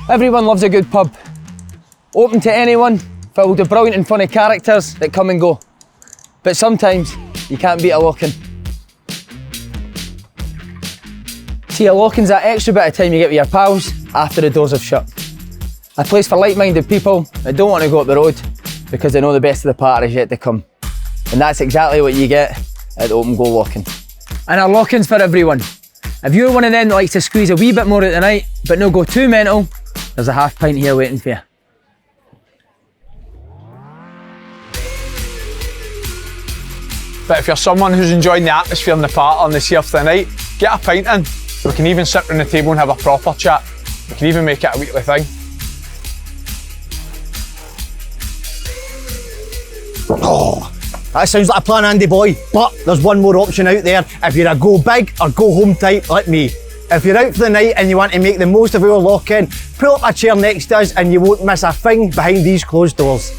Everyone loves a good pub. Open to anyone, filled with brilliant and funny characters that come and go. But sometimes you can't beat a lock-in. See, a lock-in's that extra bit of time you get with your pals after the doors have shut. A place for like-minded people that don't want to go up the road because they know the best of the party is yet to come. And that's exactly what you get at the Open Goal Lock-in. And our lock-in's for everyone. If you're one of them that likes to squeeze a wee bit more at the night, but not go too mental, there's a half pint here waiting for you. But if you're someone who's enjoying the atmosphere and the party on the Saturday night, get a pint in. We can even sit around the table and have a proper chat. We can even make it a weekly thing. Oh, that sounds like a plan, Andy boy, but there's one more option out there. If you're a go big or go home type like me. If you're out for the night and you want to make the most of our lock-in, pull up a chair next to us and you won't miss a thing behind these closed doors.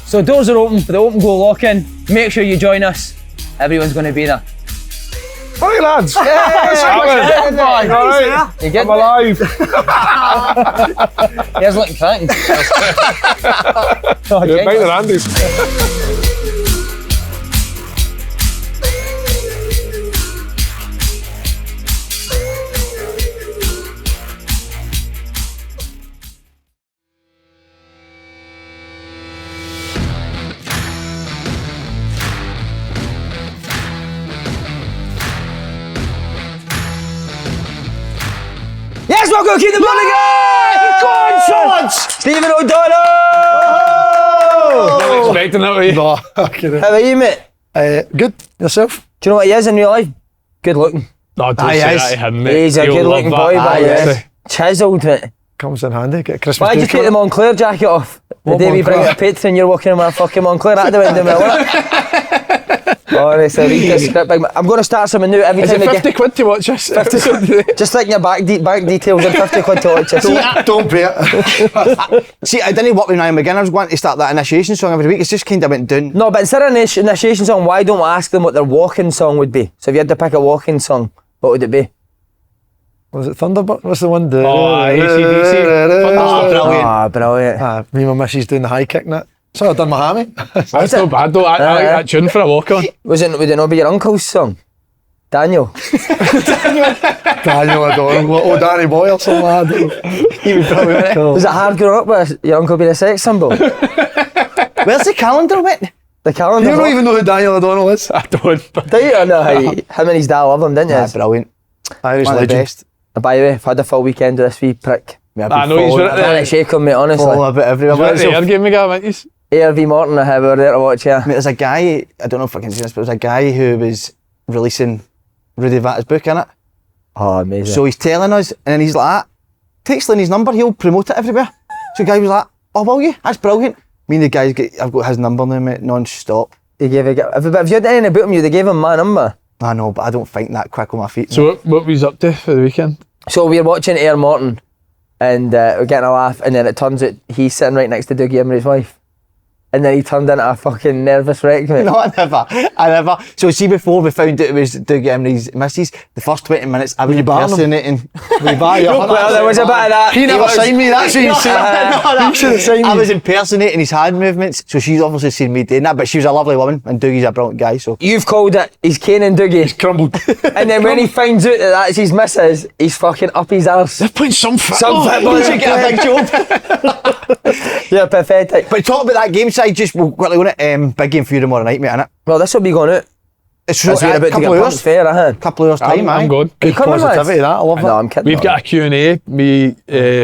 So doors are open for the Open Goal Lock-in. Make sure you join us. Everyone's going to be there. Hi lads! Yes, I'm alive! Here's looking cracking. Right there, Andy's. Yes, we're going to keep the money going! Go on, Swords! Stephen O'Donnell! Not expecting that, were you? No, How are you, mate? good. Yourself? Do you know what he is in real life? Good looking. No, don't He say is. that to him, mate. He's a He'll good looking love boy, that, but he is. honestly. Chiseled, mate. Comes in handy. Get a Christmas Why'd you day take the card. Moncler jacket off? The What day we bring Moncler? it a Patreon, you're walking in with a fucking Moncler out the window, mate. Honestly, read this script, big man. I'm going to start something new every Is time it we 50 get... quid to watch this? 50 quid. Just like your bank details and 50 quid to watch this. Don't pay it. See, I didn't work with Ryan McGinn. I was wanting to start that initiation song every week. It's just kind of went down. No, but instead of an initiation song, why don't we ask them what their walking song would be? So if you had to pick a walking song, what would it be? Was it Thunderbird? What's the one? Oh, AC/DC. Oh, brilliant. Ah, brilliant. Me and my missus doing the high kick and that. So I've done my hammy. That's not bad though. I like that tune for a walk on. Would it not be your uncle's song? Daniel. Daniel O'Donnell. Oh, Danny Boy or something like that. He was brilliant. Was it hard growing up with your uncle being a sex symbol? Where's the calendar went? The calendar. You don't even know who Daniel O'Donnell is. I don't. Do you? Or no, him and his dad love him, didn't you? That's brilliant. Irish One of the legend. best. By the way, I've had a full weekend with this wee prick. I know he's I can't shake him, mate, honestly. All about everywhere. What's the air game we got, haven't you? ARV Morton, I have we were there to watch, yeah. Mate, there's a guy, I don't know if I can say this, but there's a guy who was releasing Rudy Vata's book, innit? Oh, amazing. So he's telling us, and then he's like, text Lenny's number, he'll promote it everywhere. So the guy was like, oh, will you? That's brilliant. Me and the guys, I've got his number now, mate, non-stop. He gave if you had anything about him, they gave him my number. I know, but I don't think that quick on my feet. So what was up to for the weekend? So we were watching Air Morton and we're getting a laugh, and then it turns out he's sitting right next to Dougie Emery's wife. And then he turned into a fucking nervous wreck, mate. No, I never. So see, before we found out it was Dougie Emery's missus, the first 20 minutes I was impersonating. Well, there was a bit of that. He never signed me, that's what you said. He should have signed me. I was impersonating his hand movements, so she's obviously seen me doing that, but she was a lovely woman, and Dougie's a brilliant guy, so. You've called it, he's Kane and Dougie. He's crumbled. And then when he finds out that that's his missus, he's fucking up his arse. They're playing some football. Some football Did you get a big job? Yeah, pathetic. But talk about that game side, just we'll quickly on it. Big game for you tomorrow night, mate, innit? Well, this will be going out. It's As we're about to get pumped fair, couple of hours time, I'm good. You coming, lads? Positivity, that. I love No, that. I'm kidding. We've got a Q&A, me,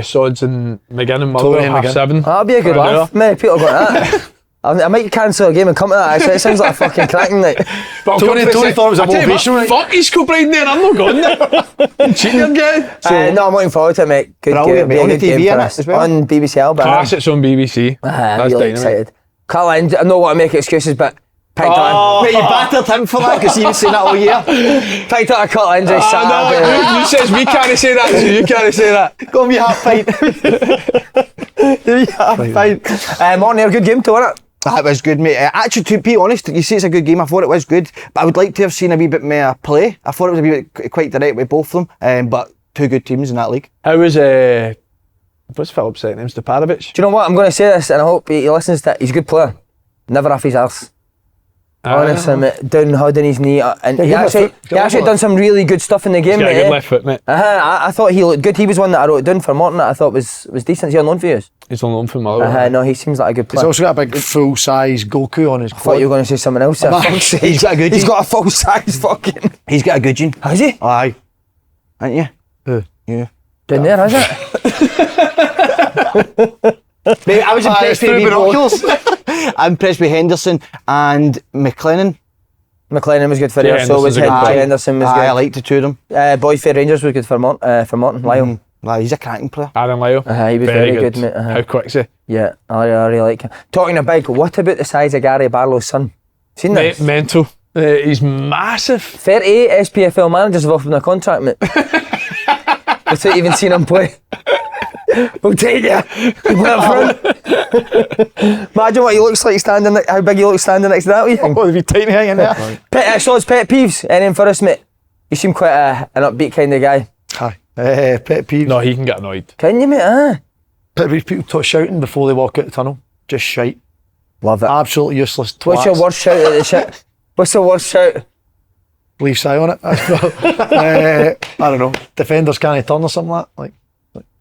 SODs and McGinn and Motherwell, Tony and 7:30. That'll be a good For an laugh. Many people got that. I might cancel a game and come to that, actually. It sounds like a fucking cracking night. But Tony thought it was a motivation, right? Fuck, he's Kilbride there, I'm not going there. Cheating guy. No, I'm looking forward to it, mate. Good Brilliant, game. Be a mate. On good the TV, game for innit, us. as well? On BBC Alba. Class, it's on BBC. I'm That's really dynamite. excited. Carl, I don't want to make excuses, but picked up Mate, you battered him for that, because he was saying that all year. a Carl Injury No, Saturday. you says we can't say that, so you can't say that. Go me half pint. Morning, a good game to win it. That was good, mate. Actually, to be honest, you say it's a good game. I thought it was good, but I would like to have seen a wee bit more play. I thought it was a wee bit quite direct with both of them, but two good teams in that league. How was what's Philip's second name? Steparovic? Do you know what? I'm going to say this, and I hope he listens to it. He's a good player. Never off his arse. Honestly, mate, down holding his knee, and he actually done some really good stuff in the game. He's got mate, a good left foot, mate. I thought he looked good. He was one that I wrote down for Morton that I thought was decent. Is he on loan for you? He's on loan for Motherwell. No, he seems like a good player. He's also got a big full-size Goku on his quad. I thought you were going to say something else. He's got a good. He's got a full-size fucking. He's got a good gene. Has he? Aye. Ain't you? Who? Yeah. Down there, is it? Mate, I was impressed with binoculars. I'm impressed with Henderson and McLennan. McLennan was good for you. So was Henderson was good. I liked the two of them. Boyfair Rangers was good for Morton. Lyle. He's a cracking player. Aaron Lyle. He was very good, mate. How quick is he? Yeah, I really like him. Talking of big, what about the size of Gary Barlow's son? Seen this? Mental. He's massive. 38 SPFL managers have offered him a contract, mate. Without even seeing him play. We'll take you. Imagine what he looks like standing. How big he looks standing next to that wee thing. Oh, there'd be tiny hanging there. Pet peeves. Anything for us, mate? You seem quite an upbeat kind of guy. Aye. Pet peeves. No, he can get annoyed. Can you, mate? Pet peeves, people shouting before they walk out the tunnel. Just shite. Love it. Absolutely useless twats. What's your worst shout at the shit? What's the worst shout? Leave Si on it. I don't know. Defenders can't turn or something like that.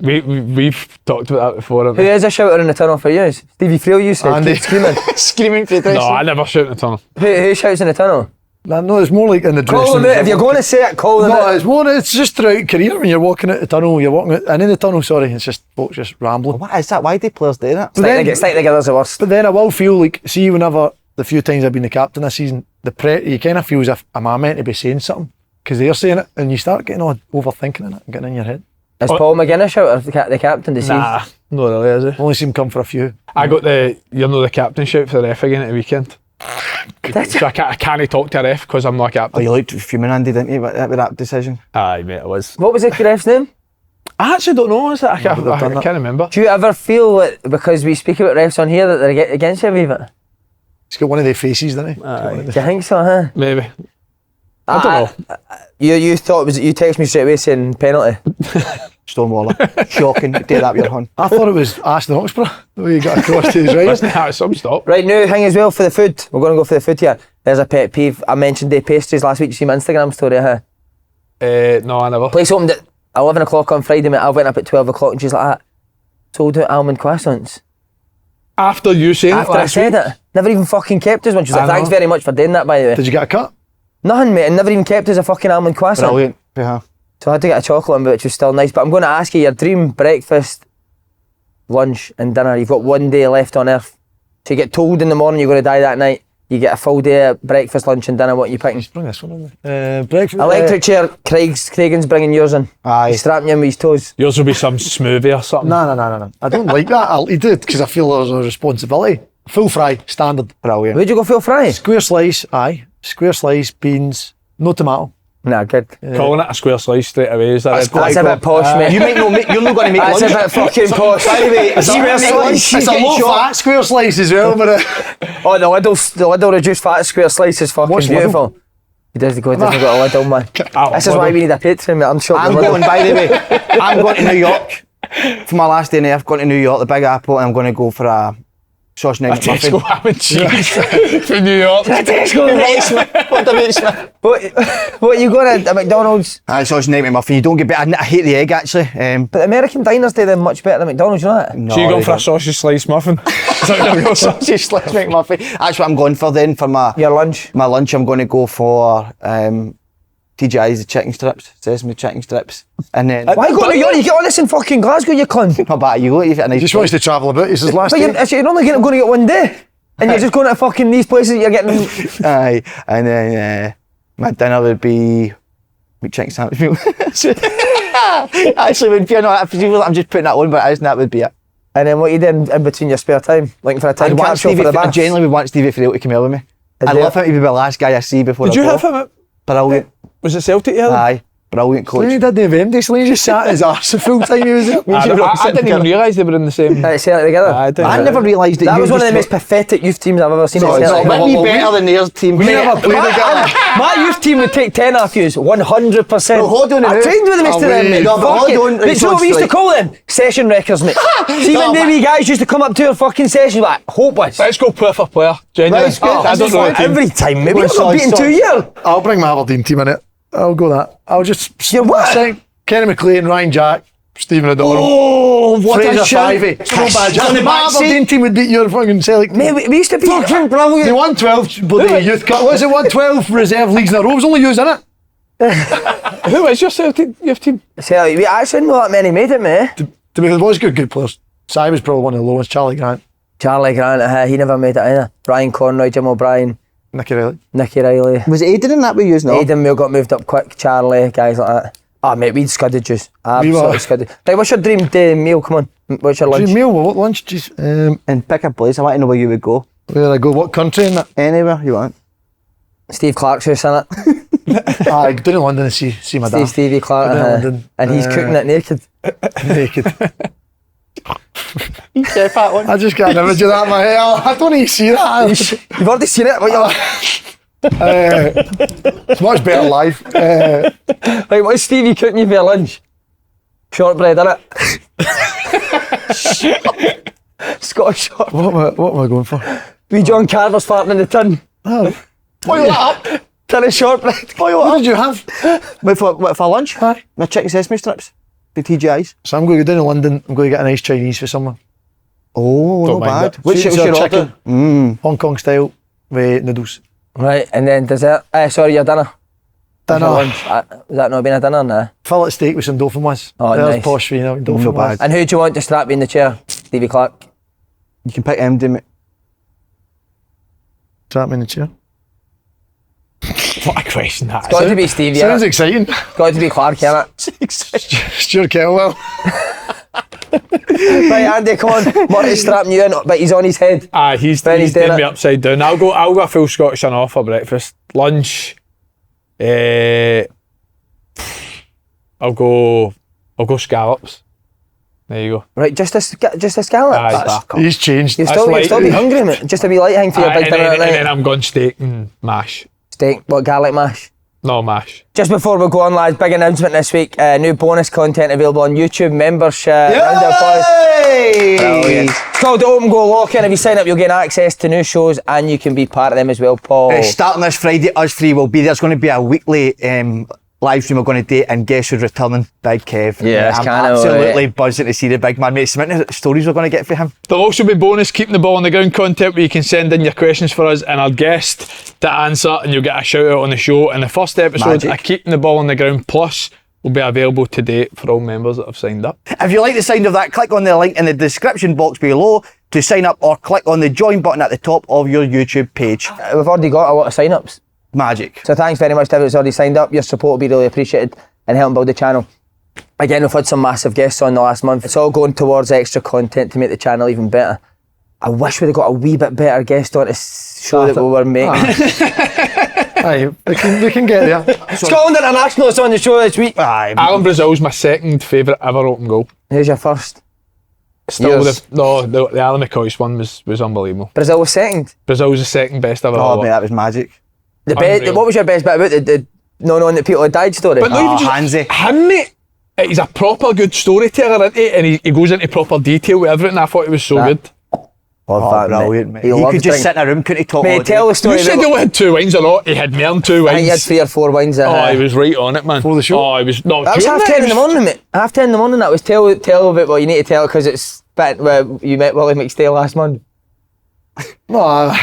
We've talked about that before. Who is a shouter in the tunnel for you? Stevie Frail, you said. Andy. Keep screaming. Screaming for the No, I never shout in the tunnel. Who shouts in the tunnel? No, it's more like in the dressing Call them room. out. If you're going to say it, call them out. It's just throughout career when you're walking out the tunnel, you're walking out, and in the tunnel, sorry, it's just folks just rambling. What is that? Why do players do that? Stick together's the worst. But then I will feel like, see, whenever the few times I've been the captain this season, you kind of feel as if, am I meant to be saying something? Because they're saying it, and you start getting all overthinking it and getting in your head. Is Paul McGuinness a shouter, the captain? Nah, not really, is he? Only seen him come for a few. I got the captain shout for the ref again at the weekend. So I can't talk to a ref because I'm not a captain. Oh, you looked fuming, Andy, didn't you, with that decision? Aye, mate, it was. What was the ref's name? I actually don't know, is it? I can't remember. Do you ever feel that because we speak about refs on here that they're against you a wee bit? He's got one of their faces, doesn't he? Do you think so, huh? Maybe. I don't know. You thought you texted me straight away saying penalty. Stonewaller. Shocking. Do that with your hun. I thought it was Aston Oxford, the way you got across to his right. Wasn't that some stop? Right now, hang as well for the food. We're going to go for the food here. There's a pet peeve. I mentioned the pastries last week. You see my Instagram story, huh? No, I never. Place opened at 11 o'clock on Friday, mate. I went up at 12 o'clock and she's like that. Sold out almond croissants. After you saying After it I last said week? it. Never even fucking kept us one. She's like, thanks very much for doing that, by the way. Did you get a cut? Nothing, mate. And never even kept us a fucking almond croissant. Brilliant. Yeah. So I had to get a chocolate one, which was still nice. But I'm going to ask you, your dream breakfast, lunch and dinner, you've got one day left on earth. So you get told in the morning you're going to die that night. You get a full day of breakfast, lunch and dinner. What are you picking? Bring this one on. Breakfast. Electric chair. Craigan's bringing yours in. Aye. He's strapping you in with his toes. Yours will be some smoothie or something. No. I don't like that. I'll eat it because I feel there's a responsibility. Full fry, standard. Brilliant. Where'd you go full fry? Square slice, aye. Square slice, beans, no tomato. Nah, good. Calling it a square slice straight away, is that That's it? That's a bit posh, mate. You might not you're not going to make That's lunch. a bit fucking posh. By the way, It's a low fat square slice as well, but Oh, the Lidl reduced fat square slice is fucking What's beautiful. He doesn't got a Lidl, man. This is why we need a Patreon, mate. I'm short. I'm going, by the way, I'm going to New York for my last day in I've gone to New York, the Big Apple, and I'm going to go for a sausage and egg muffin. Tesco ham and cheese from New York. What are you going to? A McDonald's? Aye, sausage and egg muffin. You don't get better. I hate the egg actually. But American diners do them much better than McDonald's, you know that? No, So you're going they for a don't. sausage slice muffin? Is that what you're going for? Sausage slice McMuffin. That's what I'm going for then for my Your lunch? my lunch. I'm going to go for TGI's, the chicken strips, sesame chicken strips, and then Why go to New York? You get all this in fucking Glasgow, you cunt. my bad, you go to get a nice. he just wants to travel about. It's his last But day. you're only going to get one day. And you're just going to fucking these places that you're getting. Aye, and then my dinner would be chicken sandwich meal. Actually, would be I'm just putting that on, but that would be it. And then what you doing in between your spare time? Looking for a time capsule for the I bath? genuinely would want Stevie Frail to come out with me. I'd love him to be the last guy I see before Did I you go. have him at... Brilliant. Was it Celtic you had him? Aye. Brilliant coach. Slaney didn't have empty. Slaney just sat his arse the full time he was there. I didn't even realise they were in the same. Celtic together. I never realised That was one of the most pathetic youth teams I've ever seen. It's at Celtic. not be better than theirs team. We never played together. My youth team would take 10 off yous, 100%. No, hold on a I minute. trained with them, Mr. Away. Mate. No, but hold on. Mate, so what we used to call them? Session wreckers, mate. See when No, wee guys used to come up to our fucking session, like, hopeless. Let's go player for player. Genuinely. Right, good. I don't know the team. Every time, mate. We Well, got beaten sorry. 2 years. I'll bring my Aberdeen team in it. I'll go that. I'll just. You're what? Kenny McLean, Ryan Jack, Stephen O'Donnell. Oh, what Fraser a shout. Fivey. It's no bad. On the My back seat. Aberdeen team would beat your fucking Celtic. Mate, we used to be fucking brilliant. They won 12 bloody youth cup. Was it 112 reserve leagues in a row? It was only using it. Who is your Celtic youth team? Celtic, we actually not that many made it, mate. To be fair, there was good players. Si was probably one of the lowest. Charlie Grant, Charlie Grant, he never made it either. Brian Conroy, Jim O'Brien, Nicky Riley. Nicky Riley. Was Aidan in that we used now? Aidan Mill got moved up quick, Charlie, guys like that. Ah, mate, we'd scudded juice. Absolutely were. scudded. Right, what's your dream day meal? Come on. What's your lunch? Dream meal? What lunch? Jeez. And pick a place. I want to know where you would go. Where I go? What country in that? Anywhere you want. Steve Clarke's house, innit? I down in London to see my dad. Stevie Clarke. Down in London. And he's cooking it naked. Naked. Yeah, fat one. I just got an image of that in my head. I don't need to see that. You've already seen it. What It's much better live. Right, what's Stevie cooking you for your lunch? Shortbread, innit? Scottish shortbread. What am I going for? Wee John Carver's farting in the tin. Oh. Boil it up. Tin of shortbread. What did you have? What for lunch? Aye. My chicken sesame strips. The TGIs. So I'm going to go down to London. I'm going to get a nice Chinese for someone. Oh, Don't not mind bad. it. What's Sweet your and sour order? chicken. Hong Kong style with noodles. Right, and then dessert. Sorry, your dinner. Dinner. Your lunch. Was that not been a dinner? Nah. Fillet steak with some dolphin was. Oh, There's nice. posh for you know, dolphin Not was. bad. And who do you want to strap you in the chair? Stevie Clarke. You can pick MD, mate. Trap me in the chair. What a question that is. Got to be Stevie. Sounds innit? exciting. Got to be Clarke, innit? Stuart Kettlewell. Right, Andy, come on. Marty's strapping you in, but he's on his head. He's Benny's doing doing me it. upside down. I'll go a full Scottish and off for breakfast. Lunch. I'll go scallops. There you go. Right, just a scallop. Aye. He's changed. You'll That's still be light. hungry, mate. Just a wee light hang for your Aye, big and, dinner then, at and then night. I'm going steak and mash. Steak, what, garlic mash? No mash. Just before we go on, lads, big announcement this week. New bonus content available on YouTube. Membership. Round of applause. Brilliant. It's called the Open Goal Lock-In. If you sign up, you'll gain access to new shows and you can be part of them as well, Paul. Starting this Friday, us three will be there. It's going to be a weekly live stream we're going to do, and guess who's returning? Big Kev. Yeah, it's I'm kinda absolutely buzzing to see the big man. Mate, so many stories we're going to get for him. There'll also be bonus keeping the ball on the ground content where you can send in your questions for us and our guest to answer, and you'll get a shout out on the show. And the first episode Magic. of Keeping the Ball on the Ground Plus will be available today for all members that have signed up. If you like the sound of that, click on the link in the description box below to sign up, or click on the join button at the top of your YouTube page. We've already got a lot of sign-ups. Magic. So thanks very much to everyone who's already signed up. Your support will be really appreciated and helping build the channel. Again, we've had some massive guests on the last month. It's all going towards extra content to make the channel even better. I wish we'd have got a wee bit better guest on to show that we were making. Aye, we can get there. Scotland International is on the show this week. Aye. Alan Brazil's my second favourite ever open goal. Who's your first? Still, Yours. the Alan McCoy's one was unbelievable. Brazil was second. Brazil's the second best ever. Oh, mate, that was magic. Unreal. What was your best bit about the no knowing that people had died story? But not even just Handsy. him, mate. He's a proper good storyteller, isn't he? And he goes into proper detail with everything. I thought he was so good. Love Oh, that, brilliant, mate. He He loved could just drink- sit in a room, couldn't he talk all Mate, day? tell the story. You said he about- only had 2 wins or not. He had more than 2 I think he had wins. 3 or 4 wins. Oh, he was right on it, man. For the show? Oh, he was not. That was half 10 in the morning, mate. Half 10 in the morning. That was tell about what you need to tell because it's you met Willie McStay last month. No,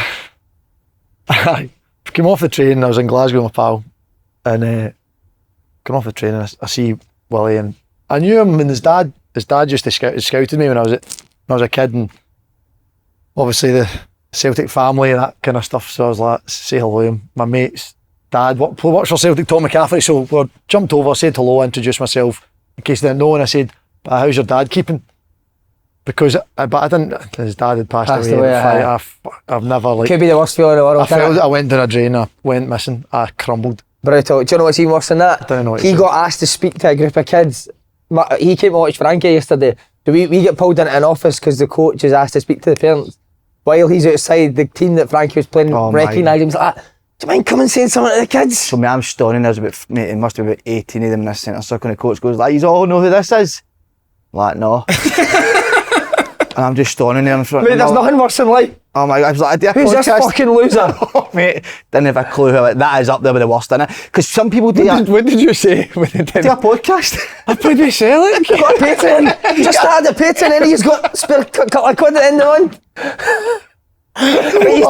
I came off the train. I was in Glasgow with my pal, and came off the train and I see Willie, and I knew him. And his dad used to scouted me when I was a kid, and obviously the Celtic family and that kind of stuff. So I was like, say hello to him. My mate's dad works for Celtic, Tom McCaffrey. So we jumped over, said hello, introduced myself in case they didn't know, and I said, "How's your dad keeping?" Because but I didn't. His dad had passed away. aye. I've never Could be the worst feeling in the world. I felt I went down a drain. I went missing. I crumbled. Brutal. Do you know what's even worse than that? I don't know what he you're got asked to speak to a group of kids. He came to watch Frankie yesterday. So we get pulled into an office because the coach is asked to speak to the parents. While he's outside, the team that Frankie was playing recognised him. He's like, do you mind coming and saying something to the kids? So I'm stunning. There's about, mate, it must be about 18 of them in this centre circle, and the coach goes like, you all know who this is? I'm like, no. And I'm just standing there in front. Mate, there's nothing worse than life. Oh my God, I was like, who's this fucking loser? Oh, mate, didn't have a clue who that is up there with the worst, innit? Because some people do What did you say when they did a podcast. I played with Celtic. Got a Patreon. Just started a Patreon and he's got spare couple of quid at the end on. He's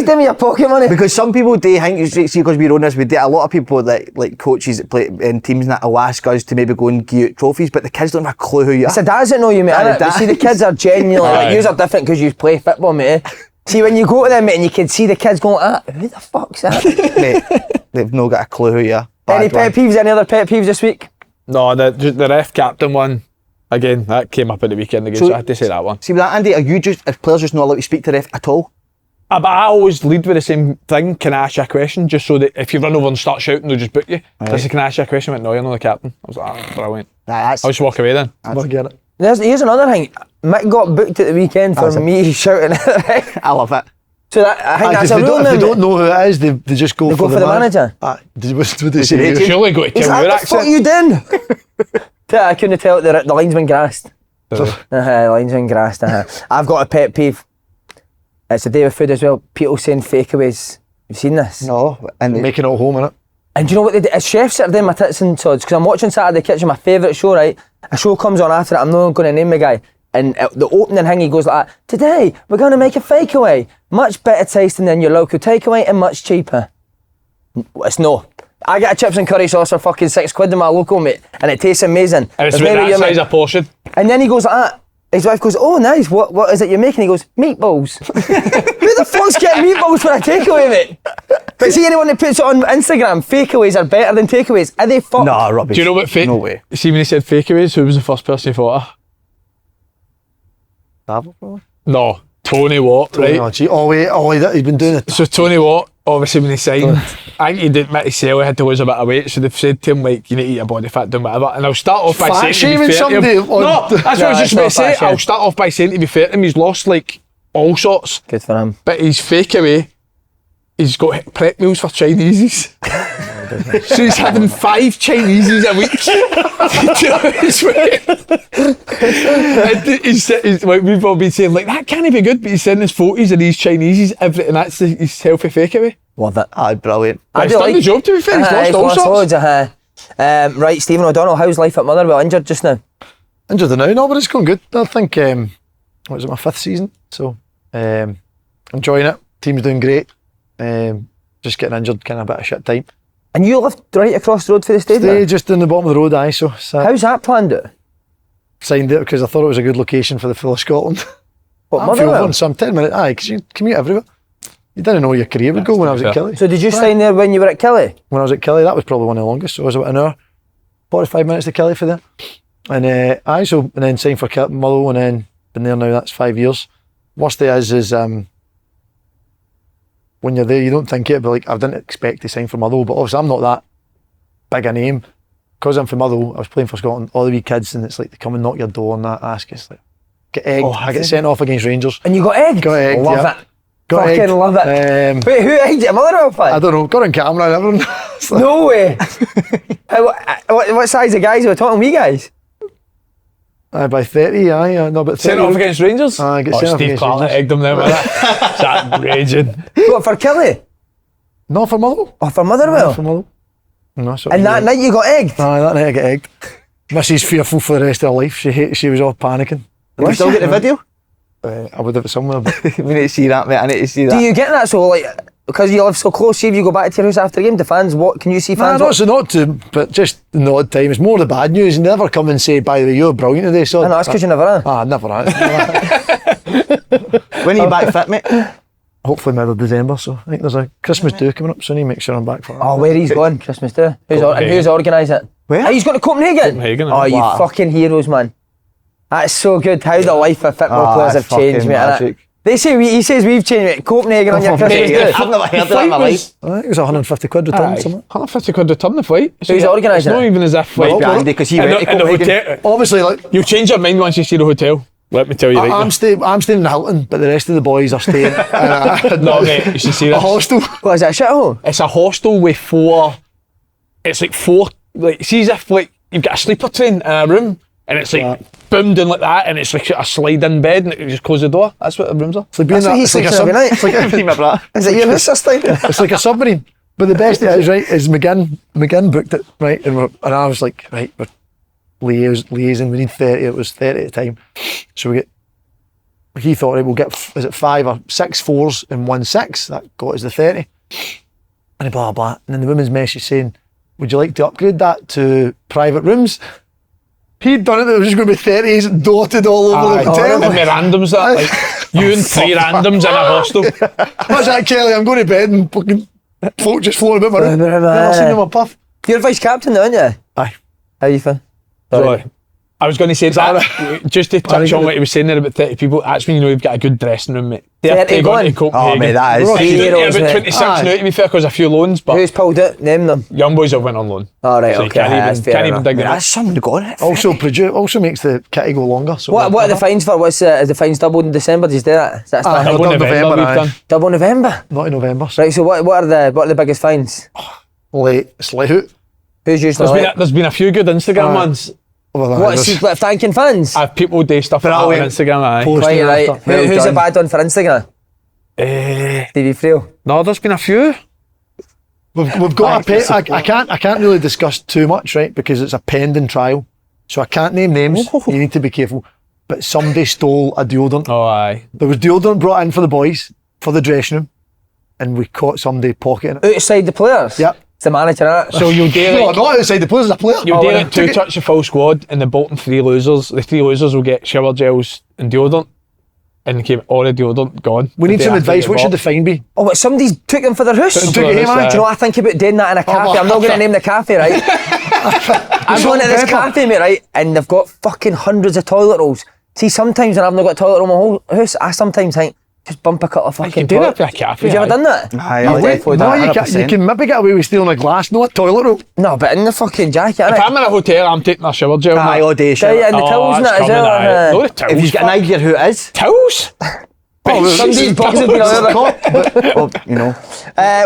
doing me your pocket money. Because some people do think, you see, because we're on this, we do a lot of people that like coaches that play in teams and that will ask us to maybe go and give out trophies, but the kids don't have a clue who you are. It's the dads that know you, mate. You see, the kids are genuinely like, yous are different because you play football, mate. See, when you go to them, mate, and you can see the kids going like that, who the fuck's that? Mate, they've not got a clue who you are. Any pet peeves? Any other pet peeves this week? No, the ref captain one, again, that came up at the weekend again, so I had to say that one. See with that, Andy, are you just, as players just not allowed to speak to the ref at all? But I always lead with the same thing. Can I ask you a question? Just so that if you run over and start shouting, they'll just boot you. Right. So I said, can I ask you a question? I went, no, you're not the captain. I was like, brilliant. That's, I'll just walk away then. I get it. Here's another thing. Mick got booked at the weekend for me shouting at the ref. I love it. So that, I think that's a rule If now, they mate. don't know who it is, they just go for the manager. What they say? You surely got to He's tell like, your what the fuck accent. you doing? I couldn't tell the linesman grassed. Linesman grassed. I've got a pet peeve. It's a day with food as well. People saying fakeaways. You've seen this? No, and Making it home, innit? And do you know what they do? It's chefs that are doing my tits and sods, because I'm watching Saturday Kitchen, my favourite show, right? A show comes on after it, I'm not going to name the guy. And the opening thing, he goes like that, today we're going to make a fakeaway. Much better tasting than your local takeaway and much cheaper. It's no. I get a chips and curry sauce for fucking £6 in my local, mate, and it tastes amazing. And it's about that size of portion. And then he goes like that. His wife goes, oh nice, what is it you're making? He goes, meatballs. Who the fuck's getting meatballs for a takeaway, mate? But see anyone that puts it on Instagram, fakeaways are better than takeaways. Are they fucked? no, rubbish. Do you know what fake? No way. See when he said fakeaways, who was the first person you thought of? Probably. No, Tony Watt, right? Oh, gee. Oh, wait, he's been doing it. So Tony Watt, obviously when he signed, I think he didn't admit himself, he had to lose a bit of weight, so they've said to him, like, you need to eat your body fat, do whatever. And I'll start off by Fat saying, to shaming be fair to somebody him, on- no, that's what I was just No, about to it's say. not fat I'll shame. start off by saying, to be fair to him, he's lost, like, all sorts. Good for him. But his fake away, he's got prep meals for Chineses. So he's having 5 Chineses a week to his weight. And he's, like, we've all been saying, like, that can't be good, but he's sending his photos of these Chineses, and that's his healthy fake away. Love it. Ah, brilliant. But he's done the job, to be fair, he's lost all sorts. Loads, right, Stephen O'Donnell, how's life at Motherwell? Injured just now? Injured now, no, but it's going good. I think, what was it, my 5th season? So, enjoying it. Team's doing great. Just getting injured, kind of a bit of shit time. And you lived right across the road for the stadium? Stay just in the bottom of the road, aye, so How's that planned out? signed it because I thought it was a good location for the full of Scotland. What, I'm feeling Motherwell? one, so I'm 10 minutes, aye, because you commute everywhere. You didn't know where your career would go when I was at Killie. So did you sign there when you were at Killie? When I was at Killie, that was probably one of the longest, so it was about an hour, 45 minutes to Killie for there. And and then signed for Motherwell, and then been there now, that's 5 years. Worst thing is when you're there, you don't think it, but like, I didn't expect to sign for Motherwell, but obviously I'm not that big a name. Because I'm from Motherwell, I was playing for Scotland, all the wee kids, and it's like they come and knock your door and that, ask us, like, get egged. I get sent off against Rangers. And you got egged? Got egged, Love yeah. it. Got Fucking egged. love it. Wait, who egged you? A Motherwell fan? I don't know, got on camera and everything. It's like, No way. What size of guys are we talking? We guys? by 30, aye, no, but 30. Sent off against Rangers? Aye, get sent off Steve against Clarke Rangers. egged him there, man. That's raging. What, for Killie? Not for Motherwell. Or for Motherwell? Not for Motherwell. No, so And that night you got egged? Aye, that night I got egged. Mrs. fearful for the rest of her life. She was all panicking. Did you still get the video? I would have it somewhere, but We need to see that, mate. I need to see that. Do you get that? So, like, because you live so close, see if you go back to your house after the game, the fans, what can you see fans? not so not to, but just in the odd time. It's more the bad news. You never come and say, by the way, you're brilliant today. So I know, that's because you never are. never. When are you back fit, mate? Hopefully middle of December. So I think there's a Christmas do coming up, so I need to make sure I'm back for that. Oh, where he's going, Christmas Day. Who's organised it? Where? Oh, he's going to Copenhagen? Copenhagen, Oh, you wow. fucking heroes, man. That's so good. How the life of football players have changed, mate. Magic. He says we've changed it. Copenhagen on your Christmas day. I've never heard of that in my life. I think it was 150 quid return or something. 150 quid return the flight. Who's organising It's not it? even as if Must be Andy, because he went to in the Copenhagen. hotel. Obviously, like, You'll change your mind once you see the hotel. Let me tell you right I'm now. staying in Hilton, but the rest of the boys are staying in No, mate, you should see a this. hostel. What is that, shithole? It's a hostel with 4. It's like 4. Like, see as if like you've got a sleeper train in a room, and it's like boomed in like that, and it's like a slide-in bed, and you just close the door. That's what the rooms are. It's like being That's what he sleeps in every night. It's like Is it your missus thing? it's like a submarine. But the best thing is, right, is McGinn booked it, right, and I was like, right, we're liaising, we need 30, it was 30 at the time. So he thought, right, we'll get, is it 5 or 6 4s and 1 6, that got us the 30. And blah, blah. And then the women's message saying, would you like to upgrade that to private rooms? He'd done it, there was just going to be 30s dotted all over the hotel. And the randoms that, like, you and 3 randoms in a hostel. What's that, Kelly? I'm going to bed and fucking folk just floating about my room. Never seen him a puff. You're vice captain though, aren't you? Aye. How you feel? Sorry. I was going to say that, just to touch on what he was saying there about 30 people, that's when you know you've got a good dressing room, mate. 30 going to going? Copenhagen. Oh, mate, that is heroes, about mate. 26 now, to be fair, because a few loans, but Who's pulled it? Name them. young boys have went on loan. All right, So you okay. That's fair can't even enough. dig Mate, them up. that's something to go on it. Also makes the kitty go longer. So What are the fines for? Is the fines doubled in December? Did you do that? Is that Aye. start? Double November, November we've aye. done. Double November? Not in November. Right, so what are the biggest fines? Late. It's late out. Who's usually late? There's been a few good Instagram ones. What, is like thanking fans? I've people do stuff like that on Brilliant. Instagram, aye. Post Right, it right. after. Who's a done. bad one for Instagram? Stevie Friel. No, there's been a few. We've got a pay. I can't really discuss too much, right? Because it's a pending trial, so I can't name names. You need to be careful. But somebody stole a deodorant. Oh, aye. There was deodorant brought in for the boys for the dressing room, and we caught somebody pocketing it. Outside the players? Yep. It's the manager, innit? So you'll do No, like, not outside the players. As a player. you'll do well, like 2 touch the full squad, and the Bolton 3 losers. The 3 losers will get shower gels and deodorant, and keep all the deodorant gone. We need The some day after advice. they What get should the bought. fine be? Oh, what, somebody's took them for their house? Took Do them for their house, you know aye. what I think about doing that in a cafe? I'm not going to name the cafe, right? I'm going to this cafe, mate, right? And they've got fucking hundreds of toilet rolls. See, sometimes when I've not got a toilet roll in my whole house, I sometimes think, just bump a couple of You fucking do that toilet. for a cafe. Have you ever aye. done that? Aye, I've I've definitely definitely done done that. it. You can maybe get away with stealing a glass, not a toilet roll. No, but in the fucking jacket, If innit? I'm in a hotel, I'm taking a shower gel. Aye, mate. all day, Yeah, sure. and the towels and that as coming, well. aye. No, the and, towels. If you've got an fuck. idea who it is, Towels? Somebody's box has been over. well, you know.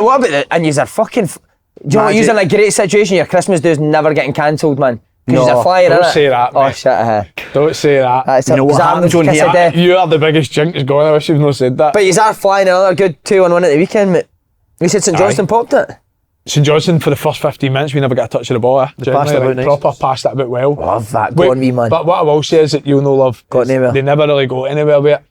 What about the, and you're fucking, do you know what, Magic. you're in a great situation, your Christmas do's never getting cancelled, man. Because No, you're a flyer, don't innit? say that, Oh mate. shit, Don't say that. That's You know what happens on here? You are the biggest jinx going. I wish you'd not said that. But you are flying another good 2-on-1 at the weekend, mate. You said St Johnstone popped it? St Johnstone, for the first 15 minutes, we never got a touch of the ball. passed it about nice. Proper passed it a bit well. Love that. Go on, wee man. But what I will say is that you'll know love. Got anywhere. They never really go anywhere with it.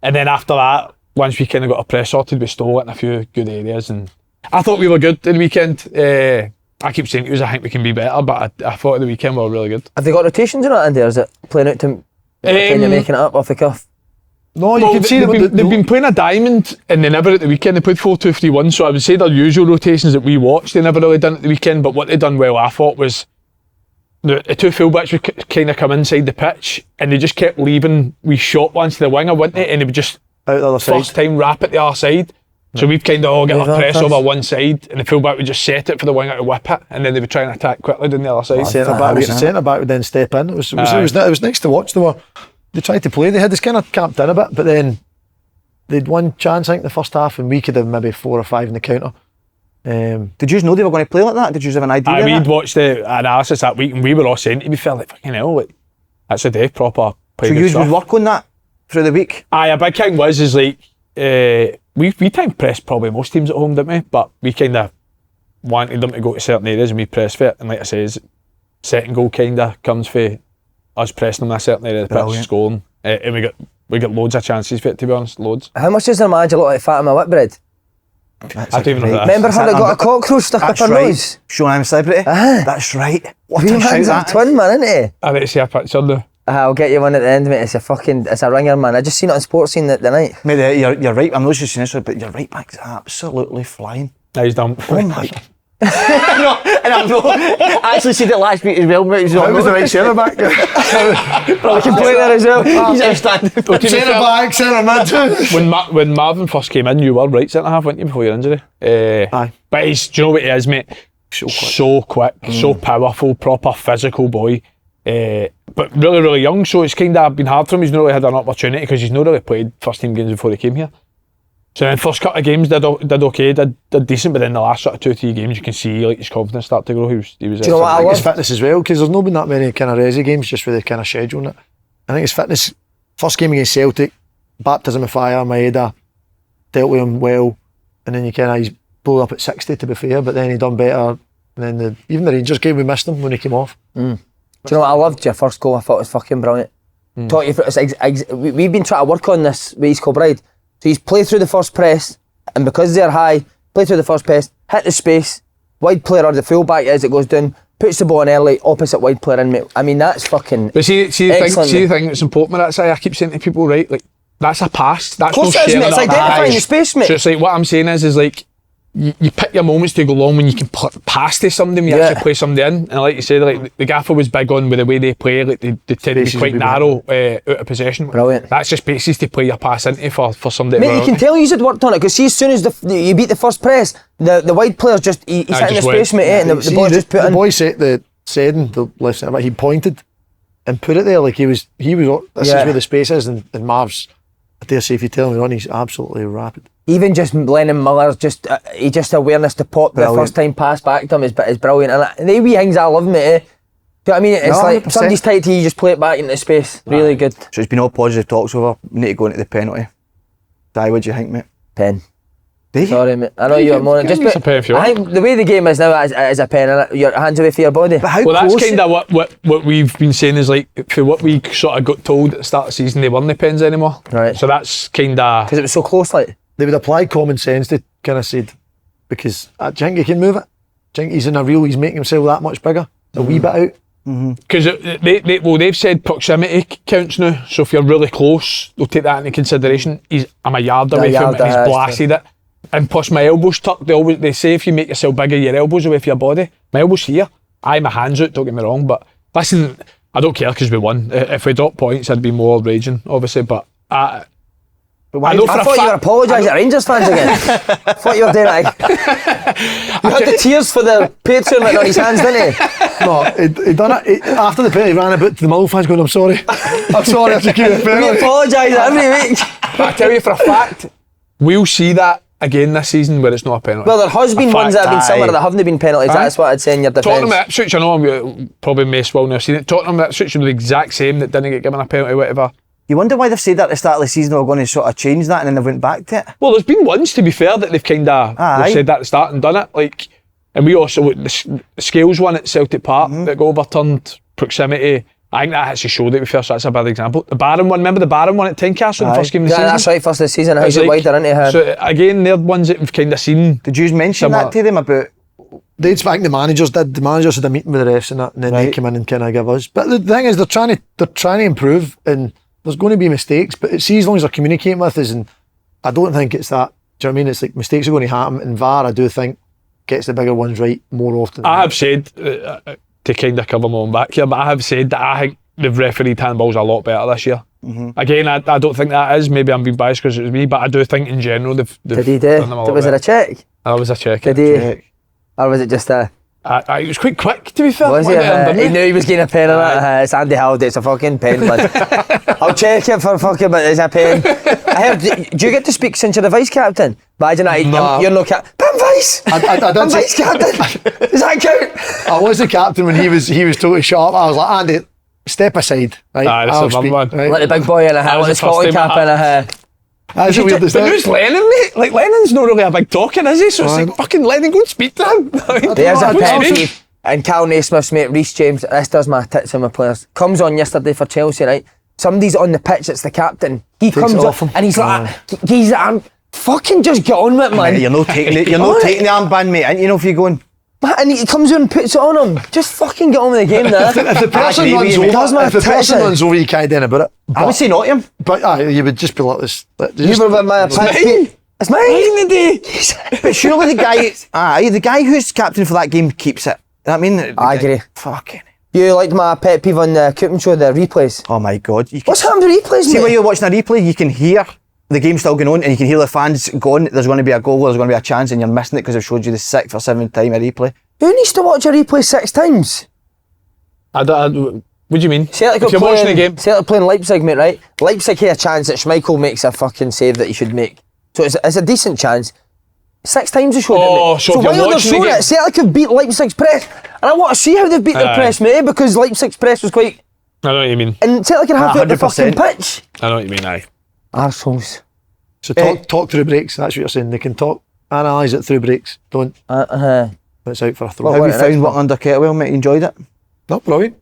And then after that, once we kind of got a press sorted, we stole it in a few good areas. And I thought we were good at the weekend. I keep saying to you, I think we can be better, but I thought at the weekend we were really good. Have they got rotations or not in there? Is it playing out to kind of making it up off the cuff? No, you Well, can see they've been playing a diamond, and they never at the weekend. They played 4-2-3-1, so I would say their usual rotations that we watched, they never really done at the weekend. But what they done well, I thought, was the 2 fullbacks would kind of come inside the pitch, and they just kept leaving wee shot ones to the winger, wouldn't they? And they would just out the other side. first time wrap at the other side. So we've kind of all got Yeah, our press that's- over one side, and the fullback would just set it for the winger to whip it, and then they would try and attack quickly down the other side. Centre back would then step in. It was nice to watch. They tried to play. They had this kind of camped in a bit, but then they'd one chance, I think, the first half, and we could have maybe 4 or 5 in the counter. Did you know they were going to play like that? Did you have an idea? of We'd that? watched the analysis that week, and we were all saying to be fair, like, fucking hell, like, that's a day proper So playing you good would stuff. work on that through the week? Aye, a big thing is like, we time pressed probably most teams at home, didn't we? But we kind of wanted them to go to certain areas and we pressed for it. And like I say, second goal kind of comes for us pressing them in a certain area of the pitch, Brilliant. scoring. And we got loads of chances for it, to be honest, loads. How much does their manager look like Fatima Whitbread? I don't even know that. Remember her that got a That's cockroach stuck up her right. nose? Sean, I'm a celebrity. That's right. What Wee a shout man's a that. twin, man, isn't he? I need to see a picture now. I'll get you one at the end, mate. It's a ringer, man. I just seen it on Sports Scene the night. Mate, you're right. I'm not just saying this, but your right back's absolutely flying. He's done. Oh my No, and I'm not. I actually said it last week as well, mate. How was the right centre back? I can play there as well. He's outstanding. Centre back, centre mid. When Marvin first came in, you were right centre half, weren't you, before your injury? Aye. But do you know what he is, mate? So quick, so powerful, proper physical boy. But really, really young, so it's kind of been hard for him. He's not really had an opportunity because he's not really played first team games before he came here. So then first couple of games did okay, did decent, but then the last sort of 2-3 games you can see like his confidence start to grow. He was Do you know what I I think love? his fitness as well, because there's not been that many kind of resi games just with the kind of scheduling it. I think his fitness, first game against Celtic, baptism of fire, Maeda, dealt with him well, and then he's blew up at 60 to be fair, but then he done better. And then even the Rangers game, we missed him when he came off. Do you know what I loved? Your first goal, I thought it was fucking brilliant. Talk you through, we've been trying to work on this with East Kilbride. So he's played through the first press, and because they're high, play through the first press, hit the space, wide player or the full back as it goes down, puts the ball in early, opposite wide player in, mate. I mean, that's fucking But see the excellent, thing that's important with that, I keep saying to people, right, like, that's a pass. That's Of course no it is, sharing mate. It's up identifying the the space, mate. So it's like, what I'm saying is like, you pick your moments to go long when you can pass to somebody when you actually play somebody in. And like you said, like the gaffer was big on with the way they play, like they tend to be quite narrow out of possession. Brilliant. That's just spaces to play your pass into for somebody. Mate, you can tell he's had worked on it, because see, as soon as you beat the first press, the wide player's just, he's hitting the space, mate, and the ball just put the in. boy said the left centre back, he pointed and put it there like he was this is where the space is, and Marv's, I dare say if you tell me on, he's absolutely rapid. Even just Lennon Miller's he just awareness to pop the first time pass back to him is brilliant. And the wee things I love, mate. Do you know what I mean? It's like 100%. somebody's tight to you, just play it back into space. Really good. So it's been all positive talks over. We need to go into the penalty. Di, what do you think, mate? Pen. Do you? Sorry, mate. I know you're moaning. give us a pen if you I want. think the way the game is now is a pen, innit? Your hands away from your body. But how Well, that's close? kind of what we've been saying is like, for what we sort of got told at the start of the season, they weren't the pens anymore. Right. So that's kind of. Because it was so close, like. They would apply common sense to kind of said, because do you think he can move it? Do you think he's making himself that much bigger? A wee bit out? Because they've said proximity counts now, so if you're really close, they'll take that into consideration. I'm a yard away from it, and he's blasted it. And plus my elbows tucked. They say if you make yourself bigger, your elbows away from your body. My elbows here. My hands out, don't get me wrong, but listen, I don't care because we won. If we drop points, I'd be more raging, obviously, but I thought you were apologising to Rangers fans again. I thought you were doing it. You had the tears for the Patreon written on his hands, didn't he? No, he done it. After the penalty, he ran about to the Mull fans going, I'm sorry, I have to give it a We penalty. apologise every week. But I tell you for a fact, we'll see that again this season where it's not a penalty. Well, there has been ones that have been similar that haven't been penalties. That's what I'd say in your defence. Tottenham at Ipswich, I know I'm probably most well now seen it. Tottenham at Ipswich were the exact same that didn't get given a penalty, whatever. You wonder why they've said that at the start of the season they were going to sort of change that and then they went back to it. Well, there's been ones, to be fair, that they've kind of said that at the start and done it. Like, and we also, the Scales one at Celtic Park that got overturned, proximity. I think that actually showed it, to be fair, so that's a bad example. The Barron one, remember the Barron one at Tynecastle, the first game of the season? That's right, first of the season. How's it wider into her? So again, they're ones that we've kind of seen. Did you mention that to them about? I think the managers did. The managers had a meeting with the refs and that, and then they came in and kind of give us. But the thing is, they're trying to improve, and there's going to be mistakes. But see, as long as they're communicating with us, and I don't think it's that. Do you know what I mean? It's like mistakes are going to happen, and VAR, I do think, gets the bigger ones right more often. I have said to kind of cover my own back here, but I have said that I think they've refereed handballs a lot better this year. Again, I don't think that is. Maybe I'm being biased because it was me, but I do think in general they've Did he done them a lot Was it better. a check? That was a check. Did he? Or was it just a... It was quite quick, to be fair. Was he? He knew he was getting a pen on it. It's Andy Halliday, it's a fucking pen, lad. I'll check it for fucking, but it's a pen. I heard, do you get to speak since you're the vice captain? Imagine that, you're no captain. I'm vice! I'm vice captain! Does that count? I was the captain when he was totally sharp. I was like, Andy, step aside. Right? I'll speak. Right? Let the big boy in a hat, let the Scotland cap in a hat. That's the weirdest But thing. who's Lennon, mate? Like, Lennon's not really a big talking, is he? So it's like, fucking Lennon, go and speak to him. There's a pen. And Cal Naismith's mate, Reece James, this does my tits in my players, comes on yesterday for Chelsea, right? Somebody's on the pitch, it's the captain. He comes off on him. and he's like, he's fucking just get on with it, man. You're not taking it. You're not taking the armband, mate. And you know if you're going. And he comes in and puts it on him. Just fucking get on with the game there. If the person agree runs with you, over, mate. if the person runs over, you can't do anything about it. I would say not him. But you would just be like this. You were with my It's mine. But surely the guy who's captain for that game keeps it. I mean, I agree. Fucking. You liked my pet peeve on the Cooping show, the replays. Oh my God. What's happened to replays, See, mate? when you're watching a replay, you can hear the game still going on and you can hear the fans going, there's going to be a goal, there's going to be a chance, and you're missing it because they've showed you the 6th or 7th time a replay. Who needs to watch a replay 6 times? What do you mean? Celtic If you're watching the game, Celtic playing Leipzig, mate, right? Leipzig had a chance that Schmeichel makes a fucking save that he should make. So it's a decent chance. 6 times they showed it, mate. So if why you're are they watching the showing game- it? Celtic have beat Leipzig's press. And I want to see how they've beat their Aye. press, mate, because Leipzig's press was quite... I know what you mean. And Celtic can have the fucking 100%. pitch. I know what you mean, aye. Arseholes. So talk through breaks. That's what you're saying. They can analyse it through breaks. Don't. It's out for a throw. Well, How what you an found expert. working under Kettlewell, mate? You enjoyed it? Not brilliant.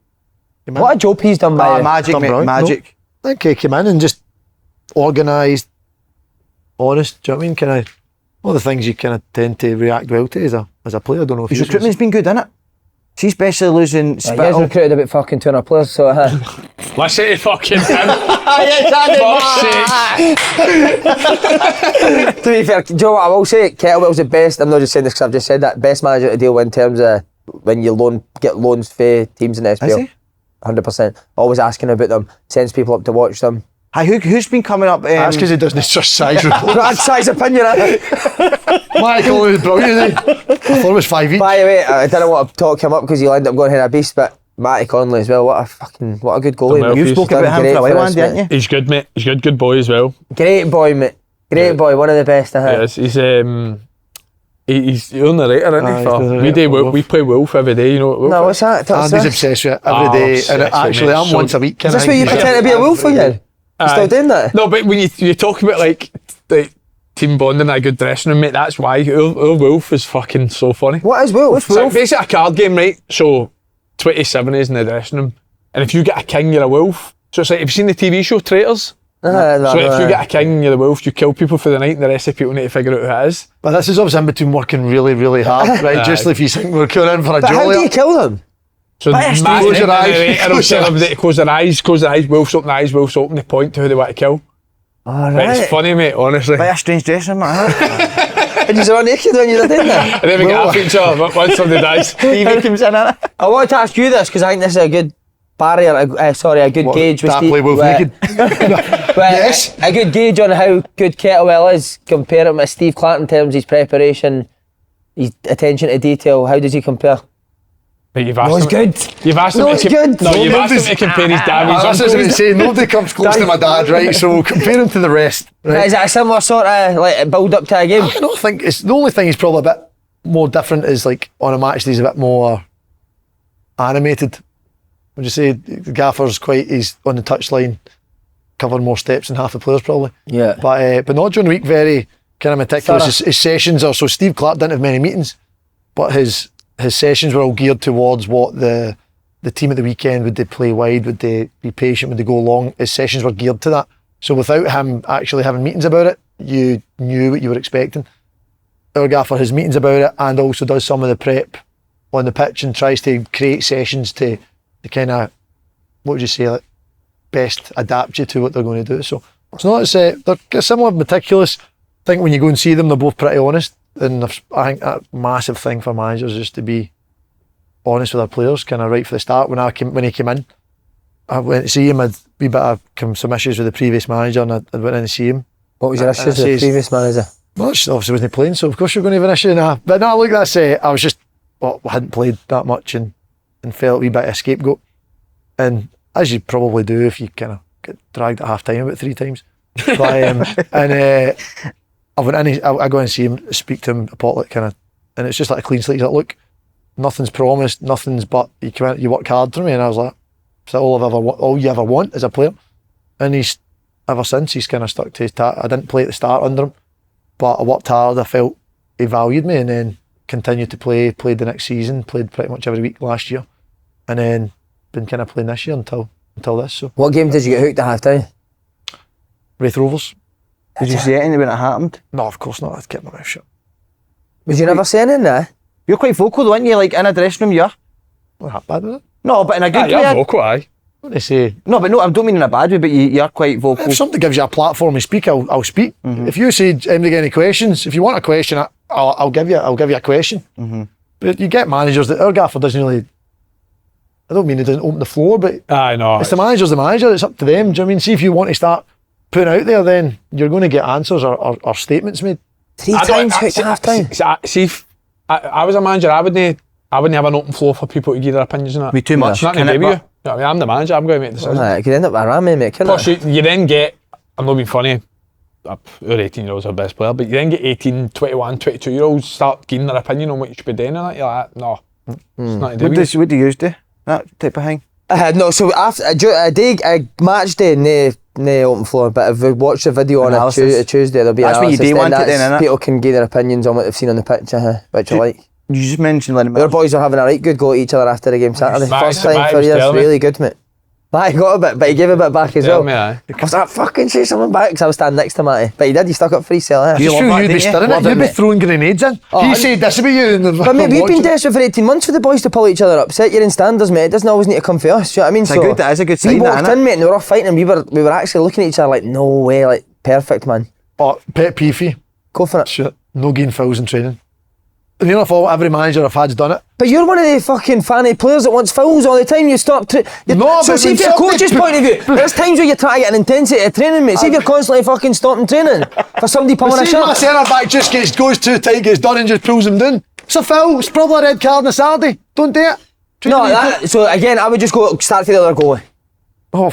What a job he's done by the... Magic, done mate, brilliant. magic. I think he came in and just organised, honest. Do you know what I mean? Kind of all the things you kind of tend to react well to as a player. I don't know if His you recruitment's been good, innit? See, especially losing Yeah, he has Spittle. recruited about fucking 200 players, so... Listen to fucking him. To be fair, do you know what I will say? Kettlewell's the best. I'm not just saying this because I've just said that. Best manager to deal with in terms of when you get loans for teams in the Is SPL. he? 100%. Always asking about them. Sends people up to watch them. Hi, who's been coming up? That's because he doesn't just size report. Brad size opinion. Michael was brilliant. I thought it was 5 each. By the way, I didn't want to talk him up because he'll end up going here a beast, but Matty Conley as well. What a good goalie. Well, You He's spoke done about him great for a while, for us, Andy, didn't mate. you? He's good, mate. He's good boy as well. Great boy, mate. Great boy. One of the best I had. Yes, he's on the rater, isn't Aye, he? he's For, on the we rater do for Wolf. We play Wolf every day, you know. Wolf No, what's that? What's Andy's that? obsessed with it every Oh, day, obsessed and with it, actually mate. I'm So- once a week. Is this where you pretend to be a wolf again? You still doing that? No, but when you talk about like team bonding, a good dressing room, mate, that's why our Wolf is fucking so funny. What is wolf? It's like basically a card game, right? So 27 is in the dressing room, and if you get a king, you're a wolf. So it's like, have you seen the TV show Traitors? So if you get a king, you're the wolf. You kill people for the night, and the rest of people need to figure out who it is. But this is obviously in between working really, really hard, right? Just if you think we're going in for a But how do you jolly. kill them? So Best, Matt close your and eyes. the waiter will tell them that close their eyes, wolves open the eyes, wolves open, they point to who they want to kill. All But it's right. funny, mate, honestly. Quite a strange dressing room, that. And you're all naked when you're doing that. And then we get a feature once somebody dies. Stevie comes in, innit? I wanted to ask you this because I think this is a good barrier, a good gauge. That play Wolf naked. Yes. A good gauge on how good Kettlewell is. Compare him with Steve Clarke in terms of his preparation, his attention to detail. How does he compare? But you've No, asked he's him. good. You've asked No, him he's to good. No, you've asked him to compare his damage. That's what I was saying. Nobody comes close to my dad, right? So compare him to the rest. Right? Is it a similar sort of like build up to a game? I don't think it's the only thing he's probably a bit more different is like on a match day he's a bit more animated. Would you say the gaffer's he's on the touchline covering more steps than half the players probably. Yeah. But not during the week, very kind of meticulous. His sessions are so Steve Clarke didn't have many meetings, but his sessions were all geared towards what the team at the weekend, would they play wide, would they be patient, would they go long? His sessions were geared to that. So without him actually having meetings about it, you knew what you were expecting. Our gaffer has meetings about it and also does some of the prep on the pitch and tries to create sessions to kind of, what would you say, like best adapt you to what they're going to do. So it's not they're somewhat meticulous. I think when you go and see them, they're both pretty honest, and I think that massive thing for managers is to be honest with their players, kind of right from the start. When he came in, I went to see him. I'd a wee bit of some issues with the previous manager, and I went in to see him. What was your issues with the previous manager? Well, obviously wasn't playing, so of course you're going to have an issue. But no, look, that's I was just I hadn't played that much and felt a wee bit of a scapegoat. And as you probably do if you kind of get dragged at half time about 3 times. But, I went in, I go and see him, speak to him, a potluck kind of, and it's just like a clean slate. He's like, look, nothing's promised, nothing's but you come out, you work hard for me. And I was like, is that all you ever want as a player? And he's ever since he's kind of stuck to his I didn't play at the start under him, but I worked hard. I felt he valued me, and then continued to play. Played the next season. Played pretty much every week last year, and then been kind of playing this year until this. So What game did you get hooked at half time? Wraith Rovers. Did you say anything when it happened? No, of course not. I'd kept my mouth shut. Was you never saying anything there? You're quite vocal though, aren't you? Like in a dressing room, yeah. Not that bad, was it? No, but in a good You're way. vocal, aye. What they say? No, I don't mean in a bad way, but you're quite vocal. If somebody gives you a platform to speak, I'll speak. If you say, any questions, if you want a question, I'll give you a question. But you get managers that our gaffer doesn't really. I don't mean he doesn't open the floor, but I know. it's the manager. It's up to them. Do you know what I mean? See, if you want to start putting out there, then you're going to get answers or statements made. 3 times at half time. See, if I was a manager, I wouldn't have an open floor for people to give their opinions on it. Be too much. Nothing to do with you. I mean, I'm the manager, I'm going to make decisions. It could end up a ramming, mate. Plus, you then get, I'm not being funny, our 18-year-olds are the best player, but you then get 18, 21, 22-year-olds start giving their opinion on what you should be doing and that. You're like, no, it's nothing to do with you. What do you do? That type of thing? No, so after a match day, no open floor, but if we watch the video on a Tuesday, there'll be that's what you do want it then, innit? People can give their opinions on what they've seen on the pitch, which I like. You just mentioned Lennon. Our boys are having a right good go at each other after the game Saturday. First time for years, really good, mate. Matty got a bit, but he gave a bit back as well. I was like, fucking say something back, because I was standing next to Matty. But he stuck up for his cell. You feel you'd be stirring it, you'd be throwing grenades in. He said this about you. But mate, we've been desperate for 18 months for the boys to pull each other up. Set your own standards, mate. It doesn't always need to come for us. Do you know what I mean? That is a good sign. We walked in, mate, and we were off fighting, and we were actually looking at each other like, no way, like, perfect, man. But pet peeve. Go for it. Shit. No getting fouls in training. You know, if every manager I've had's done it. But you're one of the fucking fanny players that wants fouls all the time. You stop. So see, from your coach's point of view, there's times where you're trying to get an intensity of training, mate. See if you're constantly fucking stopping training for somebody pulling a shirt. My centre back just goes too tight, gets done, and just pulls him down. It's a foul. It's probably a red card on a Saturday. Don't do it. So again, I would just go start for the other goalie. Oh,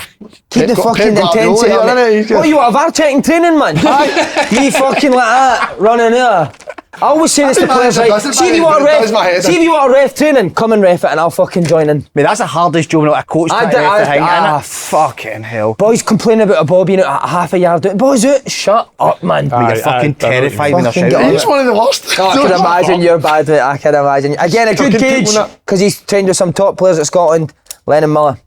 keep the fucking intensity on it. What, you want a VAR checking training, man? Me fucking like that, running there. I always say this to players, like, see if you want a ref training, come and ref it and I'll fucking join in. Mate, that's the hardest job a coach to ref the thing, innit? Fucking hell. Boys complaining about a ball being out at half a yard. Boys out, shut up, man. You're fucking terrified when they're shouting. He's one of the worst. I can imagine you're bad, mate. I can imagine. Again, a good gauge, because he's trained with some top players at Scotland. Lennon Miller.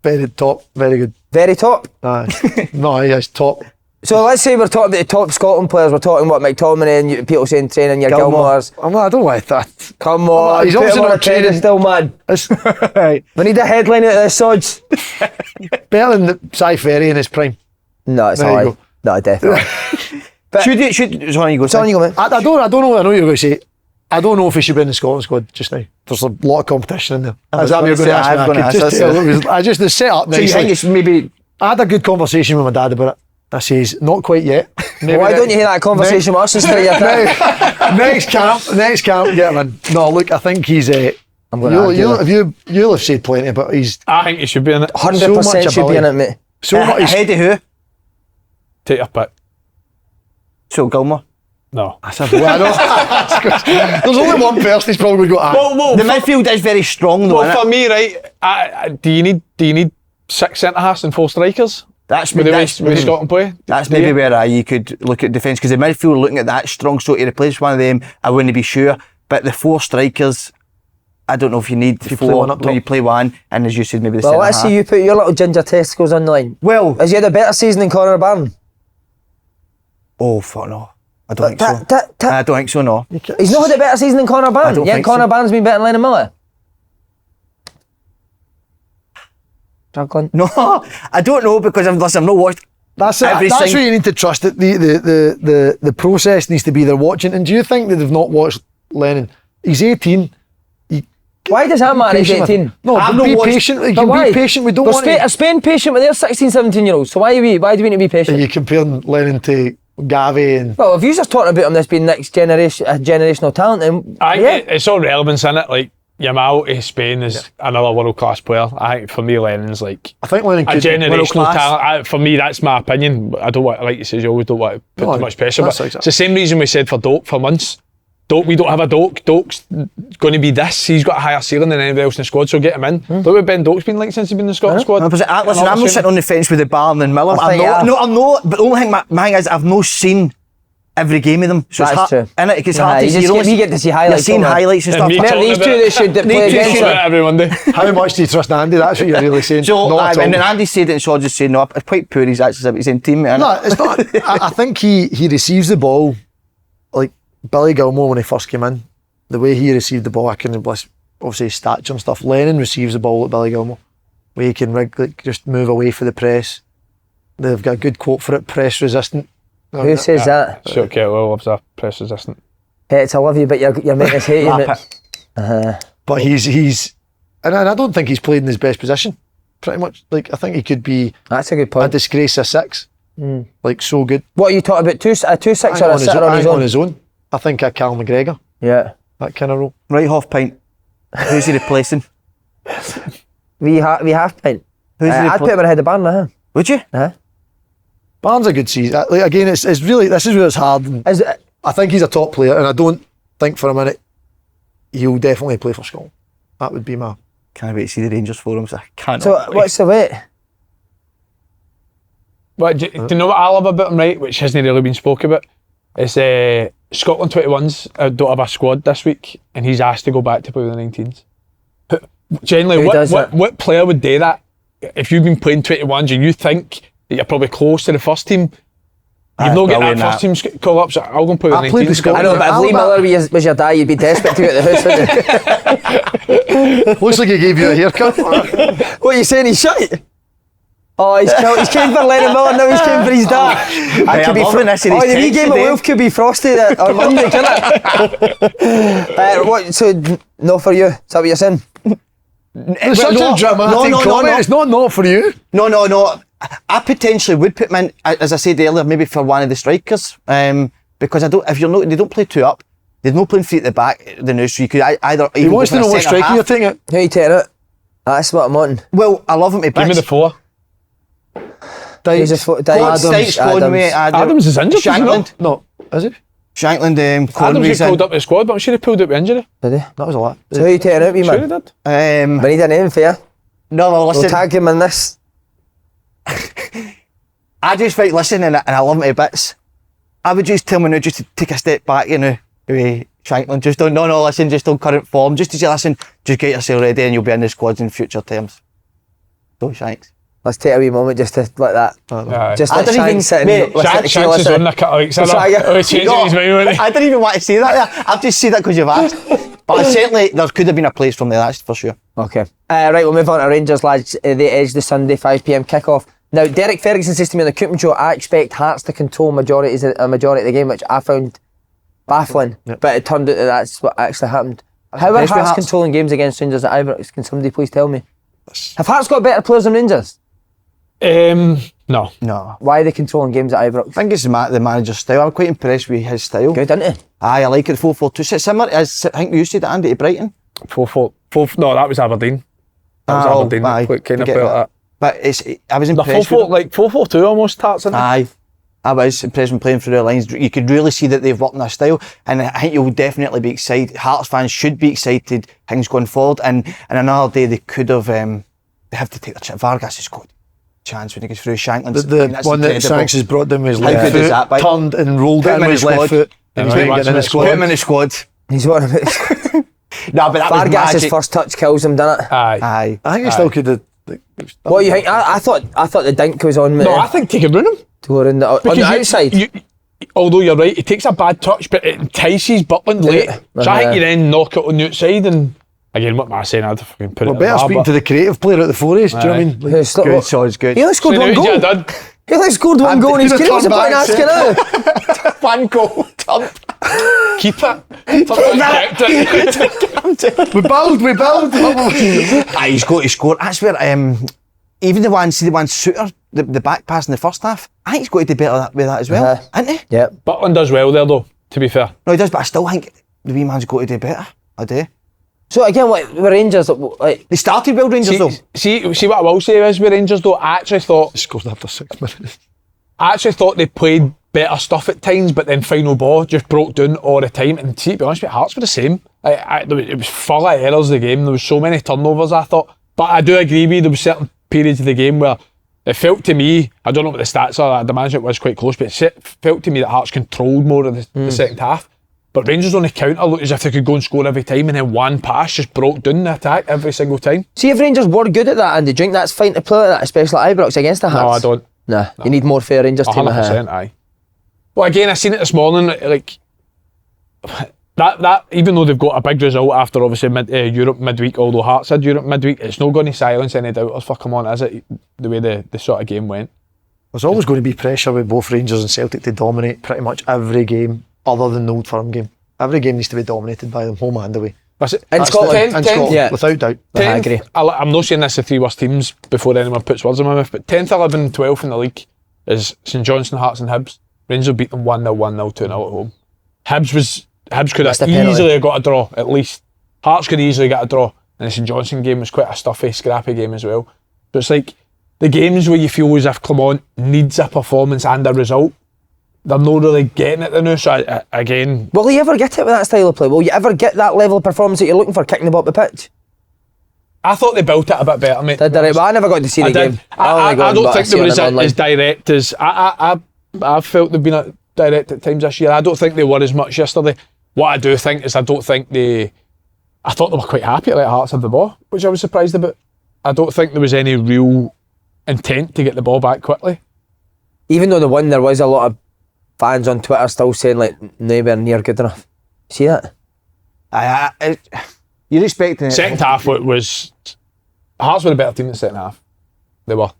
Very top, very good. Very top? No, he's top. So let's say we're talking about the top Scotland players. We're talking about McTominay and people saying training your Gilmores. I don't like that. Come on, he's obviously not training still, man. We need a headline out of the SODs. Better than the FERRY in his prime. No, it's high. No, definitely. But should on you go, man. I don't know. I know you're going to say. I don't know if he should be in the Scotland squad just now. There's a lot of competition in there. Is that what you're going to ask me? I just the set up. So you think it's maybe? I had a good conversation with my dad about it. I says, not quite yet. Why don't you hear that conversation with us instead of your next camp, get him in. No, look, I think he's I'm going to argue you'll have said plenty, but he's. I think he should be in it. 100% should be in it, mate. So much. Ahead of who? Take your pick. So Gilmore? No. There's only one person he's probably got. The midfield is very strong though. Well, for me, right, do you need 6 centre-halves and 4 strikers? That's with the Scotland play. That's maybe where you could look at defence, because the midfield looking at that strong, so to replace one of them, I wouldn't be sure. But the 4 strikers, I don't know if you need 4 when you play one, and as you said, maybe the centre half. Well, let's see you put your little ginger testicles on the line. Well, has he had a better season than Conor Barron? Oh fuck no, I don't think so. I don't think so. No, he's not had a better season than Conor Barron. Yeah, Conor Barron's been better than Lennon Miller. No, I don't know, because I'm not watched. That's where you need to trust it. The process needs to be they're watching. And do you think that they've not watched Lennon? He's 18. Why does that matter? He's 18. No, be patient. You can be patient. We don't want to. Are Spain patient with their 16, 17-year-olds? So why do we need to be patient? Are you comparing Lennon to Gavi and? Well, if you're just talking about him, this being next generation, generational talent, then it's all relevance in it. Like, Yamal to Spain is another world-class player. I think for me, Lennon's like a generational talent. For me, that's my opinion. I don't want, like you say, you always don't want to put too much pressure. But it's the same reason we said for Doak for months. We don't have a Doak. Doak's going to be this. He's got a higher ceiling than anybody else in the squad, so get him in. Look what Ben Doak's been like since he's been in the Scotland squad. Listen, I'm not sitting on the fence with the Barron and Miller. I'm not. But the only thing, my thing is, I've not seen every game of them. So that's true. And it gets hard to see. You get to see highlights. You're seeing highlights and stuff. These two that should play against every Monday. How much do you trust Andy? That's what you're really saying. So, and Andy said it, and so I just say no. It's quite poor. He's actually his own teammate. No, it's not. I think he receives the ball like Billy Gilmore when he first came in. The way he received the ball, I can obviously his stature and stuff. Lennon receives the ball like Billy Gilmore. where you can just move away for the press. They've got a good quote for it, press resistant. Who says that? Stuart Kettlewell loves a press resistant. Hey, I love you, but you're making us hate you. But he's and I don't think he's played in his best position. Pretty much, like, I think he could be That's a good a point. disgrace a 6. Like, so good. What are you talking about? A 2-6 or a sitter on his own? I think a Callum McGregor, Yeah. that kind of role. Right half pint. Who's he replacing? We half pint. Who's he I'd put him ahead of Barn, Would you? Barnes a good season. Like, again, it's really, this is where it's hard. And Is it? I think he's a top player, and I don't think for a minute he'll definitely play for Scotland. That would be my... Can't wait to see the Rangers for him. So I can't. So what's the weight? But do you know what I love about him, right? Which hasn't really been spoke about. It's Scotland 21s don't have a squad this week, and he's asked to go back to play with the 19s. Generally, what player would do that? If you've been playing 21s and you think that you're probably close to the first team, you've not got that first team call up, so I'll go and play with the 19s. I know, but if Lee Miller was your dad, you'd be desperate to get out the house, wouldn't you? Looks like he gave you a haircut. What are you saying? He's shite? Oh, he's came for Lennon Miller, now he's came for his dad. I'm loving this in his the wee text game of today. Wolf could be frosty on Monday, couldn't it? What? So no for you? Is that what you're saying? It's such a dramatic comment. It's not for you. No. I potentially would put him in, as I said earlier, maybe for one of the strikers. Because they don't play 2 up. They're not playing 3 at the back. The new, so you could either. He wants to know what striker you're taking it. Who are you taking it? That's what I'm wanting. Well, I love him to bits. Give me the 4. Adams is injured. Shankland. No, is it? Shankland, Adams Conway's got pulled up the squad, but I'm sure he pulled up the injury. Did he? That was a lot. So who are you taking out, wee Sure he man? did. We need a name for you. No, We'll listen. tag him in this. I just like listen and I love him to bits. I would just tell him now just to take a step back, Shankland. Just don't, listen, just on current form. Just to say, listen, just get yourself ready and you'll be in the squads in future terms. Go Shanks. Let's take a wee moment just to like that. Just I let don't even- Shanks sit mate, and listen Shanks to is on a couple of weeks. I didn't even want to say that there. I've just said that because you've asked. But certainly there could have been a place from there, that's for sure. Okay. Right, we'll move on to Rangers, lads. They edge the Sunday 5 PM kickoff. Now, Derek Ferguson says to me on the Cooping Show, I expect Hearts to control a majority of the game, which I found baffling. Yep. But it turned out that that's what actually happened. How are Best with Hearts Hearts. controlling games against Rangers at Ibrox? Can somebody please tell me? Have Hearts got better players than Rangers? No. Why are they controlling games at Ibrox? I think it's the manager's style. I'm quite impressed with his style. Good, isn't it? Aye, I like it. 4-4-2. It's similar as I think you said it, Andy, to Brighton. 4-4. No, that was Aberdeen. That was Aberdeen. Aye, Kind of forget play like that. But I was The impressed 4-4, with it. like 4-4-2 almost starts in. Aye. I was impressed when playing through their lines. You could really see that they've worked in their style, and I think you'll definitely be excited. Hearts fans should be excited, things going forward. And another day they could have, they have to take their chance. Vargas has got a chance when he goes through Shankland. The one that Shanks has brought down with his How left good is foot, that, bike? turned and rolled Put in him in with his the left squad. foot. And he's Right, getting in the watch squad. Put him in the squad. He's one of it. No, but that was Vargas' magic. first touch kills him, doesn't it? Aye. I think he still could have. What do you think? I thought the dink was on No, I think take a run him. to go around on the outside. Although you're right, he takes a bad touch, but it entices Butland late. So I think you then knock it on the outside, and again, what am I saying? I'd fucking put Well, it. better speaking to the creative player at the Forest. Do you know what I mean? Who's still- Good, so it's good. He only scored one goal. He only scored one goal in his career. What's the point of asking now? One goal. Keep it. We build. Aye, he's got to score. That's where even the one Suter, the back pass in the first half, I think he's got to do better with that as well, isn't he? Yeah. Butland does well there, though, to be fair. No, he does, but I still think the wee man's got to do better. I do. So again, like the Rangers, like They started well, Rangers, though. See what I will say is with Rangers, though, I actually thought Scored after 6 minutes. they played better stuff at times, but then final ball just broke down all the time. And to be honest with you, Hearts were the same. It was full of errors, the game. There was so many turnovers, I thought. But I do agree with you, there was certain periods of the game where it felt to me, I don't know what the stats are, I'd imagine it was quite close, but it felt to me that Hearts controlled more of the second half. But Rangers on the counter looked as if they could go and score every time, and then one pass just broke down the attack every single time. see if Rangers were good at that, and they think that's fine to play like that, especially at Ibrox against the Hearts. No, I don't. Nah, you need more fair Rangers team. 100%, aye. Well, again, I seen it this morning, like, that even though they've got a big result after obviously Europe midweek, although Hearts had Europe midweek, it's not going to silence any doubters for come on, is it? The way the sort of game went. There's always going to be pressure with both Rangers and Celtic to dominate pretty much every game other than the Old Firm game. Every game needs to be dominated by them, home and away. In Scotland, yeah, without doubt. I agree. I'm not saying that's the three worst teams before anyone puts words in my mouth, but 10th, 11th, 12th in the league is St Johnstone, Hearts and Hibs. Rangers beat them 1-0, 1-0, 2-0 at home. Hibs could have easily got a draw, at least. Hearts could have easily got a draw. And the St Johnstone game was quite a stuffy, scrappy game as well. So it's like the games where you feel as if Clermont needs a performance and a result, they're not really getting it now. So again, will you ever get it with that style of play? Will you ever get that level of performance that you're looking for, kicking the ball up the pitch? I thought they built it a bit better, mate. Did they? Well, I never got to see the game. I don't think they were as direct as I felt they've been direct at times this year. I don't think they were as much yesterday. What I do think is I thought they were quite happy to let Hearts have the ball, which I was surprised about. I don't think there was any real intent to get the ball back quickly. Even though they won, there was a lot of fans on Twitter still saying like nowhere near good enough. See that? You're expecting it. Second half was Hearts were a better team than the second half. They were.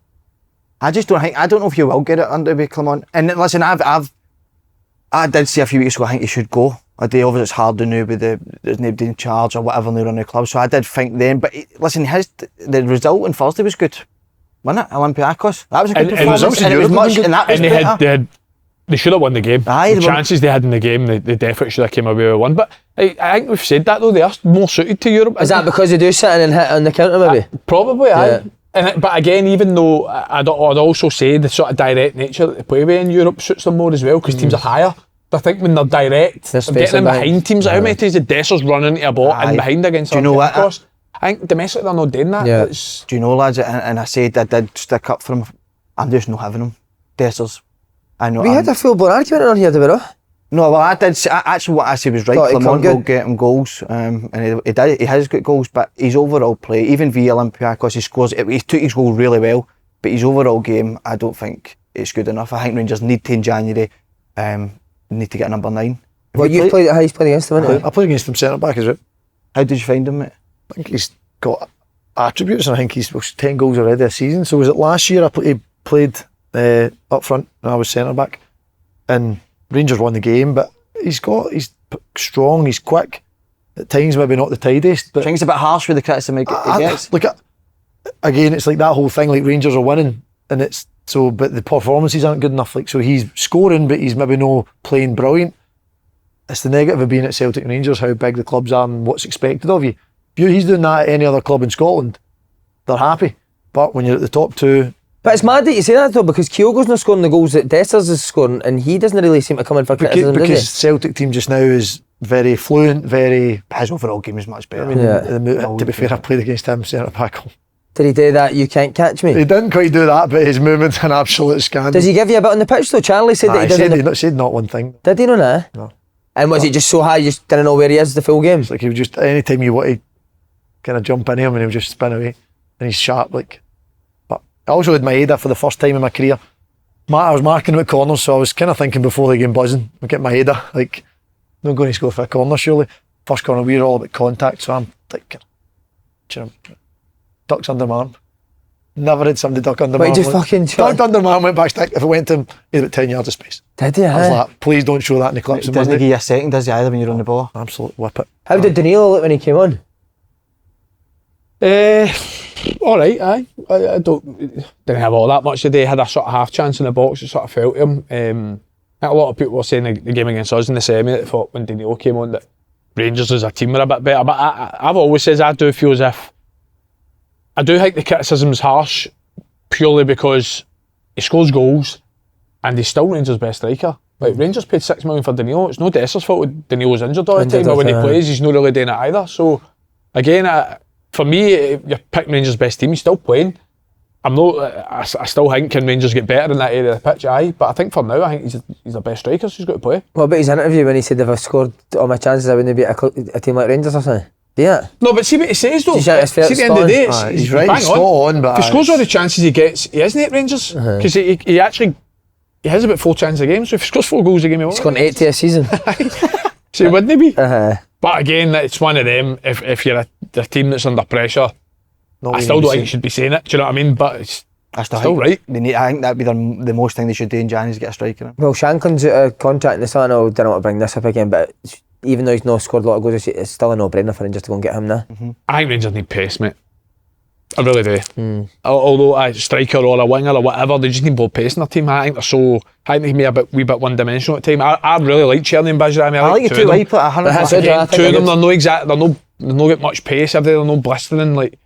I just don't think. I don't know if you will get it under with Clermont. And listen, I did say a few weeks ago I think he should go. A day of it's hard to know with there's nobody in charge or whatever they run the club. So I did think then. But listen, the result on Thursday was good, wasn't it? Olympiacos. That was a good performance. And it was much. And that was better. They should have won the game. The chances they had in the game, they definitely should have came away with one. But I think we've said that though, they are more suited to Europe. Is that because they do sit in and hit on the counter maybe? Probably, yeah. But again, even though I'd also say the sort of direct nature that they play with in Europe suits them more as well, because teams are higher. I think when they're direct, they're getting in behind teams. How many times did Dessers run into a ball in behind against them? Do you know what? I think domestically they're not doing that. Yeah. Do you know, lads, and I said I did stick up for him. I'm just not having him. Dessers. I know. We had a full-blown argument on here, did we not? No, well, I did. Actually, what I said was right. Clermont will get him goals, and he did. He has got goals, but his overall play, even via Olympiacos, he scores. He took his goal really well, but his overall game, I don't think it's good enough. I think Rangers need to in January, need to get a number 9. Well, you played. How you played against him? I played against him centre back as well. How did you find him, mate? I think he's got attributes, and I think he's 10 goals already this season. So was it last year he played up front and I was centre back, and Rangers won the game, but he's strong, he's quick, at times maybe not the tidiest, but I think it's a bit harsh with the criticism he gets. Look at, again, it's like that whole thing, like Rangers are winning and it's so, but the performances aren't good enough, like so he's scoring but he's maybe no playing brilliant. It's the negative of being at Celtic and Rangers, how big the clubs are and what's expected of you. If he's doing that at any other club in Scotland, they're happy, but when you're at the top two. But it's mad that you say that though, because Kyogo's not scoring the goals that Dessers is scoring, and he doesn't really seem to come in for criticism, does he? Because Celtic team just now is very fluent, his overall game is much better. I mean, to be fair, I played against him centre back. Did he do that? You can't catch me. He didn't quite do that, but his movement's an absolute scandal. Does he give you a bit on the pitch though? Charlie said that he said not one thing. Did he not? No. And was it just so high you just didn't know where he is the full game? It's like he was just, any time you want to kind of jump into him and he'll just spin away, and he's sharp like. I also had Maeda for the first time in my career. I was marking him at corners, so I was kind of thinking before the game buzzing, we'll get Maeda, like, not going to score for a corner surely. First corner, we were all about contact, so I'm like, ducks under my arm. Never had somebody duck under my arm. Just fucking ducked under my arm, went back stick. If it went to him, he had about 10 yards of space. Did he? I was like, please don't show that in the clips. It doesn't give you a second, does he, either, when you're on the ball? Absolute whip it. How did Danilo look when he came on? Alright, I didn't have all that much today. Had a sort of half chance in the box, it sort of felt him. A lot of people were saying the game against us in the semi that thought when Danilo came on that Rangers as a team were a bit better, but I've always said I do feel as if I do think the criticism's harsh purely because he scores goals and he's still Rangers' best striker. Like Rangers paid $6 million for Danilo. It's no Dessers' fault when Danilo's injured all the time, but when he plays he's not really doing it either. So again, for me, if you're picking Rangers' best team, he's still playing. I still think can Rangers get better in that area of the pitch, but I think for now, I think he's the best striker, so he's got to play. What about his interview when he said if I scored all my chances I wouldn't beat a team like Rangers or something? Yeah. No, but see what he says though. See at the end of the day, he's right, he's spot on, but if he scores all the chances he gets, he isn't at Rangers, because he has about 4 chances a game, so if he scores 4 goals a game, he's scoring 80 a season. So he wouldn't be. Uh-huh. But again, it's one of them. If you're a team that's under pressure, I still don't think you should be saying it. Do you know what I mean? But it's still right. I think that'd be the most thing they should do in January is get a striker in. Well, Shanklin's out of contract in the summer. I don't want to bring this up again, but even though he's not scored a lot of goals, it's still a no-brainer for Rangers to go and get him now. I think Rangers need pace, mate. I really do. Although a striker or a winger or whatever, they just need more pace in their team. I think they can be a wee bit one-dimensional at times. I really like Cherny and Bajra. I like it too. I put 100%. Two of them, they're not got much pace. They're no blistering. Like,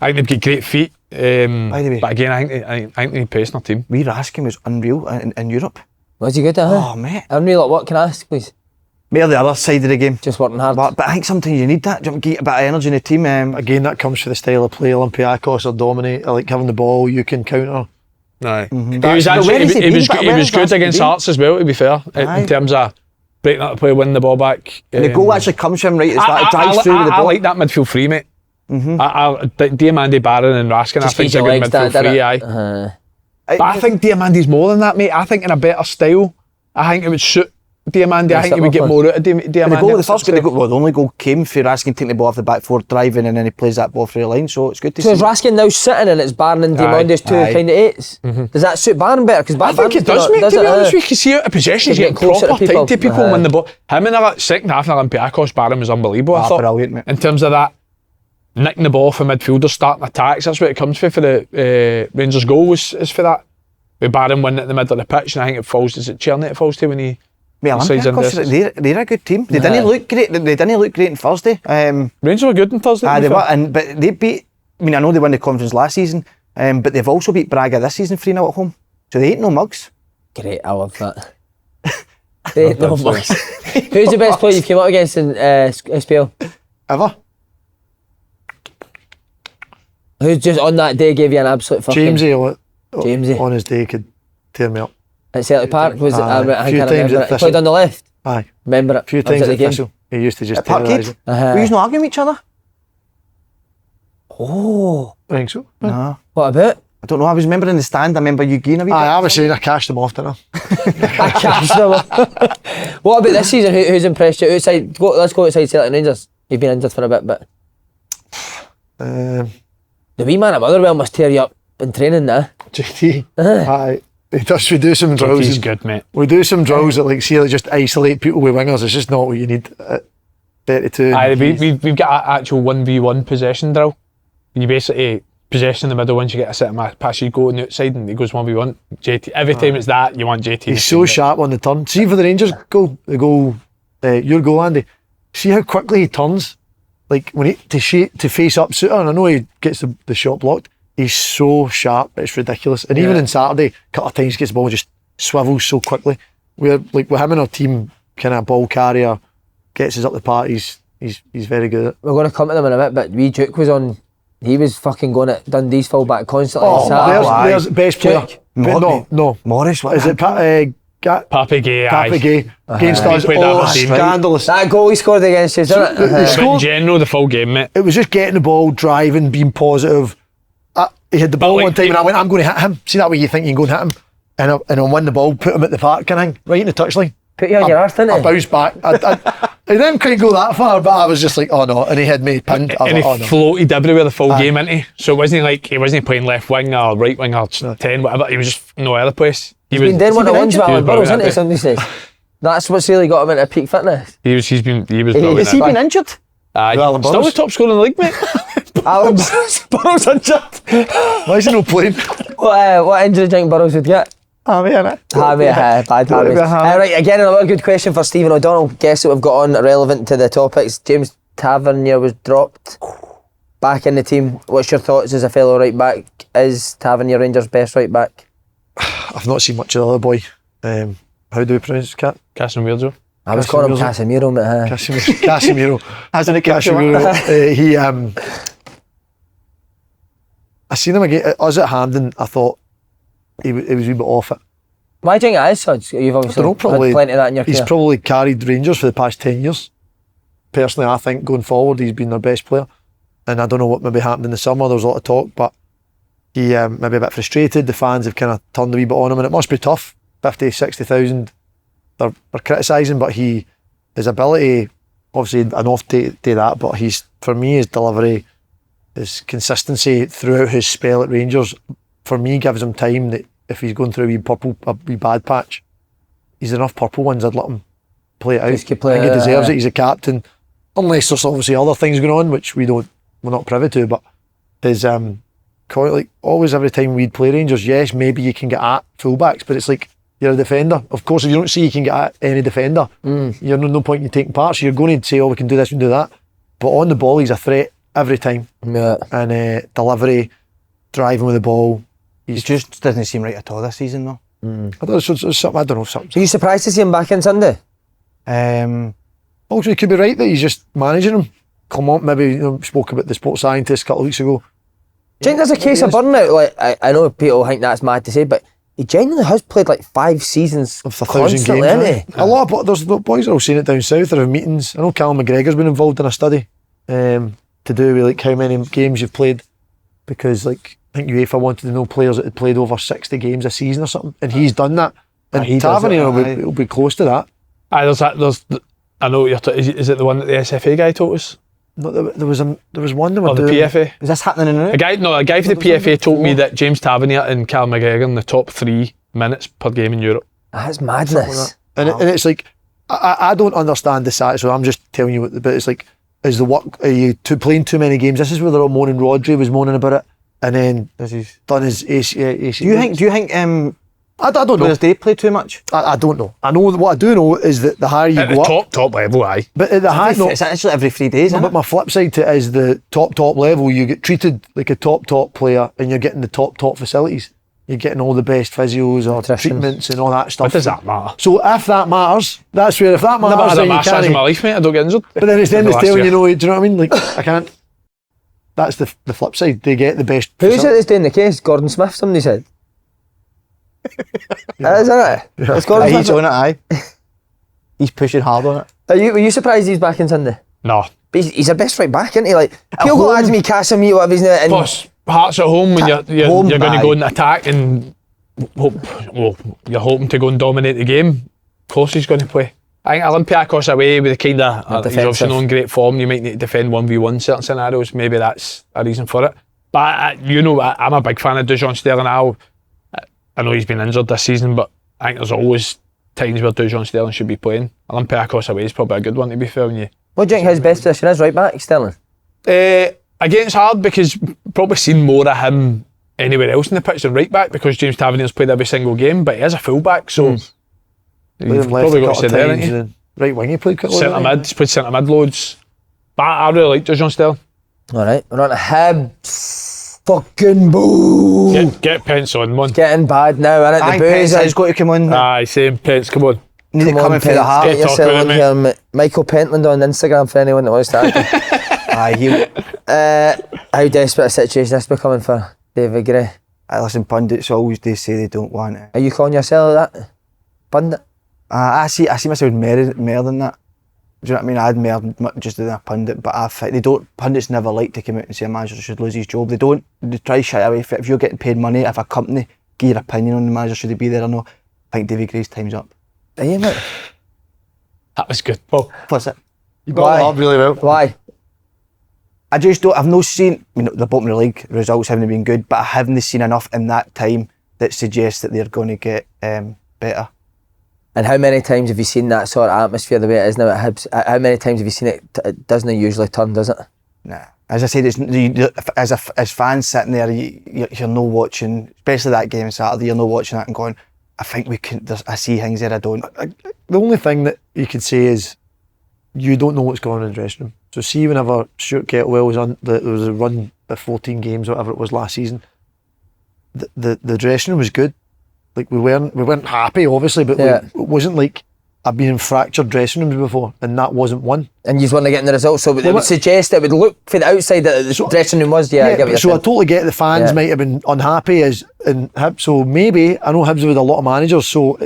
I think they've got great feet. But again, I think they need pace in their team. Wee Raskin was unreal in Europe. Was he good? Oh, mate. Unreal. What can I ask, please? Maybe the other side of the game. Just working hard. But I think sometimes you need that. Get a bit of energy in the team. Again, that comes from the style of play. Olympiacos or dominate. I like having the ball. You can counter. No. He was good against Hearts as well, to be fair, in terms of breaking up the play, winning the ball back. And the goal actually comes from him, right? It's that it drives through with the ball. I like that midfield three, mate. Diamandi, Barron and Raskin, I think they're good midfield three, aye. But I think Diamandi's more than that, mate. I think in a better style, I think it would suit Diamandi. I think he would get more out of Diamandi. The only goal came for Raskin taking the ball off the back four, driving, and then he plays that ball through the line. So it's good to see. So is Raskin now sitting and it's Barron and Diamandi as two kind of eights? Does that suit Barron better? Because I think it does, mate. To be honest, we can see out of possession, he's getting proper tight to people and win the ball. Him in the second half in Olympiacos, Barron was unbelievable. I thought, brilliant, mate. In terms of that, nicking the ball for midfielders, starting attacks. That's what it comes for the Rangers goal is for that. With Barron winning at the middle of the pitch, and I think it falls. Is it Cherny it falls to when he? Olympiacos, they're a good team. They didn't look great. They didn't look great on Thursday. Rangers were good on Thursday. They were, but they beat. I mean, I know they won the conference last season, but they've also beat Braga this season 3-0 at home. So they ain't no mugs. Great, I love that. They ain't no mugs. Who's the best player you've came up against in SPL? Ever? Who's just on that day gave you an absolute fucking... Jamesy on his day could tear me up. At Celtic Park, was it? A few times at He played on the left. Aye. Remember it? A few times at Thistle. He used to just terrorise it. We used to argue with each other. Oh. I think so. No. What about? I don't know. I was remembering the stand. I remember you getting a wee bit. I was saying I cashed him off, didn't I? I cashed him off. What about this season? Who's impressed you? Outside, let's go outside Celtic and Rangers. You've been injured for a bit, but... The wee man at Motherwell must tear you up in training now. JT. Aye. He does. We do some drills. He's good, mate. We do some drills that just isolate people with wingers. It's just not what you need at 32. Aye, we've got an actual 1v1 possession drill. And you basically possession in the middle. Once you get a set of pass, you go on the outside and he goes 1v1. JT. Every time it's that, you want JT. He's so sharp on the turn. See for the Rangers goal, your goal, Andy. See how quickly he turns. Like when to face up Suter, and I know he gets the shot blocked. He's so sharp, it's ridiculous. And even on Saturday, a couple of times he gets the ball and just swivels so quickly. We're like with him in our team, kind of ball carrier, gets us up the park. He's very good at it. We're going to come to them in a bit, but wee Duke was on. He was fucking going at Dundee's fullback constantly. There's the best player. No. Morris, what is it? Pape Gay against us. Scandalous. That goal he scored against you, didn't it? In general, the full game, mate. It was just getting the ball, driving, being positive. He had the ball one time and I went, I'm going to hit him. See that way you think you can go and hit him, and I'll win the ball, put him at the park, kind of thing, right in the touchline. Put you on your arse, didn't he? I bounced back. He didn't quite go that far, but I was just like, oh no, and he had me pinned. And he floated everywhere the full game, into. So it wasn't like he wasn't playing left wing or right wing or 10, whatever. He was just no other place. He's been doing one of ones with Alan Burrows, isn't he? Somebody says that's what's really got him into peak fitness. He was brilliant. Has he been injured? Aye. Still the top scorer in the league, mate. Alan Burrows injured. Why is he not playing? What injury do you think Burrows would get? Hammy, innit? Bad hammy. Right, again, another good question for Stephen O'Donnell. Guess that we've got on relevant to the topics. James Tavernier was dropped back in the team. What's your thoughts as a fellow right back? Is Tavernier Rangers' best right back? I've not seen much of the other boy. How do we pronounce it? Casemiro. I was calling him Casemiro, mate. Casemiro. Hasn't it Casemiro. I seen him again. Us at Hampden, I thought he was a wee bit off it. Why do you think it is, Suds? You've obviously had plenty of that in your career. He's probably carried Rangers for the past 10 years. Personally, I think going forward, he's been their best player. And I don't know what maybe happened in the summer. There was a lot of talk, but he maybe a bit frustrated. The fans have kind of turned a wee bit on him, and it must be tough. 50, 60,000 they're criticising, but he his ability, obviously enough to that, but for me, his delivery, his consistency throughout his spell at Rangers, for me, gives him time that if he's going through a wee bad patch, he's enough purple ones, I'd let him play it out. I think he deserves it. He's a captain, unless there's obviously other things going on which we're not privy to. But his like always, every time we'd play Rangers, yes, maybe you can get at fullbacks, but it's like you're a defender. Of course, if you don't see you can get at any defender, you're no point in you taking part. So you're going to say, oh, we can do this, we can do that. But on the ball, he's a threat every time. Yeah. And delivery, driving with the ball. He just doesn't seem right at all this season, though. I don't know. Something. Are you surprised to see him back on Sunday? Also, it could be right that he's just managing him. Come on, maybe spoke about the sports scientist a couple of weeks ago. Do you think there's a case of burnout? Like I know people think that's mad to say, but he genuinely has played like 5 seasons of 1,000 games. Hasn't he? A lot of there's the boys are all seeing it down south. There are meetings. I know Callum McGregor's been involved in a study to do with like how many games you've played, because like I think UEFA wanted to know players that had played over 60 games a season or something, and he's done that. And Tavernier will be close to that. I know what is it the one that the SFA guy told us? No, there was one that or the PFA. Is this happening now? A guy for the PFA told me that James Tavernier and Callum McGregor in the top 3 minutes per game in Europe. That's madness. And it's like I don't understand the side, so I'm just telling you but it's like, is the work, are you playing too many games? This is where they're all moaning. Rodri was moaning about it, and then done his AC. Do you think I don't know. Players they play too much? I don't know. I know what I do know is that the higher you at go the top level, aye. But at the high, it's actually every 3 days. But my flip side to it is the top level. You get treated like a top player, and you're getting the top facilities. You're getting all the best physios or treatments and all that stuff. What does that matter? So if that matters, that's where if that matters, I've had a then you massage in can't. my life, mate. I don't get injured. But then it's then it's telling you know. Do you know what I mean? Like I can't. That's the flip side. They get the best. Who is it that's doing the case? Gordon Smith, somebody said. Isn't it? It's Gordon He's Smith. on it, aye. He's pushing hard on it. Were you surprised he's back on Sunday? No. But he's their best right back, isn't he? Like people go lads me Casemiro, whatever he's now. Plus, Hearts at home when you're going to go and attack and you're hoping to go and dominate the game. Of course he's going to play. I think Olympiacos away with the kind of he's obviously not in great form. You might need to defend 1v1 certain scenarios. Maybe that's a reason for it. But I'm a big fan of Dujon Sterling. I know he's been injured this season, but I think there's always times where Dujon Sterling should be playing. Olympiacos away is probably a good one, to be fair. What do you think his best position is, right back, Sterling? Again, it's hard because probably seen more of him anywhere else in the pitch than right back, because James Tavernier's played every single game, but he is a full back, so you've probably got to say there, ain't you? Right wing, he played quite a lot. Centre mid, he's played centre mid loads. But I really like Dujon Sterling. Alright, we're on to Hibs. Fucking boo! Get Pence on, man. It's getting bad now, isn't it? I think Pence has got to come on. Aye, same Pence, come on. Need to come in for the heart. Get Yourself talking on to here, mate. Michael Pentland on Instagram for anyone that wants to Aye, how desperate a situation this becoming for David Gray? listen, pundits always they say they don't want it. Are you calling yourself that? Pundit? I see myself more than that. Do you know what I mean? I'd more just than a pundit, but pundits never like to come out and say a manager should lose his job. They try to shy away from it. If you're getting paid money, if a company give your opinion on the manager, should he be there or no, I think David Gray's time's up. Are you, mate? That was good, Paul. Plus it. You got that up really well. Why? I just don't, I've not seen, the bottom of the league results haven't been good, but I haven't seen enough in that time that suggests that they're going to get better. And how many times have you seen that sort of atmosphere the way it is now at Hibs? How many times have you seen it? It doesn't usually turn, does it? Nah. As I said, as fans sitting there, you're not watching, especially that game Saturday, you're not watching that and going, I think we can, I see things there I don't. The only thing that you could say is you don't know what's going on in the dressing room. So see whenever Stuart Kettlewell was on, there was a run of 14 games, whatever it was last season, the dressing room was good. Like we weren't happy, obviously, but it wasn't like I've been in fractured dressing rooms before, and that wasn't one. And you weren't getting the results, so it would suggest, it would look for the outside that the dressing room was. I get what you're saying. I totally get the fans might have been unhappy in Hibs. So maybe I know Hibs with a lot of managers, so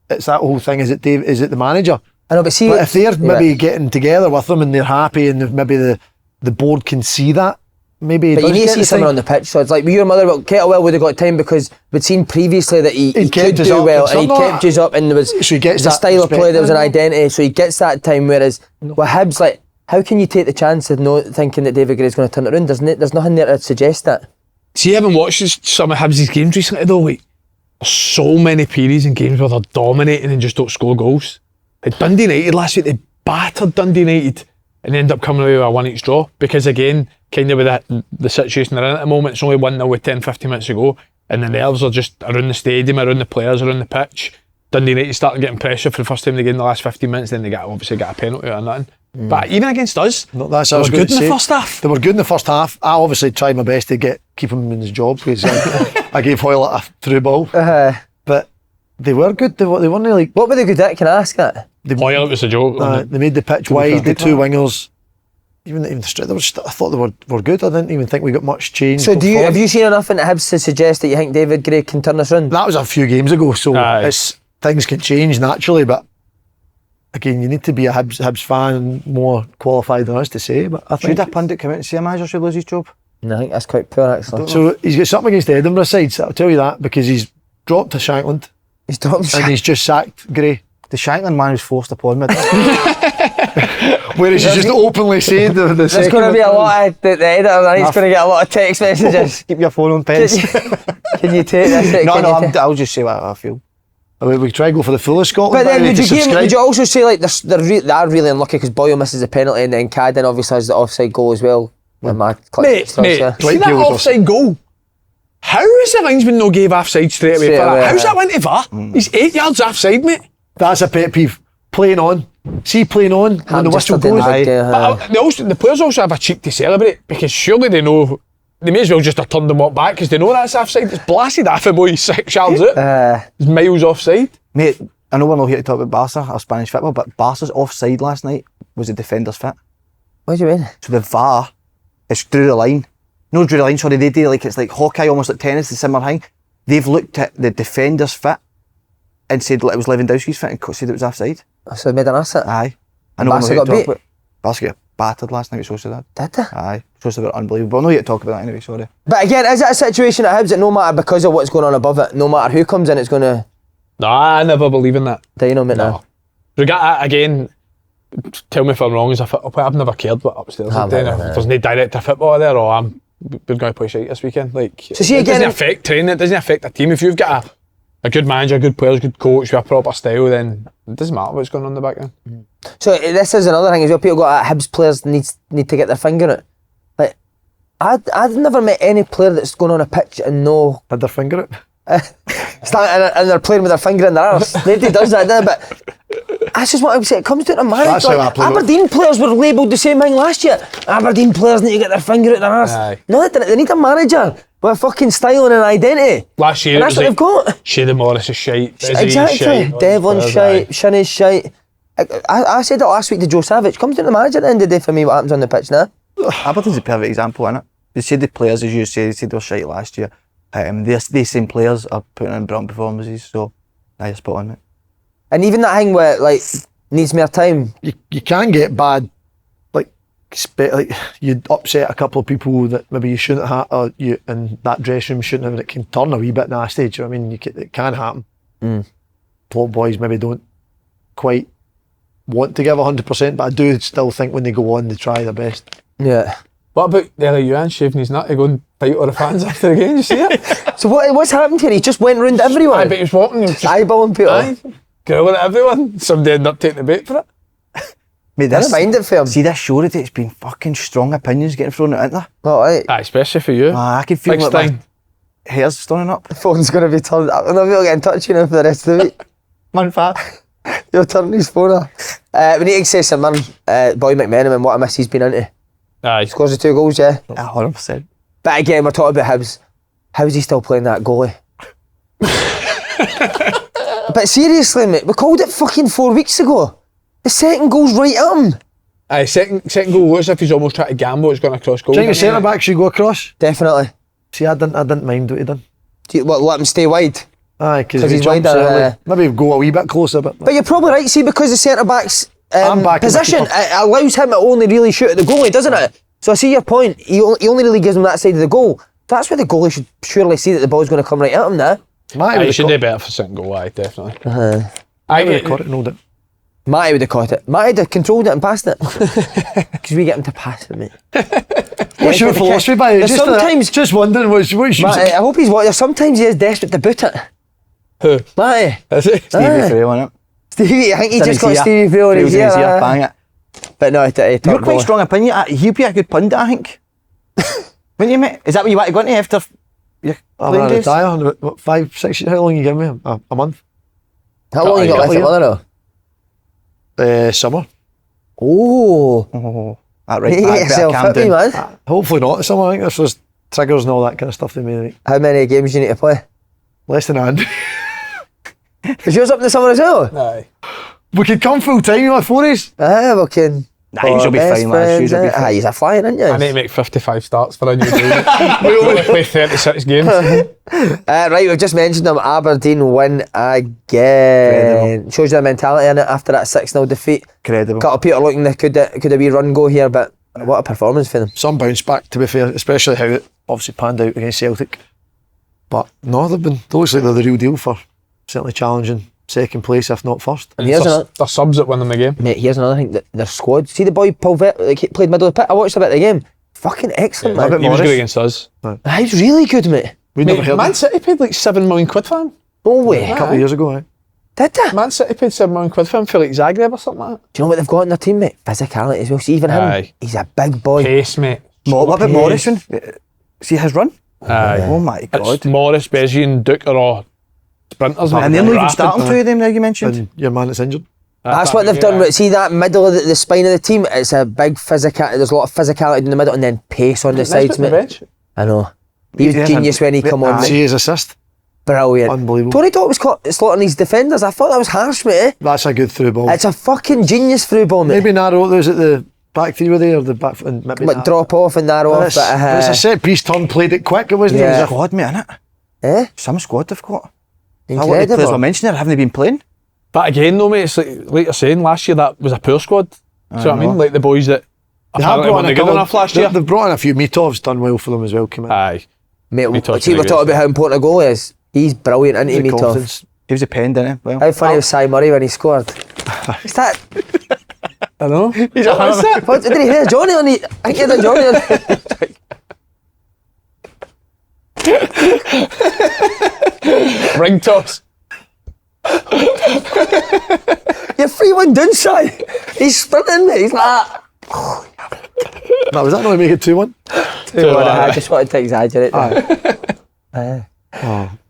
it's that whole thing. Is it the manager? I know, but see, if they're maybe getting together with them and they're happy, and maybe the board can see that, maybe. But you need to does see get the someone time. on the pitch. So it's like with your mother, Kettlewell would have got time because we'd seen previously that he He'd could kept us do up well and and he some kept us up, and there was So he gets the that style of play, there was an respect. identity, so he gets that time. Whereas with Hibs, like, how can you take the chance of not thinking that David Gray's going to turn it around? There's nothing there to suggest that. See, I haven't watched some of Hibs' games recently though. Like, there's so many periods in games where they're dominating and just don't score goals. Like Dundee United last week, they battered Dundee United and end up coming away with a 1-1 draw because again, kind of with the situation they're in at the moment, it's only 1-0 with 10-15 minutes to go and the nerves are just around the stadium, around the players, around the pitch. Dundee United starting getting pressure for the first time they get in the last 15 minutes, then they obviously get a penalty or nothing. But even against us, No, that's they what I were was going good to in the say. first half. They were good in the first half. I obviously tried my best to keep him in his job because I gave Hoyle a through ball. But they were good. They weren't really. What were they good at? Can I ask that? Hoyle, it was a joke. They made the pitch wide. The two wingers, even the straight. I thought they were good. I didn't even think we got much change. So have you seen enough in Hibs to suggest that you think David Gray can turn this round? That was a few games ago, so Aye. things can change naturally. But again, you need to be a Hibs fan, more qualified than us to say. But I think Should a pundit come out and say a manager should lose his job? No, I think that's quite poor actually. so. He's got something against the Edinburgh side. So I'll tell you that because he's dropped to Shankland He's dropped. and he's just sacked Gray. The Shankland man was forced upon me. Whereas he's just openly saying the There's second going to be a one- lot of the editor, and he's going to get a lot of text messages. Keep your phone on pens. Can you take this? I'll just say what I feel. We try to go for the full of Scotland. But then by the way, to subscribe. would you also say like they are really unlucky because Boyle misses a penalty and then Cadden obviously has the offside goal as well. Mate, see that Dwight was offside goal? How is the linesman no gave offside straight away for that? How's that went to VAR? He's 8 yards offside, mate. That's a pet peeve. Playing on. See playing on when the whistle goes. But the players also have a cheek to celebrate because surely they know they may as well just have turned them up back because they know that's offside. It's blasted off a boy 6 yards out. It's miles offside. Mate, I know we're not here to talk about Barca or Spanish football, but Barca's offside last night was the defender's foot. What do you mean? So the VAR is drew the line. No, drew the line, sorry, they do like it's like hockey, almost like tennis, the similar thing. They've looked at the defender's foot and said like, it was Lewandowski's foot and said it was offside. So they made an asset. Aye. I know Barca we're not got here to beat? talk about. Barca got battered last night with Sociedad. Did they? Aye. Sociedad were unbelievable. I'm not here to talk about that anyway, sorry. But again, is it a situation at Hibs that no matter because of what's going on above it, no matter who comes in, it's going to... Nah, I never believe in that. Do you know, mate? No. Again, tell me if I'm wrong, I've never cared what upstairs Ah, is doing. right, If right. there's no director of football there or we're going to play shite this weekend. Like, So see it again- doesn't affect training, it doesn't affect a team. If you've got a good manager, good players, good coach with a proper style, then it doesn't matter what's going on in the background. So this is another thing as well. People got Hibs players need to get their finger in it. Like, I've never met any player that's going on a pitch and no... Had their finger up. and they're playing with their finger in their arse. Nobody does that, does it? But that's just what I would say. It comes down to marriage. That's how I play it. Aberdeen players were labelled the same thing last year. Aberdeen players need to get their finger out their arse. Aye. No, they didn't. They need a manager with a fucking style and an identity. Last year And it that's was what like they've got. Shady Morris is shite, Izzy is Exactly. shite. Devlin's Players, shite, aye. Shinney's shite. I said it last week to Joe Savage. Comes down to the manager at the end of the day for me what happens on the pitch now. Aberdeen's a perfect example, innit? They said the players, as you say, they said they were shite last year. These same players are putting in brilliant performances, so you're spot on, mate. And even that thing where like needs more time. You can get bad, like you'd upset a couple of people that maybe you shouldn't have, or you in that dressing room shouldn't have, and it can turn a wee bit nasty. Do you know what I mean? It can happen. Plot boys maybe don't quite want to give 100%, but I do still think when they go on, they try their best. Yeah. What about Elie Ewan shaving his nut to go and fight all the fans after the game? You see it? So what's happened here? He just went round everyone. Aye, but he was walking, he was just Eyeballing people. growling at everyone. Somebody ended up taking the bait for it. Mate, I don't mind it for him. See this show today, it's been fucking strong opinions getting thrown out there. Oh, right. Aye, especially for you. I can feel Big like my Stein. hair's standing up. The phone's going to be turned up. I'm not going to get in touch with him for the rest of the week. Man, fat. You're turning his phone off. We need to say St Mirren, Boy McMenamin, and what a miss he's been into. Aye. Scores the 2 goals, yeah. 100%. But again, we're talking about Hibs. How's he still playing that goalie? But seriously, mate, we called it fucking 4 weeks ago. The second goal's right at him. Aye, second goal looks as if he's almost trying to gamble. It's going to cross goal. Do you think the centre back should go across? Definitely. See, I didn't mind what he done. Do you, let him stay wide? Aye, because 'Cause he he's jumps wider, early. Maybe go a wee bit closer, but But you're probably right, see, because the centre back's I'm backing the position, keeper. it allows him to only really shoot at the goalie, doesn't it? So I see your point. He only really gives him that side of the goal. That's where the goalie should surely see that the ball's going to come right at him now. He should do better for second goal, definitely. I would have caught it, no doubt. Matty would have caught it. Matty would have controlled it and passed it. Because we get him to pass it, mate. What's your philosophy by it? Sometimes, just wondering what you Matty, I hope he's watching. Sometimes he is desperate to boot it. Who? Matty. Is it? Stevie Frey on it. Stevie, I think he just got Stevie Frey on his ear. Bang it. But no, You're quite strong opinion. He'd be a good pundit, I think. Wouldn't you, mate? Is that what you want to go into after your playing I'm days? retire. What, 5, 6 years? How long you give me? A month? How long you got left at Motherwell? Summer. Oh, that right. You get yourself fit, me, man. Hopefully not. Summer. I think there's just triggers and all that kind of stuff they made. How many games do you need to play? Less than a hand. Is yours up in the summer as well? Aye. We could come full time with Forrest. We can. Nah, you'll be fine, lads. You'll be fine. He's a flying, isn't you? I need to make 55 starts for a new game. We only play 36 games. Right, we've just mentioned them. Aberdeen win again. Incredible. Shows you the mentality in it after that 6-0 defeat. Incredible. Couple of people looking that could a wee run go here, but what a performance for them. Some bounce back, to be fair, especially how it obviously panned out against Celtic. But no, they looks like they're the real deal for certainly challenging second place, if not first. And here's another, They're subs that win them the game. mate, here's another thing, that their squad. See the boy Paul Vett, like, he played middle of the pit. I watched a bit of the game. Fucking excellent, man. He was good against us. He's really good, mate. We never heard Man that City paid like £7 million for him. No way. a couple of years ago. Did they? Man City paid £7 million for him for like Zagreb or something like that. Do you know what they've got in their team, mate? Physicality as well. See, even him, Aye. he's a big boy. Pace, mate. What about Morrison? See his run? Aye. Oh my God. It's Morris, Bezzy and Duke are all sprinters. And they're not even Rapid. starting two of them now you mentioned. And your man that's injured. That's what they've done. See that middle of the spine of the team? It's a big physical. There's a lot of physicality in the middle and then pace on the sides, mate. I know. He was genius when he come on. See his assist. Brilliant. Unbelievable. Tony Talk was caught slaughtering these defenders. I thought that was harsh, mate. That's a good through ball. It's a fucking genius through ball, mate. Maybe narrow those at the back three were there, or the back and maybe But drop off and narrow off. It's a set piece turn, played it quick. It wasn't. Yeah. It was a Squad, mate, innit? Some squad they've got. A lot of the players Incredible. we're mentioning there, haven't they been playing? But again, though, mate, it's like you're saying, last year that was a poor squad. Do you know what I mean? Like the boys that They have apparently brought weren't in a good couple. enough last year. They've brought in a few. Mitov's done well for them as well. Came in. Aye. Mate, Mitov's see, we're really talking good. about how important a goal is. He's brilliant, isn't he, The Mitov? confidence. He was a pen, didn't he? Well, How funny was Cy Murray when he scored? Is that... I know. What's that? What, did he hear Johnny on the... I think he had Johnny on... Ring toss. You're 3-1 down, Cy. He's sprinting, mate. He's like... No, was that not make it 2-1? 2-1, I just wanted to exaggerate that.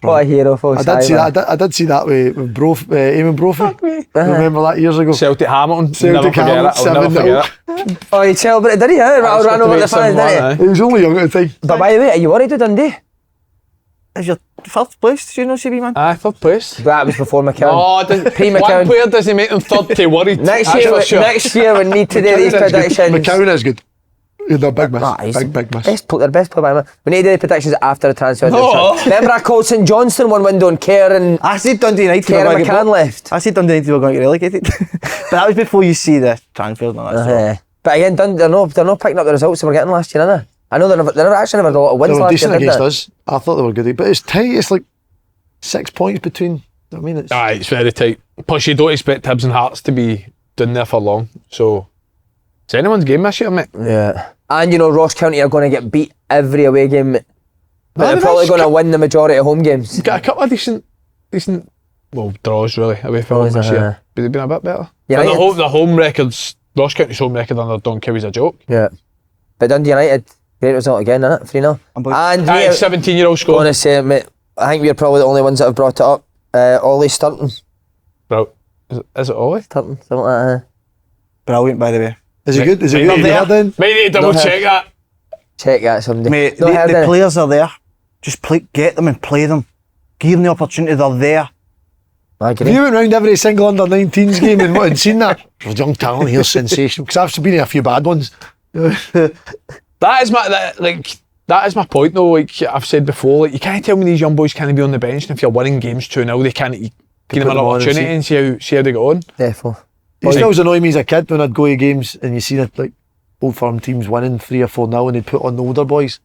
What a hero for I Cy, did see man. that. I did see that with Eamon Brophy. Remember that years ago? Celtic Hamilton. Celtic Never forget it. I'll never 7-0. forget it. Oh, he celebrated, did he? Ran over the fans, didn't he? He was only young at the time. But by the way, are you worried with Dundee? is your first place, do you know, CB, man? Aye, third place. That was before McCann. Oh, one player doesn't make them third to worried. Next That's year, for sure. next year we need to do these predictions. McCown is good. They're big miss. Ah, he's Big miss. They're best player by man. We need to do the predictions after the transfer. Oh. Remember I called St Johnstone one window and Kerr and I said Dundee United were Kerr going to McCann get left. I said Dundee United were going to get relegated. But that was before you see the transfers and all that stuff. But again, they're not picking up the results they were getting last year, are they? I know they never actually had a lot of They wins were last decent year, did against they? us. I thought they were good. But it's tight. It's like 6 points between. I mean, it's. Aye, it's very tight. Plus, you don't expect Hibs and Hearts to be down there for long. So, it's anyone's game this year, mate. Yeah. And you know, Ross County are going to get beat every away game. But they're Aye, probably that's going to win the majority of home games. Got a couple of decent, well, draws really away from home Draws, this year. But they've been a bit better. Yeah, But the home records, Ross County's home record under Don Kewie's a joke. Yeah. But Dundee United, great result again, innit? 3-0. And Aye, 17-year-old I score. want to say, mate, I think we're probably the only ones that have brought it up. Ollie Sturton. Bro, is it Ollie? Sturton, something like that. Brilliant, by the way. Is he good? Is he Mate, good? there. Then? Might need to double check that. Check that someday. Mate, Not heard the it. players are there. Just get them and play them. Give them the opportunity, they're there. I If agree. you went round every single under-19s game and seen that, there's young talent here, sensational. Because I've been in a few bad ones. That is my point though. Like I've said before, like you can't tell me these young boys can't be on the bench, and if you're winning games 2-0, they can't. You give them an opportunity and see how they go on. Therefore. It still was annoying me as a kid when I'd go to games and you see that like old firm teams winning 3 or 4-0 and they'd put on the older boys.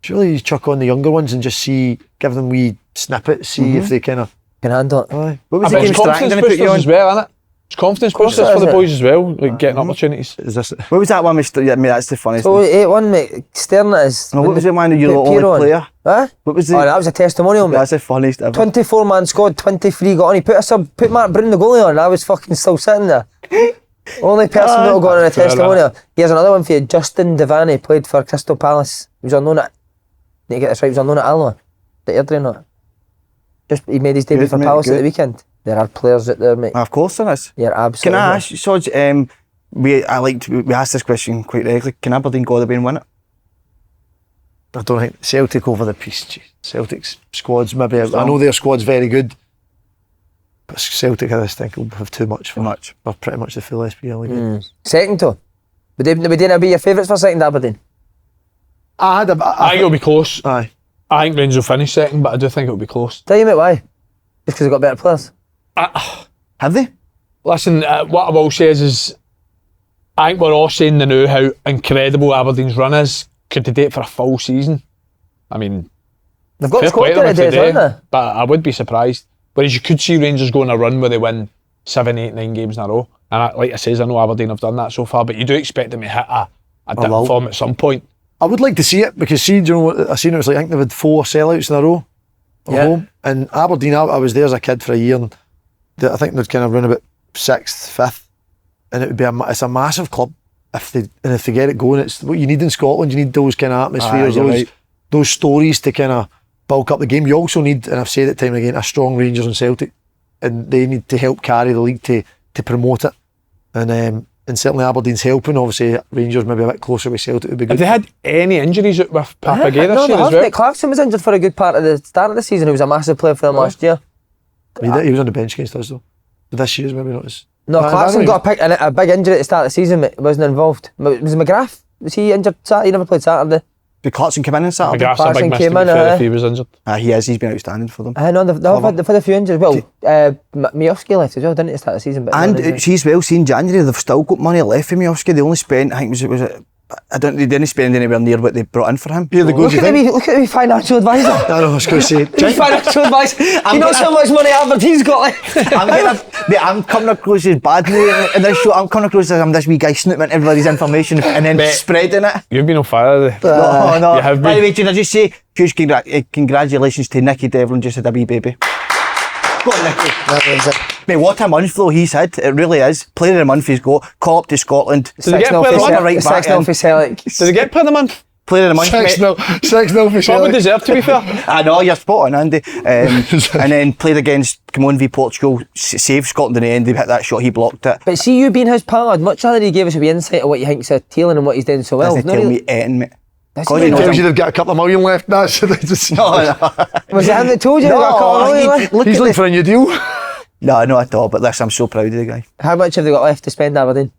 Surely you chuck on the younger ones and just give them wee snippets, see if they kind of can handle it. Aye. What was But the it's game confidence Strachan going to put you boosters on? as well, isn't it? It's confidence boosters for the boys as well, like getting opportunities. Is this, what was that one with I mean, that's the funniest So one. 8-1, mate. Staring at us. No, what was it, man? You're the Put only Piero on. player. Huh? What was the... Oh, that was a testimonial, mate. That's the funniest ever. 24-man squad, 23 got on. He put Mark Bryn, the goalie, on. I was fucking still sitting there. Only person that got on a testimonial. Here's another one for you. Justin Devaney played for Crystal Palace. He was on loan at... Need to get this right. He was on loan at Alloa. The Airdrie not. He made his debut Good, for mate, Palace at good. the weekend. There are players out there, mate. Of course there is. You're Can absolutely I right. ask, Sodge, we asked this question quite regularly. Can Aberdeen go all the way and win it? I don't think Celtic over the piece. Gee. Celtic's squad's maybe. I know their squad's very good, but Celtic I just think will have too much for much. They're pretty much the full SPL again. Second, though. Would they be your favourites for second, Aberdeen? I think it'll be close. Aye. I think Rangers will finish second, but I do think it'll be close. Tell you, mate, why? Just because they've got better players. Have they? Listen, what I will say is I think we're all saying now how incredible Aberdeen's run is. Could they do it for a full season? I mean, They've got fair squad play to them to if do they it, do, haven't they? but I would be surprised. Whereas you could see Rangers go on a run where they win 7, 8, 9 games in a row. And like I says, I know Aberdeen have done that so far, but you do expect them to hit a dip lull. form at some point. I would like to see it because do you know what I seen? It was like I think they've had 4 sellouts in a row at Yeah. home. And Aberdeen, I was there as a kid for a year, and I think they'd kind of run about 6th, 5th, and it would be it's a massive club if they get it going. It's what you need in Scotland. You need those kind of atmospheres, you're those right. those stories to kind of bulk up the game. You also need, and I've said it time and again, a strong Rangers and Celtic, and they need to help carry the league to promote it. And certainly Aberdeen's helping. Obviously, Rangers maybe a bit closer with Celtic would be Have good. they had any injuries with Papagay this No, year they as have, well? mate. Clarkson was injured for a good part of the start of the season. He was a massive player for them last year. He was on the bench against us though. But this year's maybe not as. No, Clarkson got a big injury at the start of the season, mate. He wasn't involved. Was McGrath? Was he injured Saturday? He never played Saturday. Did Clarkson come in on Saturday? McGrath's a Clarkson big miss came to be in, fair if he was injured. He is. He's been outstanding for them. I know they've had a few injuries. Well, Miofsky left as well, didn't he, at the start of the season? But And she's well seen January. They've still got money left for Miofsky. They only spent, I think they didn't spend anywhere near what they brought in for him. Here they go. look at me financial advisor. I know. I was going to say. Financial advisor. You know how much money Aberdeen's got left. I'm coming across as bad in this show. I'm coming across as I'm this wee guy snooping everybody's information and then spreading it. You've been on fire there. No. You have By the been. way, can I just say huge congratulations to Nicky Devlin, just had a wee baby. Go on, Nicky. Mate, what a month though he's had. It really is. Player of the month he's got. Call up to Scotland. Did they get player of the month? Right back 6-0 in. for Celtic. Did they get player of the month? Player of the month, mate. 6-0 for What would Celtic. deserve, to be fair? I know, you're spot on, Andy. And then played against Cameroon v Portugal, saved Scotland in the end. They hit that shot, he blocked it. But see, you being his pal, I'd much rather he gave us a wee insight of what you think's of Taylor and what he's doing so well. Doesn't No, tell really- me anything, mate. That's God, it. he knows Tells you I'm- they've got a couple of million left. That's just. Was it him that told you? they got a couple of million left? look He's at looking the... for a new deal. No, not at all, but listen, I'm so proud of the guy. How much have they got left to spend, Aberdeen?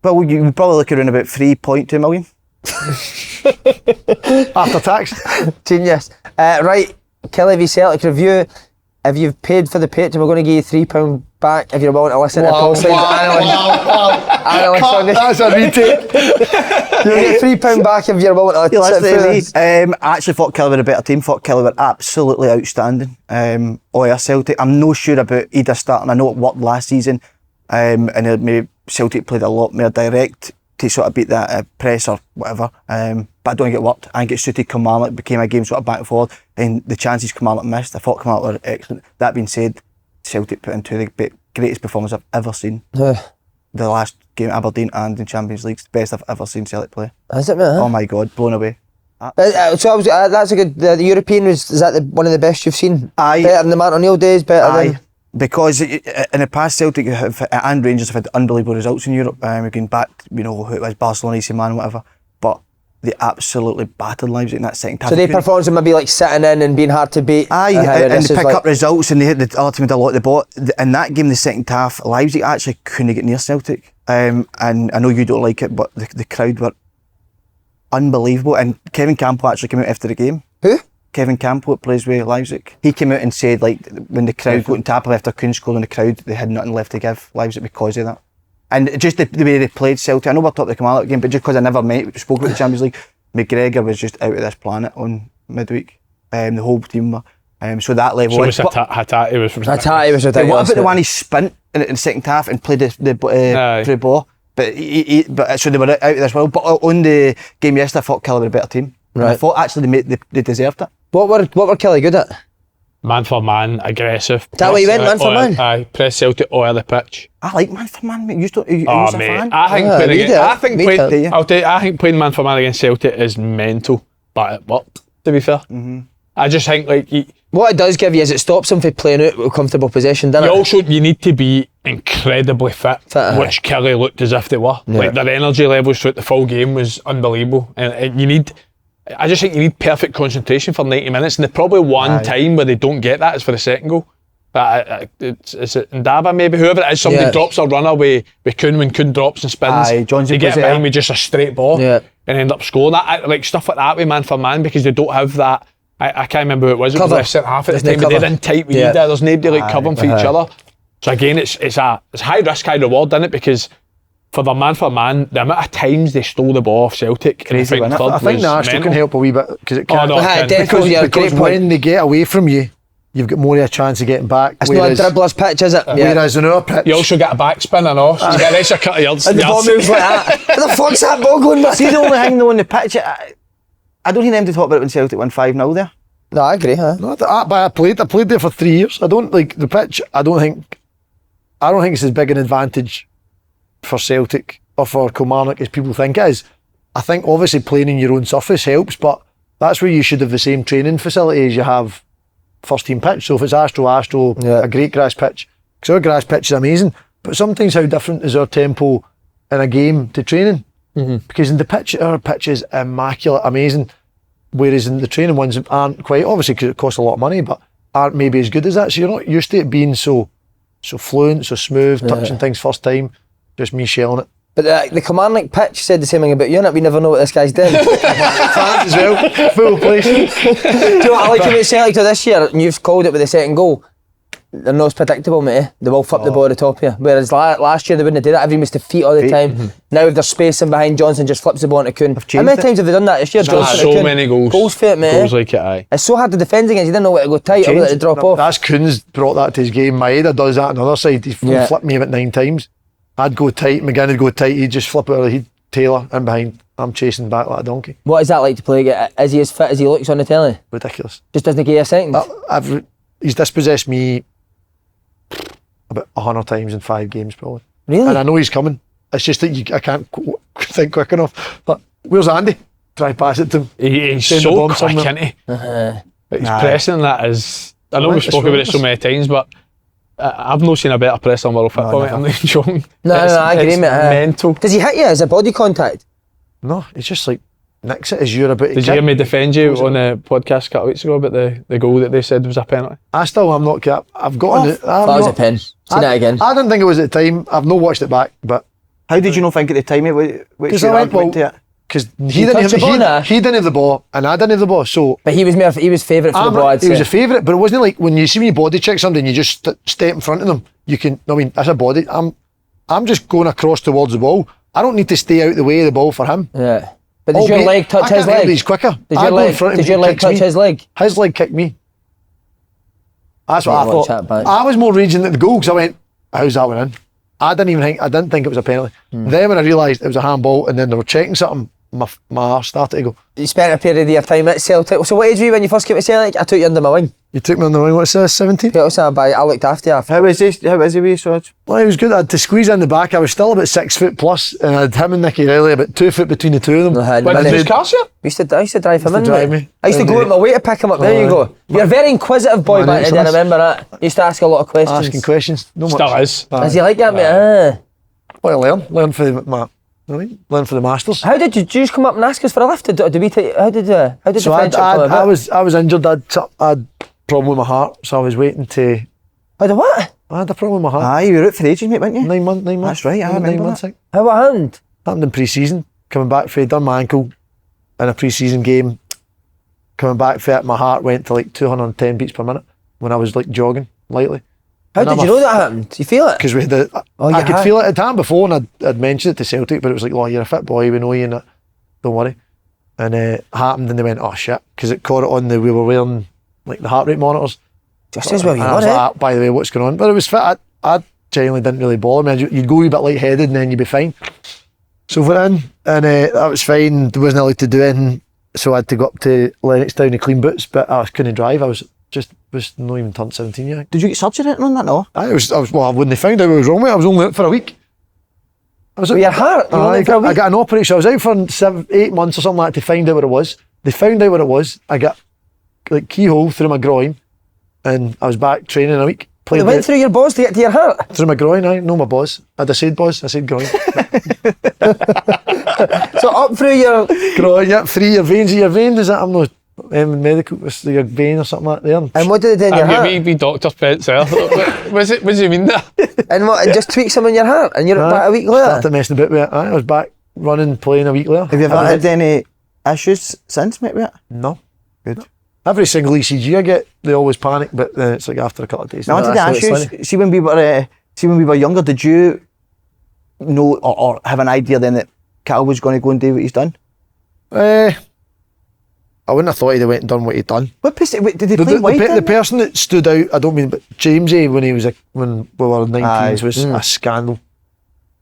Well, you would probably look around about 3.2 million. After tax. Genius. Right, Killie v Celtic review. If you've paid for the pitch, we're going to give you £3 back if you're willing to listen to Paul Side's analyst on this. That's a retake. You'll get £3 back if you're willing to sit through this. I actually thought Killie were a better team. Thought Killie were absolutely outstanding. Celtic. I'm no sure about either starting. I know it worked last season, and maybe Celtic played a lot more direct to sort of beat that press or whatever. But I don't think it worked. I think it suited Kilmarnock. It became a game sort of back and forward, and the chances Kilmarnock missed, I thought Kilmarnock were excellent. That being said, Celtic put into the greatest performance I've ever seen. The last game at Aberdeen and in Champions League, the best I've ever seen Celtic play. Is it, man? Oh my God, blown away. That's a good. The European is that one of the best you've seen? Aye. Better than the Martin O'Neill days. Better than. Because in the past Celtic and Rangers have had unbelievable results in Europe. We're going back, who it was, Barcelona, AC Milan, whatever. But they absolutely battered Leipzig in that second half. So their performance would maybe like sitting in and being hard to beat. And they pick up results and they hit the ultimate a lot of the ball. In that game, the second half, Leipzig actually couldn't get near Celtic. And I know you don't like it, but the crowd were unbelievable. And Kevin Campbell actually came out after the game. Who? Kevin Campbell plays with Leipzig. He came out and said, like, when the crowd got in Tapper after Kuhn scored in the crowd, they had nothing left to give Leipzig because of that. And just the way they played Celtic, I know we're talking the Kilmarnock game, but just because I never spoke about the Champions League, McGregor was just out of this planet on midweek. The whole team were. So that level. So was Hatate was ridiculous. Hatate was ridiculous. What about the one he spent in the second half and played the ball? But so they were out of this world. But on the game yesterday, I thought Killie were a better team. Right. I thought actually they deserved it. What were Killie good at? Man for man, aggressive. Is that what you went, man for man? Aye, press Celtic oil the pitch. I like man for man, mate. You a fan? I think playing man for man against Celtic is mental, but it worked, to be fair. Mm-hmm. I just think what it does give you is it stops them from playing out with comfortable possession, doesn't it? Also, you need to be incredibly fit, which Killie looked as if they were. Yeah. Like their energy levels throughout the full game was unbelievable, and I just think you need perfect concentration for 90 minutes, and the probably one time where they don't get that is for the second goal. Is it Ndaba maybe, whoever it is, somebody drops a runner with Kuhn when Kuhn drops and spins. They get behind with just a straight ball and end up scoring. Like stuff like that with man for man, because they don't have that. I can't remember who it was. It was like centre half at the time, but they're in tight with you there. There's nobody like covering for each other. So again, it's high risk, high reward, isn't it? Because for the man for man, the amount of times they stole the ball off Celtic, crazy. I think the Arsenal can help a wee bit because it can. Because when they get away from you, you've got more of a chance of getting back. It's not a dribbler's pitch, is it? Whereas in our pitch, you also get a backspin and off. So you get an extra cut of yards. And the ball moves like that. Where the fuck's that ball going? See, the only thing though on the pitch, I don't hear them to talk about it when Celtic won 5-0 there. No, I agree. No, I played there for 3 years. I don't like the pitch. I don't think it's as big an advantage for Celtic or for Kilmarnock as people think it is. I think obviously playing in your own surface helps, but that's where you should have the same training facility as you have first team pitch. So if it's Astro, a great grass pitch, because our grass pitch is amazing, but sometimes how different is our tempo in a game to training? Because in the pitch, our pitch is immaculate, amazing, whereas in the training ones aren't quite, obviously because it costs a lot of money, but aren't maybe as good as that. So you're not used to it being so fluent, so smooth, touching things first time, just me shelling it. But the Kilmarnock pitch said the same thing about you, innit? We never know what this guy's doing. Fans as well, full place. Do you know what I like about Celtic this year? And you've called it with the second goal. They're not as predictable, mate. They will flip the ball at the top here. Whereas last year they wouldn't have did that. Everyone was to feet all the time. Now if there's spacing behind, Johnson just flips the ball into Kuhn. How many times have they done that this year? So many goals. Goals for it, mate. Goals like it, aye. It's so hard to defend against. You didn't know where to go tight or where to drop off. That's Kuhn's brought that to his game. Maeda does that on the other side. He flipped me about 9 times. I'd go tight, McGeady would go tight, he'd just flip it, he'd Taylor in behind. I'm chasing back like a donkey. What is that like to play? Is he as fit as he looks on the telly? Ridiculous. Just doesn't give you a second? He's dispossessed me about 100 times in 5 games probably. Really? And I know he's coming. It's just that I can't think quick enough. But where's Andy? Try pass it to him. He's so quick, isn't he? His pressing that is... I know we've spoken about it so many times, but I've not seen a better press on World Football. I'm not joking. No, I agree, mate. Mental. Does he hit you? Is it body contact? No, it's just like nicks it as you're about to Did you hear me defend you on a podcast a couple of weeks ago about the goal that they said was a penalty? I've got that was a pen. Seen it again. I didn't think it was at the time. I've not watched it back, but how did you not think at the time? Because I went to it. Because he didn't have the ball and I didn't have the ball, so. But he was favourite for the ball. He was a favourite, but it wasn't like when you see me body check somebody and you just step in front of them. You can. I mean, that's a body. I'm just going across towards the ball. I don't need to stay out the way of the ball for him. Yeah. But did your leg touch his leg? He's quicker. Did your leg touch his leg? His leg kicked me. That's what I thought. I was more raging at the goal because I went, "How's that one in?" I didn't think it was a penalty. Then when I realised it was a handball and then they were checking something, my arse started to go. You spent a period of your time at Celtic. So what age were you when you first came to Celtic? I took you under my wing. You took me under my wing, what's that, 17? I looked after you. How is he with Swords? Well, he was good. I had to squeeze in the back. I was still about 6 foot plus, and I had him and Nicky Riley about 2 foot between the two of them. When did you cars here? I used to drive him in. I used to go out my way to pick him up. There you go. You're a very inquisitive boy back then, I remember that. You used to ask a lot of questions. Asking questions. No much. Still is. Is he like that, mate? Well, learn for the masters. How did you just come up and ask us for a lift? How did the friendship come about? I was injured. I had a problem with my heart, so I was waiting to. Had a what? I had a problem with my heart. Aye, you were out for ages, mate, weren't you? 9 months. That's right. I remember 9 months. How what happened? Happened in pre-season. Coming back for it, done my ankle in a pre-season game. Coming back for it, my heart went to like 210 beats per minute when I was like jogging lightly. How did you know that happened? You feel it? Because we had I could feel it at the time before, and I'd mentioned it to Celtic, but it was like, oh, you're a fit boy, we know you, and that. Don't worry. And it happened, and they went, oh shit, because it caught it on we were wearing like the heart rate monitors. Just as well you And I were, was eh? like, "Ah, by the way, what's going on?" But it was fit. I genuinely didn't really bother me. You'd go a wee bit lightheaded, and then you'd be fine. So we're in, and that was fine. There wasn't allowed to do anything, so I had to go up to Lennoxtown to clean boots, but I couldn't drive. I was not even turned 17 yet. Did you get surgery or anything on that? No. I when they found out what was wrong with it, I was only out for a week. I was With your heart? You were only out for a week? I got an operation. I was out for 7-8 months or something like that to find out what it was. They found out what it was. I got like keyhole through my groin, and I was back training a week. They went through your balls to get to your heart? Through my groin, I know my balls. I said balls, I said groin. So up through your... Groin, yeah, through your veins. Is that, I'm not medical, it's your vein or something like that. And what did it do in your heart? Maybe Dr. Pence there. What do you mean that? And what, just tweak some in your heart and you're back a week later? Started messing about with it. I was back running, playing a week later. Have you ever had any issues since, mate, with it? No. Good. Every single ECG I get, they always panic, but then it's like after a couple of days. Now, I wanted to ask you, see when we were younger, did you know or have an idea then that Cal was going to go and do what he's done? I wouldn't have thought he'd have went and done what he'd done. What did they play wide The then? person that stood out, I don't mean, but Jamesy when when we were 19s was a scandal.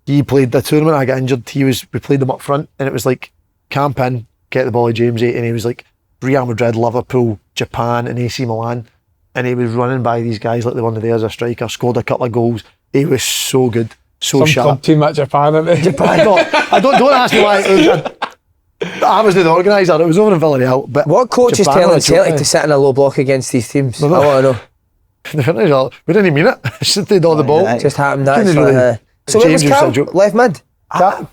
He played the tournament, I got injured, we played him up front, and it was like camp in, get the ball to Jamesy, and he was like Real Madrid, Liverpool, Japan and AC Milan, and he was running by these guys like they were there as a striker, scored a couple of goals. He was so good, so sharp. Some club team at Japan, isn't it? Japan. Don't ask me why. I was the organiser. It was over in Villarreal. But what coach is telling Celtic to sit in a low block against these teams? I want to know. We didn't mean it. Just did all the ball. It just happened. Really, so what was Cal? Left mid?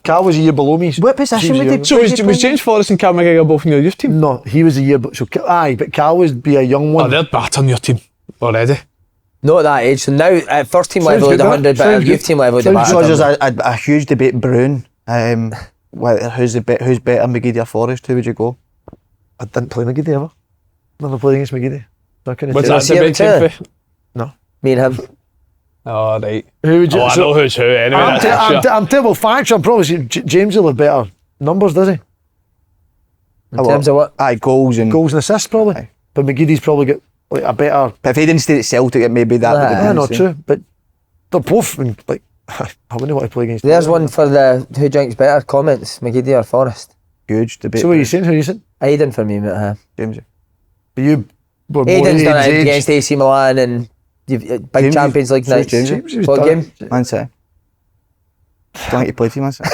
Cal was a year below me. What position would he? So was James Forrest and Callum McGregor both in your youth team? No, he was a year. But Cal would be a young one. Oh, they're better on your team already. Not at that age. So now at first team level, good, the 100, but at youth team level, the So there's a huge debate in Brown. Who's better, McGeady or Forrest? Who would you go? I didn't play McGeady ever. Never played against McGeady. So I couldn't What's tell that you. debate team for? No. Me and him. Oh, right. Who would you? I know who's who anyway. I'm terrible facts. I'm probably James will have better numbers, does he? In terms of what? Aye, goals and assists probably. Aye. But McGeady's probably got like a better. But if he didn't stay at Celtic, it maybe that would have Yeah, been. not true. But they're both like I wouldn't want to play against. There's one for the who drinks better comments, McGeady or Forrest. Huge debate. So what are you saying? Who are you saying? Aiden for me, mate. James. But you were more Aiden's done it age. against AC Milan and big James, Champions League so nights. James was What done game? Man City. Don't think you played for Man City.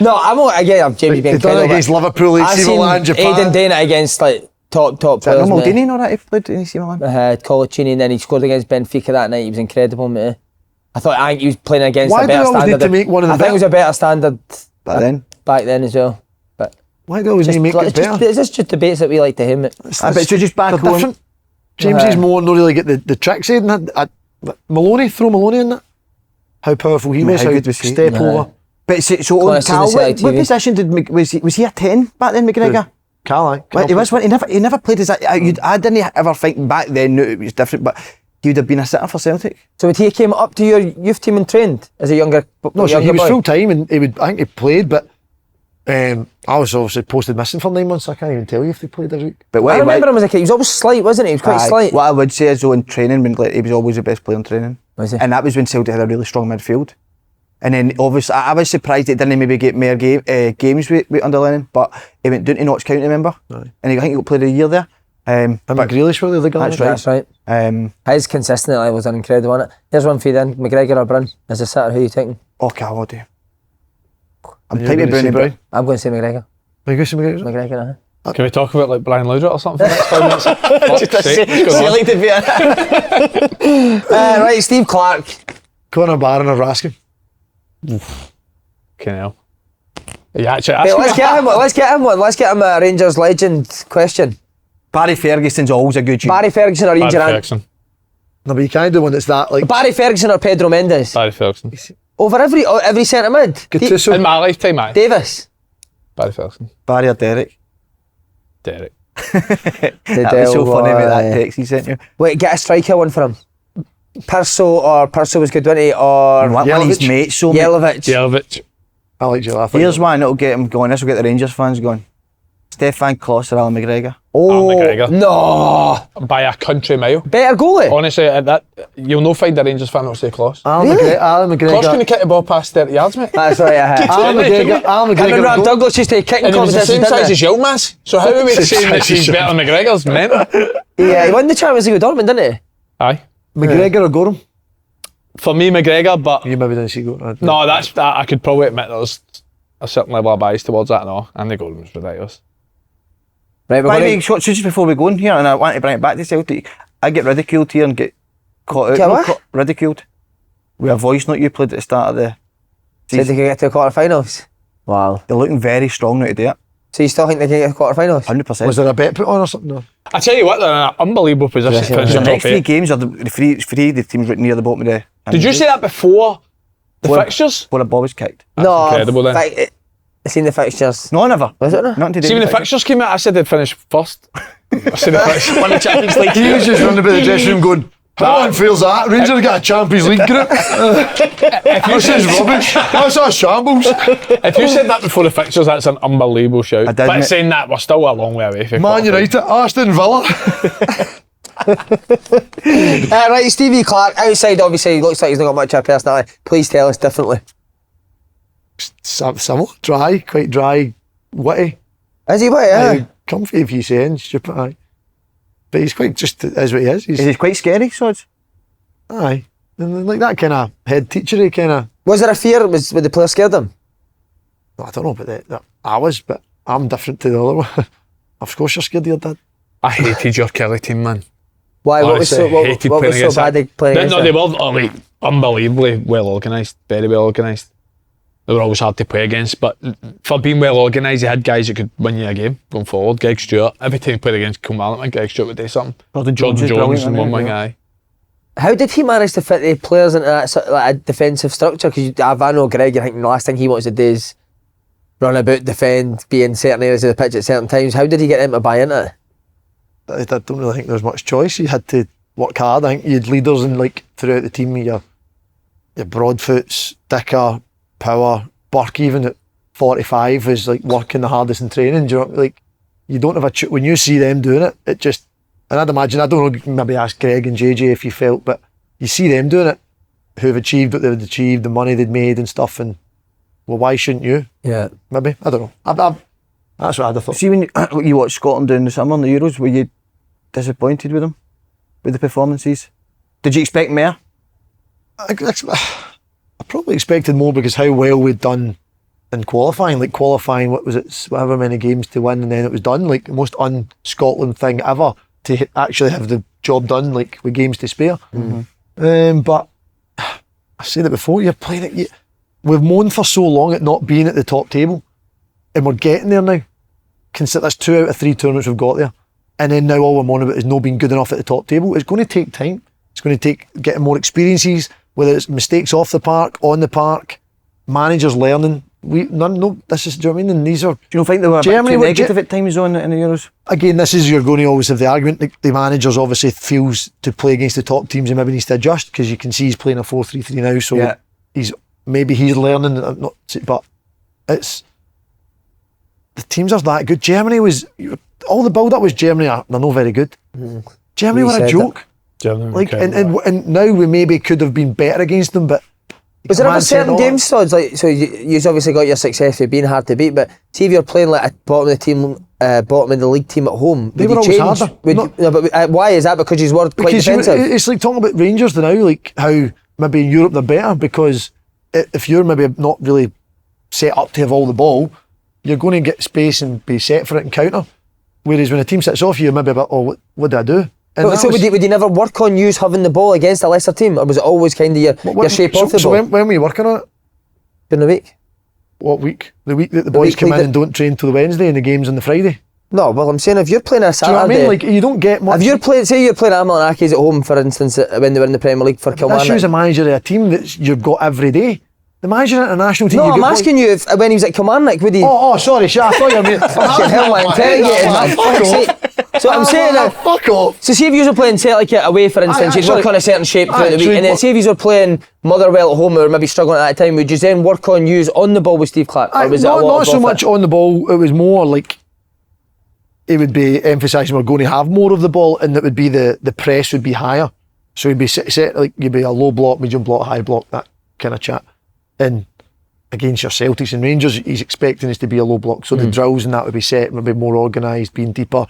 No, I'm not again. James being They've done it against Liverpool, I AC seen Milan, Japan. Aiden doing it against like top Is that players. no mate. Maldini and all that he played in AC Milan? Colacini, and then he scored against Benfica that night. He was incredible, mate. I think he was playing against Why a do you better always standard. need to make one of the I think it was a better standard Back then. as well. But Why do you always need to make it better? It's just debates that we like to him. I bet you just back They're home. different. James's more not really get the tricks in. Maloney, throw Maloney in that. How powerful he Mate, was. how How good was he? step over. But so on Honestly, Cal, the Celtic what TV. position was he a 10 back then, McGregor? Cal, aye. Well, he was one. He never played as a. I didn't ever think back then knew it was different, but he would have been a sitter for Celtic. So he came up to your youth team and trained as a younger No, so he was boy? full time and I think he played, but I was obviously posted missing for 9 months. So I can't even tell you if they played every week. But what I he remember him as a kid. He was always slight, wasn't he? He was quite slight. What I would say is though in training, when he was always the best player in training, Was he? and that was when Celtic had a really strong midfield. And then obviously I was surprised he didn't maybe get more games with under Lennon, but he went down to Notts County, remember? Aye. And I think he played a year there. And Grealish were the other guy. That's right. That's right. His consistent levels are incredible, isn't it? Here's one for you then. McGregor or Brun? As a sitter, who are you taking? Oh, Cal, what do you? I'm You're typing gonna say Brownie. I'm going to say McGregor. Are you going to say McGregor? McGregor, Can we talk about like Brian Laudrup or something for the next 5 minutes? Fuck's sake, what's going on? Silly debate. right, Steve Clarke. Conor Barron or Raskin? Fucking hell. Are you actually Hey, asking let's me? get him one. Let's get him a Rangers legend question. Barry Ferguson's always a good Barry Ferguson or Ian Barry Durant? Ferguson. No, but you can't do one that's that like. Barry Ferguson or Pedro Mendes? Barry Ferguson. Over every centre mid. Gattuso. In my lifetime, aye. Davis. Barry Ferguson. Barry or Derek. Derek. That was so funny with that text he sent you. Wait, get a striker one for him. Perso was good, wasn't he? Or One of his mates, so Jelavic. I like Gillard. here's one that'll get him going. This will get the Rangers fans going. Stefan Kloss or Alan McGregor. Oh, McGregor. No. By a country mile. Better goalie. Honestly, that you'll not find a Rangers fan that'll say Kloss. Alan Kloss McGregor. couldn't kick the ball past 30 yards, mate. That's right, Alan McGregor. I remember go- Douglas used to kick And he was the same competitions, size didn't as Yilmaz. So how are we saying that he's better than McGregor's mental? he? Yeah, he won the Champions League with Dortmund, didn't he? Aye. McGregor or Gorham? For me, McGregor, but You maybe didn't see Gorham. no, that's that. I could probably admit there's a certain level of bias towards that. No, and the Gordon's ridiculous. Right, we're By the going way, just before we go in here, and I want to bring it back to Celtic, I get ridiculed here and get caught out. Get what? Ridiculed. With a voice note you played at the start of the Said they could get to the quarter-finals. Wow. They're looking very strong now to do it. So you still think they can get to the quarter-finals? 100%. Was there a bet put on or something? No. I tell you what, they're in an unbelievable position. Yes, to yeah. finish The in next top 3 eight. games are the three the teams right near the bottom of the... Did you say that before the Well- fixtures? Before the ball was kicked? No, incredible then. I seen the fixtures. No, never. Was it? Nothing to do See, when with the fixtures came out, I said they'd finish first. I said the fixtures won the Champions League. He was just running about the dressing room going, how unfair's that? Rangers got a Champions League group. This is rubbish. That's a shambles. If you said that before the fixtures, that's an unbelievable shout. I did, But mate. saying that, we're still a long way away from Man United, Aston Villa. Right, Stevie Clarke, outside obviously, looks like he's not got much of a personality. Please tell us differently. Similar, dry, quite dry, witty. Is he what? Yeah. Comfy if you saying, stupid, aye. But he's quite just as what he is. Is it quite scary, Sods? Aye. And like that kind of head teachery kind of, Was there a fear? Was the player scared him? I don't know about that. I was, but I'm different to the other one. Of course you're scared of your dad. I hated your Killie team, man. Why? What was Honestly, so, hated what playing was so against bad they playing that. against No, they them? were like unbelievably well organised, very well organised. They were always hard to play against, but for being well organised, they had guys that could win you a game going forward. Greg Stewart, every time he played against Kilmarnock, Greg Stewart would do something. Jordan Jordan is Jones brilliant, and one isn't he? wing eye. How did he manage to fit the players into that sort of like a defensive structure? Because I know Greg, I think the last thing he wants to do is run about, defend, be in certain areas of the pitch at certain times. How did he get them to buy into it? I don't really think there was much choice. You had to work hard. I think you had leaders in like throughout the team. Your Broadfoots, Dicker, Power, Burke, even at 45 is like working the hardest in training. Do you know, like you don't have a when you see them doing it, it just. And I'd imagine, I don't know, maybe ask Greg and JJ if you felt, but you see them doing it, who've achieved what they've achieved, the money they'd made and stuff, and well, why shouldn't you? Yeah. Maybe, I don't know. That's what I'd have thought. See, when you watched Scotland in the summer in the Euros, were you disappointed with them? With the performances? Did you expect more? I probably expected more because how well we'd done in qualifying. Like qualifying, what was it, however many games to win, and then it was done. Like the most un-Scotland thing ever to actually have the job done, like with games to spare. But I said it before, you're playing it. We've moaned for so long at not being at the top table, and we're getting there now. Consider that's 2 out of 3 tournaments we've got there, and then now all we're moaning about is not being good enough at the top table. It's going to take time. It's going to take getting more experiences, whether it's mistakes off the park, on the park, managers learning. This is, do you know what I mean? And these are. Do you not think they were Germany a were bit too negative at times on in the Euros? Again, this is, you're going to always have the argument. The managers obviously feels to play against the top teams and maybe needs to adjust because you can see he's playing a 4-3-3 now, so Yeah. he's learning. But it's the teams are that good. Germany was all the build up was Germany. They're not very good. Germany We were a said joke. Germany, Like okay. and now we maybe could have been better against them, but. Was there ever Man certain said, games, Sods, like, so you've obviously got your success with being hard to beat, but see if you're playing like a bottom of the team, bottom of the league team at home, They would were you always change? harder. Why is that? Because you were quite Because defensive. it's like talking about Rangers now, like how maybe in Europe they're better because if you're maybe not really set up to have all the ball, you're going to get space and be set for it and counter. Whereas when a team sits off you, you're maybe a bit, what do I do? And But, that so was- would you never work on you having the ball against a lesser team, or was it always kind of your shape off the so ball when were you working on it? during the week? What week? The week that the boys week come we in did- and don't train till the Wednesday and the game's on the Friday. No, well I'm saying if you're playing a Do you Saturday, know what I mean? Like you don't get much. if you're playing, say you're playing Amalakis at home, for instance, when they were in the Premier League for That's who's Kilmarnock. a manager of a team that you've got every day. The manager at a national team. No, you I'm got asking you if when he was at Kilmarnock, would he? Oh, sorry, shit. I thought you were. Fucking hell, I'm interrogating, man. Fuck's sake. So I'm saying that. Fuck off. So see if you were playing Celtic away, for instance, you'd work on a certain shape throughout the week, and then say if you were playing Motherwell at home or maybe struggling at that time, would you then work on use on the ball with Steve Clarke? Or was it a lot not of so off much it? on the ball. It was more like it would be emphasising we're going to have more of the ball, and it would be the press would be higher. So you'd be set like you'd be a low block, medium block, high block, that kind of chat. And against your Celtics and Rangers, he's expecting us to be a low block. So the drills and that would be set, would be more organised, being deeper.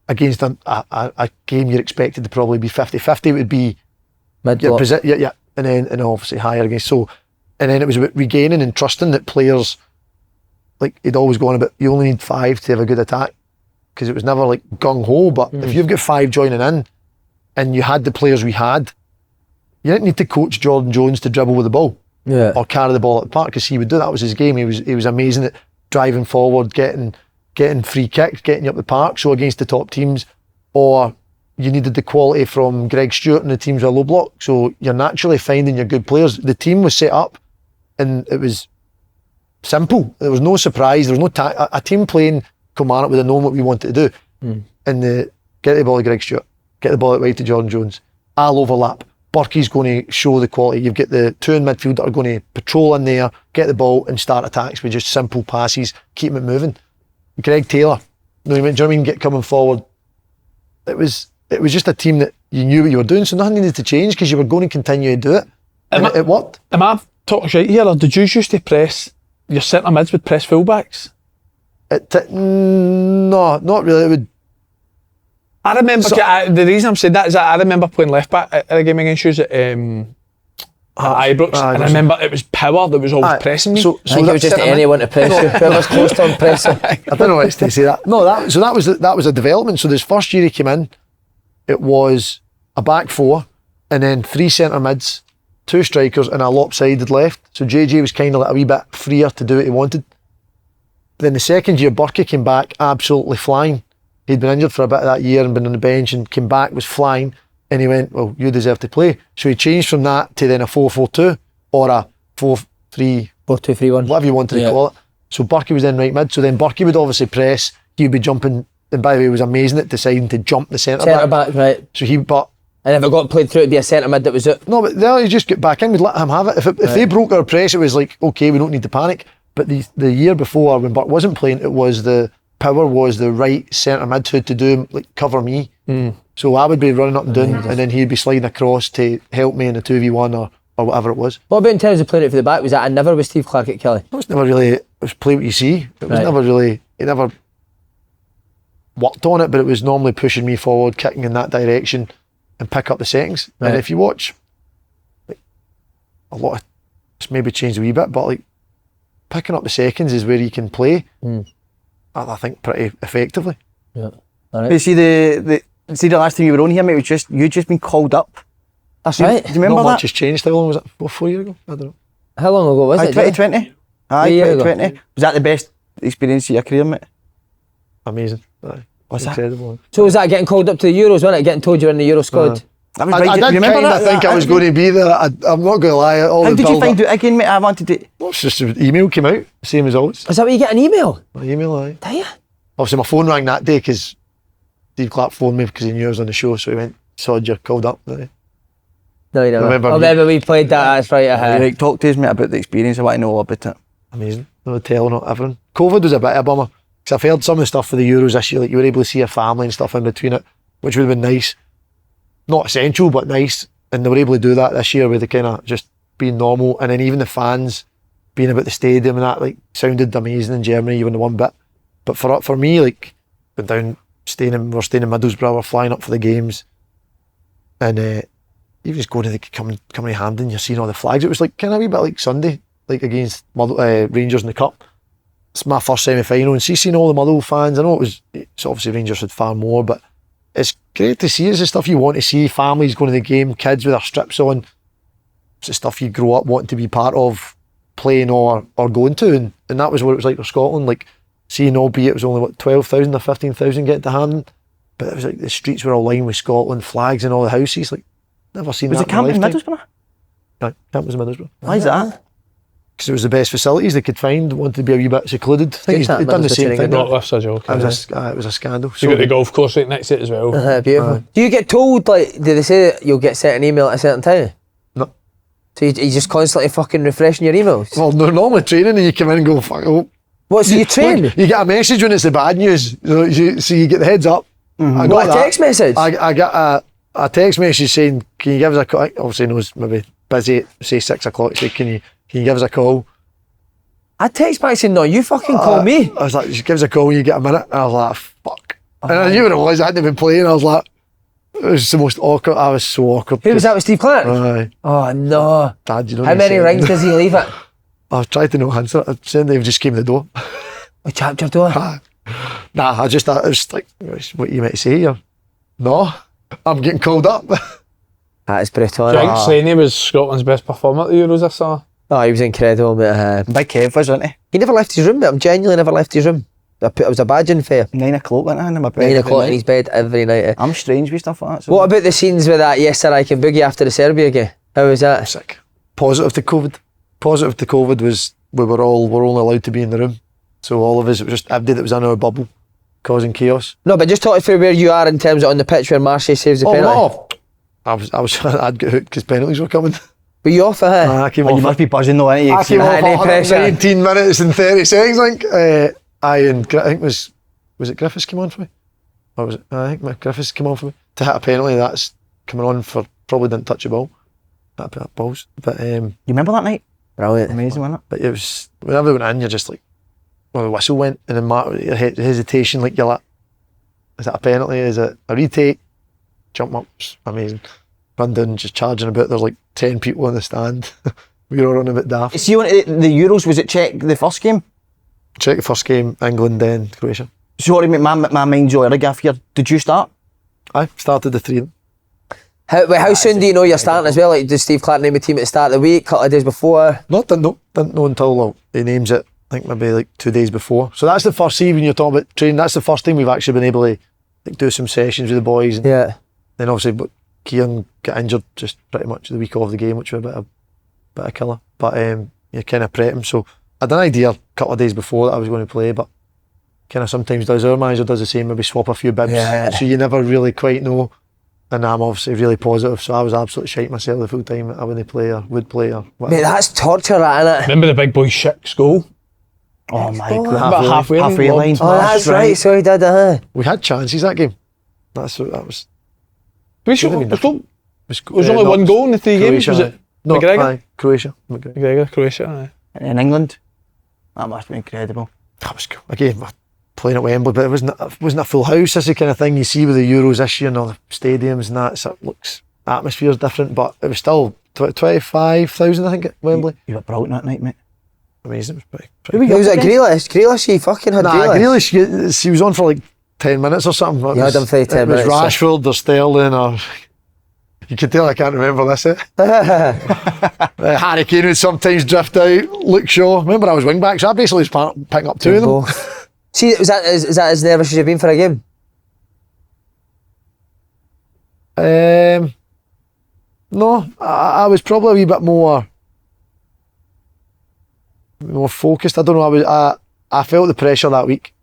Against a game you're expected to probably be 50-50, it would be Mid block. yeah, and then obviously higher against. So, and then it was about regaining and trusting that players, like he'd always gone about, you only need 5 to have a good attack, because it was never like gung ho. But if you've got 5 joining in, and you had the players we had, you didn't need to coach Jordan Jones to dribble with the ball. Yeah. Or carry the ball at the park, because he would do that. Was his game. He was amazing at driving forward, getting free kicks, getting you up the park. So against the top teams, or you needed the quality from Greg Stewart and the teams with a low block. So you're naturally finding your good players. The team was set up, and it was simple. There was no surprise. There was no a team playing Kilmarnock would have known what we wanted to do. And get the ball to Greg Stewart, get the ball out wide to Jordan Jones. I'll overlap. Berkey's going to show the quality. You've got the 2 in midfield that are going to patrol in there, get the ball and start attacks with just simple passes, keep it moving. Greg Taylor, do you know what I mean? Get coming forward. It was just a team that you knew what you were doing, so nothing needed to change because you were going to continue to do it. And it worked. Am I talking shit here, or did you used to press, your centre mids would press fullbacks? No, not really. It would. I remember, the reason I'm saying that is that I remember playing left back at a game against you at Ibrox, and I remember it was power that was always pressing me. I think it was just anyone to press you. Whoever's close to him, press him. I don't know what to say that. No, that was a development. So this first year he came in, it was a back 4, and then 3 centre mids, 2 strikers, and a lopsided left. So JJ was kind of like a wee bit freer to do what he wanted. Then the second year, Burkey came back absolutely flying. He'd been injured for a bit of that year and been on the bench, and came back, was flying, and he went, well, you deserve to play. So he changed from that to then a 4-4-2 or a 4-3, 4-2-3-1, whatever you wanted to call it. So Burkey was in right mid. So then Burkey would obviously press, he would be jumping, and by the way, he was amazing at deciding to jump the centre back, right. So and if it got played through, it'd be a centre mid that was it. No, but there you just get back in, we'd let him have it. If they broke our press, it was like, okay, we don't need to panic. But the year before, when Burke wasn't playing, it was the power was the right centre mid to do like cover me. So I would be running up and down, and then he'd be sliding across to help me in a 2v1 or whatever it was. What about in terms of playing it for the back? Was that a never with Steve Clarke at Killie? It was never really, it was play what you see. It was never really, he never worked on it, but it was normally pushing me forward, kicking in that direction and pick up the settings. And if you watch, like, a lot of, it's maybe changed a wee bit, but like picking up the seconds is where you can play. I think pretty effectively. Yeah. All right. But see the last time you were on here, mate, it was you'd just been called up. That's right. Do you remember Not that? much has changed. How long was it? 4 years ago? I don't know. How long ago was it? 2020. Aye, 2020. Was that the best experience of your career, mate? Amazing. What's that? Incredible. So was that getting called up to the Euros, wasn't it? Getting told you were in the Euro squad? That was I right. did Remember kind of think I was going to be there. I'm not going to lie. How did you find out again, mate? I wanted to. Well, it's just an email came out, same as always. Is that where you get an email? My email, aye. Do you? Obviously, my phone rang that day because Steve Clarke phoned me because he knew I was on the show, so he went, "Sod, you're called up." Aye. No, you never. Remember Remember we played that. That's right. Right, talk to us, mate, about the experience. I want to know all about it. Amazing. No telling, not everyone. COVID was a bit of a bummer because I've heard some of the stuff for the Euros this year, like you were able to see a family and stuff in between it, which would have been nice. Not essential, but nice. And they were able to do that this year with the kind of just being normal, and then even the fans being about the stadium and that, like, sounded amazing in Germany, even the one bit. But for me, like, went down, we're staying in Middlesbrough, we're flying up for the games, and even just going to coming to Hampden, you're seeing all the flags. It was like kind of a wee bit like Sunday, like against Rangers in the Cup. It's my first semi-final, and seeing all the Motherwell fans, I know it's obviously Rangers had far more, but it's great to see. It's the stuff you want to see. Families going to the game, kids with their strips on. It's the stuff you grow up wanting to be part of, playing or going to, and that was what it was like for Scotland. Like, seeing, albeit it was only 12,000 or 15,000 getting to Hampden, but it was like the streets were all lined with Scotland flags and all the houses. Like, never seen Was that. the camp in my lifetime. Middlesbrough? No, camp was in Middlesbrough. Why is that? because it was the best facilities they could find, wanted to be a wee bit secluded. I think he'd done the same thing. Not lifts a joke. It was a scandal. You got the golf course right next to it as well. Beautiful. Do you get told, like, do they say that you'll get sent an email at a certain time? No. So you just constantly fucking refreshing your emails? Well, no, normally training and you come in and go, fuck, oh. What, so you train? You get a message when it's the bad news. So you get the heads up. I got What, a text message? I got a text message saying, can you give us a call? Obviously knows maybe busy at say 6 o'clock, so can you give us a call? I text back saying, no, you fucking call me. I was like, just give us a call when you get a minute. And I was like, fuck. And I knew what it was, I hadn't been playing. I was like, it was the most awkward. I was so awkward. Who was that with Steve Clarke? Aye. Oh no. Dad, you don't How many rings does he leave it? I've tried to not answer it. I said they just came to the door. We chapped your door. Nah, it was like, what you might say here. No, I'm getting called up. That is brutal. Do you think SLANEY was Scotland's best performer at the Euros this summer? Oh, he was incredible, mate. Big Kev was, wasn't he? He never left his room, mate. I'm genuinely never left his room. I was a badging for 9 o'clock, went in my bed. 9 o'clock in his bed every night. I'm strange with stuff like that. So What about the scenes with that Yes Sir I Can Boogie after the Serbia game? How was that? Sick. Positive to COVID was we're only allowed to be in the room. So all of us, it was just everybody that was in our bubble causing chaos. No, but just talk us through where you are in terms of on the pitch where Marseille saves the penalty. I'd get hooked because penalties were coming. Were you off it? I came you off. must be buzzing though, ain't you? I came off no 119 minutes and 30 seconds. I think it was it Griffiths came on for me? Or was it? I think Griffiths came on for me to hit a penalty. That's coming on for probably didn't touch the ball. That bit of balls, but You remember that night? Brilliant. Amazing, wasn't it? But it was whenever we went in, you're just like, well, the whistle went, and then your hesitation, like you're like, is it a penalty? Is it a retake? Jump ups, amazing. Run down, just charging about. There's like 10 people in the stand. We were all running a bit daft. See, when the Euros, was it Czech the first game? Check the first game, England, then Croatia. Sorry, mate, my mind's all a gaff here. Did you start? I started the 3 of them. How soon do you know you're starting as well? Like, does Steve Clarke name a team at the start of the week, a couple of days before? Didn't know until he names it, I think maybe like 2 days before. So that's the first, see, when you're talking about training, that's the first time we've actually been able to like, do some sessions with the boys. And Yeah. then obviously, but Kieran got injured just pretty much the week of the game, which was a bit of killer. But you kind of prep him. So I had an idea a couple of days before that I was going to play, but kind of sometimes does, our manager does the same, maybe swap a few bibs. Yeah. So you never really quite know. And I'm obviously really positive, so I was absolutely shite myself the full time. I wouldn't play or would play or whatever. Mate, that's torture, that, innit? Remember the big boy Schick's goal? Oh my Oh, God. about halfway line. Oh, that's right, so he did, We had chances that game. That was. Was Would have been was only one goal in the 3 games? Was it No, McGregor? aye, Croatia. McGregor. McGregor, Croatia, aye. In England? That must have been incredible. That was cool. Again, we're playing at Wembley, but it wasn't a full house. That's the kind of thing you see with the Euros this year and all the stadiums and that. So it looks, atmosphere's different, but it was still 25,000, I think, at Wembley. You were brilliant that night, mate. Amazing. It was Who was it? Grealish? He fucking had Grealish. Grealish, he was on for like 10 minutes or something. You had him for 10 it was minutes, Rashford or Sterling or... You can tell I can't remember this. Harry Kane would sometimes drift out. Luke Shaw. Remember I was wing back, so I basically was picking up 2 of them. See, is that as nervous as you've been for a game? No, I was probably a wee bit more focused. I don't know. I felt the pressure that week,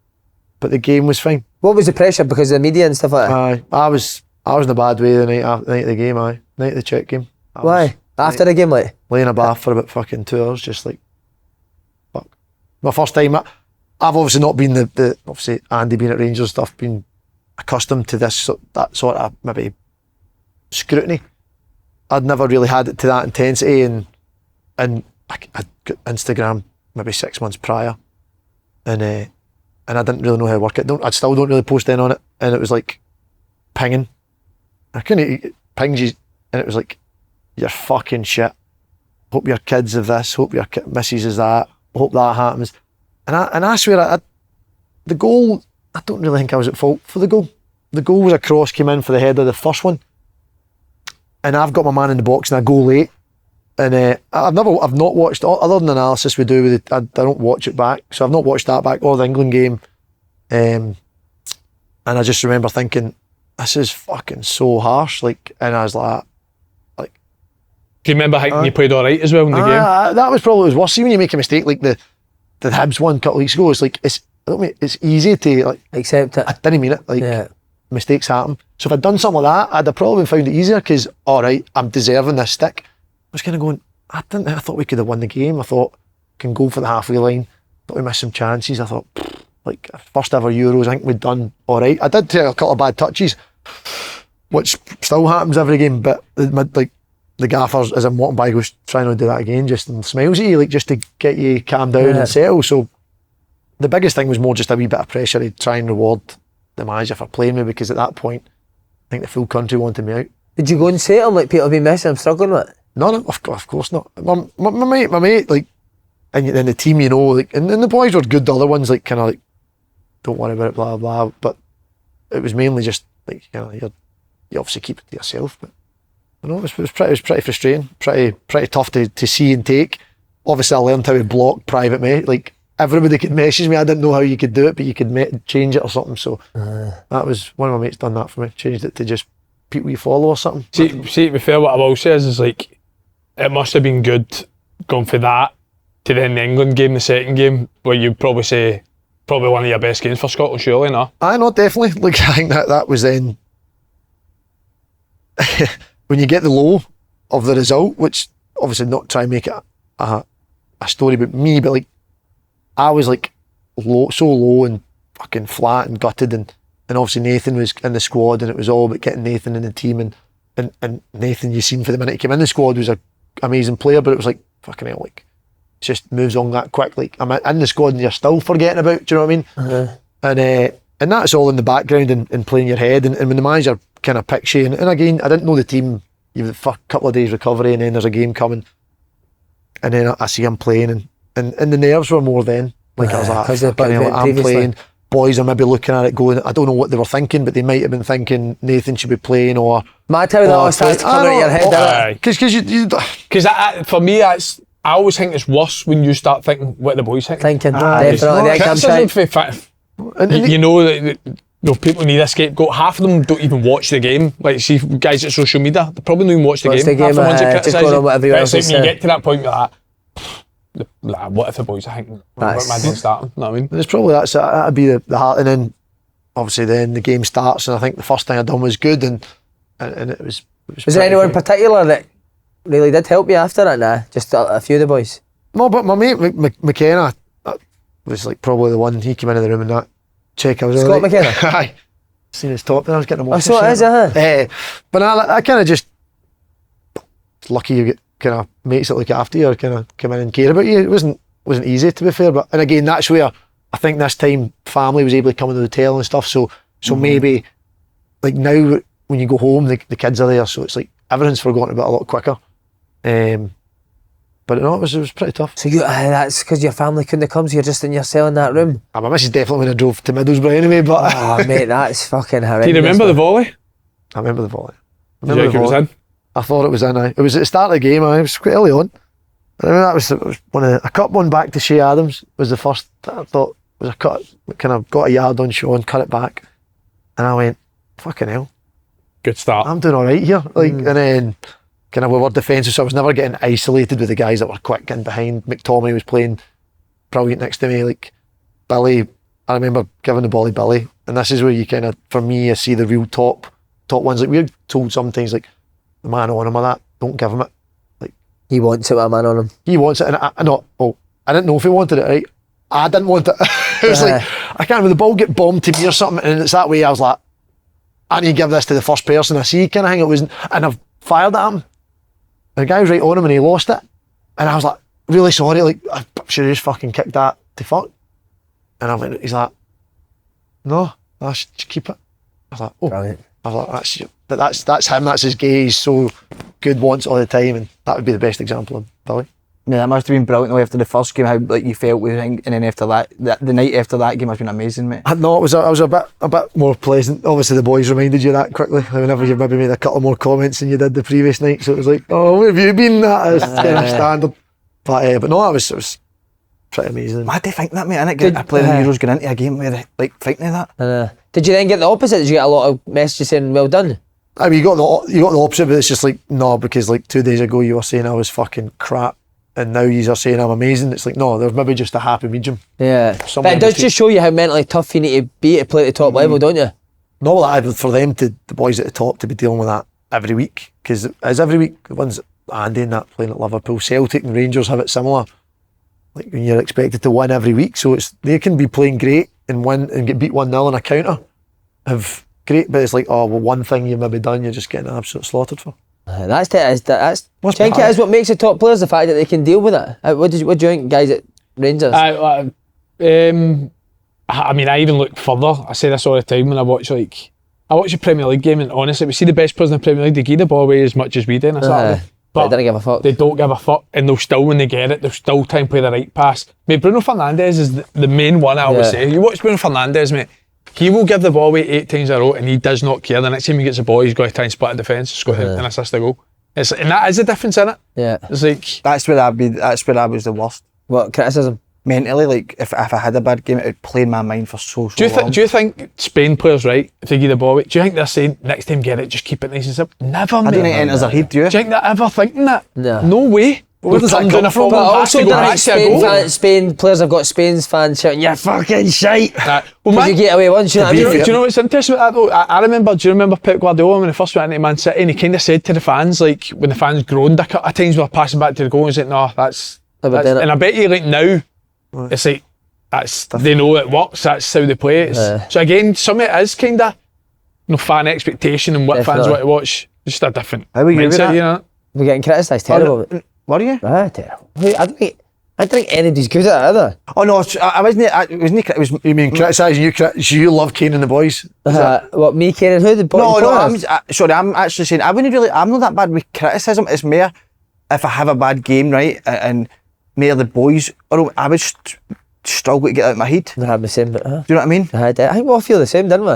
but the game was fine. What was the pressure because of the media and stuff like that? I was in a bad way the night of the game. Night of the Czech game. Why? After the game, like? Laying in a bath for about fucking 2 hours, just like fuck. My first time. I've obviously not been the obviously Andy being at Rangers stuff, been accustomed to this that sort of maybe scrutiny. I'd never really had it to that intensity, and I'd got Instagram maybe 6 months prior, and I didn't really know how to work it. I still don't really post in on it, and it was like pinging. I couldn't ping you, and it was like, you're fucking shit. Hope your kids have this. Hope your missus is that. Hope that happens. And I swear, the goal, I don't really think I was at fault for the goal. The goal was a cross, came in for the header, the first one. And I've got my man in the box and I go late. And I've not watched, other than the analysis we do with it, I don't watch it back. So I've not watched that back or the England game. And I just remember thinking, this is fucking so harsh. Like, and I was like, Do you remember thinking you played alright as well in the game? That was probably was worse. See when you make a mistake like the Hibs one a couple of weeks ago, it's like it's easy to like accept it. I didn't mean it. Like mistakes happen. So if I'd done something like that, I'd have probably found it easier because alright, I'm deserving this stick. I was kind of going, I thought we could have won the game. I thought can go for the halfway line. Thought we missed some chances. I thought like first ever Euros, I think we'd done alright. I did take a couple of bad touches, which still happens every game, but the gaffers, as I'm walking by, goes, try not to do that again, just and smiles at you, like just to get you calmed down and settle. So the biggest thing was more just a wee bit of pressure to try and reward the manager for playing me, because at that point, I think the full country wanted me out. Did you go and say to him, like, Peter, I've been missing, I'm struggling with it? No, of course not. My mate, like, and the team, you know, like, and the boys were good, the other ones, like, kind of like, don't worry about it, blah, blah, blah. But it was mainly just, like, you know, you obviously keep it to yourself, but it was pretty frustrating, pretty tough to see and take. Obviously, I learned how to block private mate. Like everybody could message me. I didn't know how you could do it, but you could change it or something. So that was one of my mates done that for me. Changed it to just people you follow or something. See, to be fair, what I will say is like it must have been good going for that to then the England game, the second game, where you'd probably say probably one of your best games for Scotland, surely, no? I know, definitely. Like I think that was then. When you get the low of the result, which obviously not try and make it a story about me, but like I was like so low and fucking flat and gutted, and obviously Nathan was in the squad, and it was all about getting Nathan in the team, and Nathan, you seen for the minute he came in the squad, was an amazing player, but it was like fucking hell, like just moves on that quick. Like I'm in the squad and you're still forgetting about, do you know what I mean? And that's all in the background and playing your head, and when the manager kind of picks you, and again, I didn't know the team. You have a couple of days recovery, and then there's a game coming, and then I see him playing, and the nerves were more then. Like I was like, I'm playing. Boys are maybe looking at it going, I don't know what they were thinking, but they might have been thinking Nathan should be playing, or mad how that all starts to come out of your head. Because for me, I always think it's worse when you start thinking what the boys think. Definitely. You know that people need a scapegoat. Half of them don't even watch the game. Like, see guys at social media, they probably don't even watch the game. Half the ones that criticise it. When you get to that point, you're like, what if the boys are thinking? What am I doing starting? You know what I mean? It's probably that'd be the heart, and then obviously then the game starts, and I think the first thing I done was good, and it was. Was there anyone in particular that really did help you after that? Nah, just a few of the boys. No, but my mate McKenna was like probably the one. He came into the room and that check. I was Scott McKenna. Aye, seen his top. Then I was getting him off. I saw it is, but I kind of just lucky you get kind of mates that look after you or kind of come in and care about you. It wasn't easy, to be fair. But and again, that's where I think this time family was able to come into the hotel and stuff. So maybe like now when you go home, the kids are there, so it's like everything's forgotten about a lot quicker. But no, it was pretty tough. So that's because your family couldn't have come, so you're just in your cell in that room? My missus definitely when I drove to Middlesbrough anyway, but... Oh mate, that's fucking horrendous. Do you remember the volley? I remember the volley. It was in? I thought it was in. It was at the start of the game. It was quite early on. I remember that was one of a cut one back to Shea Adams was the first that I thought was a cut, kind of got a yard on Sean, cut it back, and I went, fucking hell. Good start. I'm doing alright here. Like, and then kind of we were defensive, so I was never getting isolated with the guys that were quick in behind. McTominay was playing brilliant next to me. Like Billy, I remember giving the ball to Billy, and this is where you kind of, for me, I see the real top ones. Like we're told sometimes, like the man on him or that, don't give him it. Like he wants it with a man on him. He wants it, and I didn't know if he wanted it. Right, I didn't want it. It was like I can't remember, the ball get bombed to me or something, and it's that way. I was like, I need to give this to the first person I see, kind of thing. It wasn't, and I've fired at him. The guy was right on him and he lost it. And I was like, really sorry, like, I should have just fucking kicked that to fuck. And I went, he's like, no, I should keep it. I was like, oh. Brilliant. I was like, that's him, that's his gay, he's so good, wants all the time, and that would be the best example of Billy. Yeah, that must have been brilliant though, after the first game, how like you felt with him, and then after that, the night after that game must have been amazing, mate. No, I was a bit more pleasant. Obviously the boys reminded you that quickly, whenever you maybe made a couple more comments than you did the previous night, so it was like, oh, where have you been? That is kind of standard. But no, it was pretty amazing. Why do you think that, mate? I didn't play the Euros going into a game where like thinking of that. Did you then get the opposite? Did you get a lot of messages saying well done? I mean, you got the opposite, but it's just like, no, because like 2 days ago you were saying I was fucking crap, and now you are saying I'm amazing. It's like, no, there's maybe just a happy medium. Yeah. Somewhere But it in does between. just show you how mentally tough you need to be to play at the top level, don't you? Not that for them to the boys at the top to be dealing with that every week, because as every week the ones Andy and that playing at Liverpool, Celtic and Rangers have it similar. Like when you're expected to win every week, so they can be playing great and win and get beat 1-0 on a counter, have great, but it's like, oh well, one thing you've maybe done, you're just getting absolutely slaughtered for. That's I What's think it behind is what makes the top players, the fact that they can deal with it. What do you think, guys at Rangers? I mean, I even look further. I say this all the time when I watch a Premier League game, and honestly, we see the best players in the Premier League, they give the ball away as much as we do on a Saturday. But they don't give a fuck. They don't give a fuck, and they'll still, when they get it, they'll still try and play the right pass. Mate, Bruno Fernandes is the main one, I always say. You watch Bruno Fernandes, mate, he will give the ball away 8 times in a row, and he does not care. The next time he gets the ball, he's got to try and split a defence, score and assist a goal. And that is the difference in it. Yeah. It's like... That's where I was the worst. What, criticism? Mentally, like, if I had a bad game, it would play in my mind for so long. Do you think Spain players, right, if they give the ball away, do you think they're saying, next time get it, just keep it nice and simple? Never, mate. I don't think it enters their head, do you? Do you think they're ever thinking that? No. way. Where does that come from? But also, Spain Spain players have got Spain's fans shouting, "You're fucking shite." Well, Because you get away once, you know what I mean? do you know what's interesting about that though? Do you remember Pep Guardiola when he first went into Man City, and he kind of said to the fans, like, when the fans groaned a couple of times while passing back to the goal, he's like, no, that's and I bet you, like, now, it's like, they know it works, that's how they play it. So again, some of it is kind of, fan expectation and what fans want to watch, just a different How are you with mindset, that? you know? We're getting criticised terrible. Were you? Terrible. I don't think anybody's good at it either. Oh no, I wasn't. It was. You mean criticising you love Kane and the boys? What, me, Kane and who? I'm actually saying I'm not that bad with criticism. It's more if I have a bad game, right, and more the boys, or I would struggle to get out of my head. I had the same, but Do you know what I mean? I think we all feel the same, didn't we?